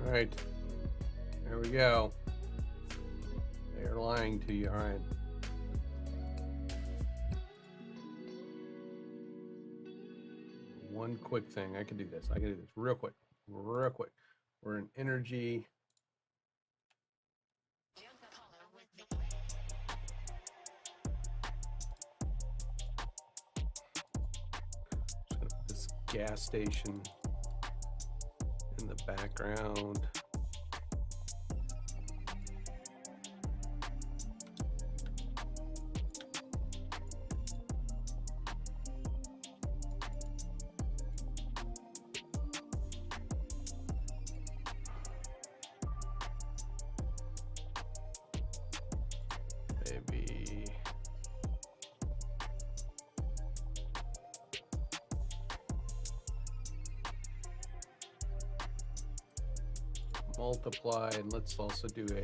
Speaker 2: All right, there we go. They're lying to you. All right. One quick thing. I can do this. I can do this real quick. Real quick. We're in energy. Just gonna put this gas station in the background. Maybe multiply, and let's also do a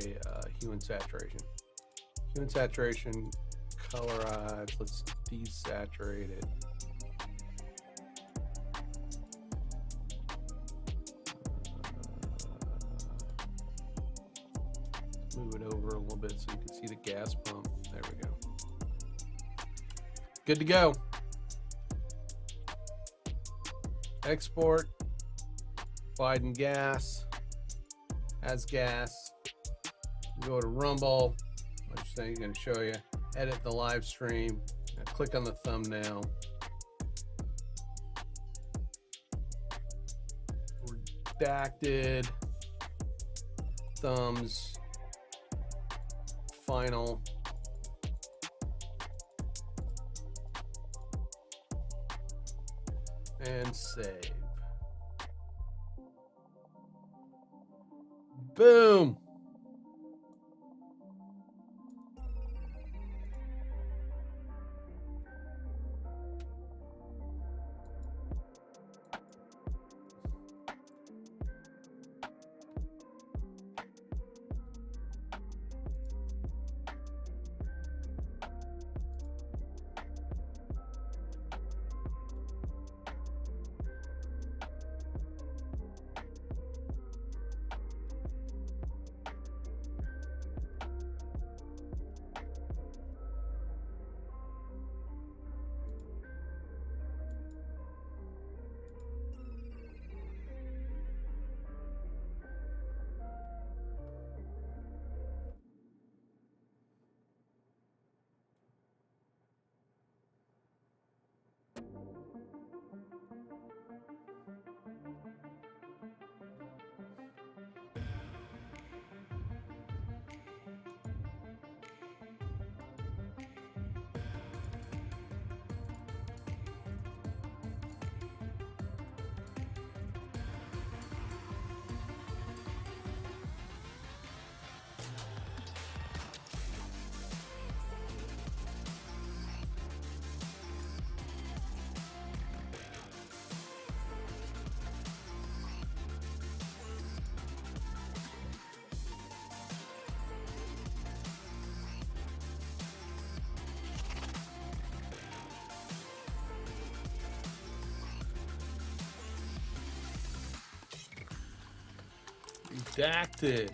Speaker 2: hue and saturation. Hue and saturation, colorize. Let's desaturate it. Move it over a little bit so you can see the gas pump. There we go. Good to go. Export. Biden gas. As gas. Go to Rumble. I'm just going to show you. Edit the live stream. Now click on the thumbnail. Redacted. Thumbs. Final. And save. Boom. Redacted.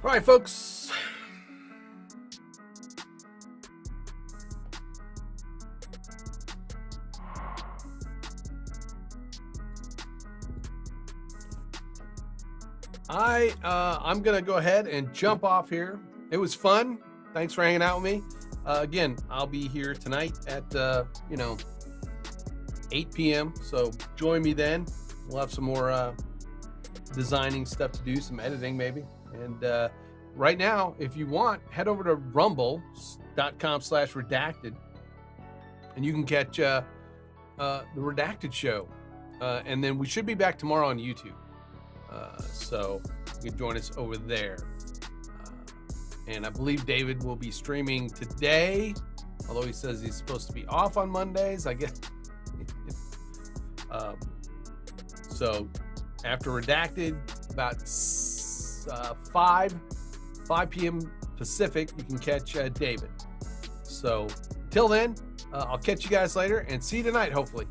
Speaker 2: All right, folks. I'm gonna go ahead and jump off here. It was fun. Thanks for hanging out with me. Again, I'll be here tonight at 8 p.m. So join me then. We'll have some more designing stuff to do, some editing maybe. And right now, if you want, head over to rumble.com/redacted, and you can catch the Redacted show. And then we should be back tomorrow on YouTube. So you can join us over there. And I believe David will be streaming today, although he says he's supposed to be off on Mondays, I guess. So after Redacted, about 5 p.m. Pacific, you can catch David. So till then, I'll catch you guys later and see you tonight, hopefully.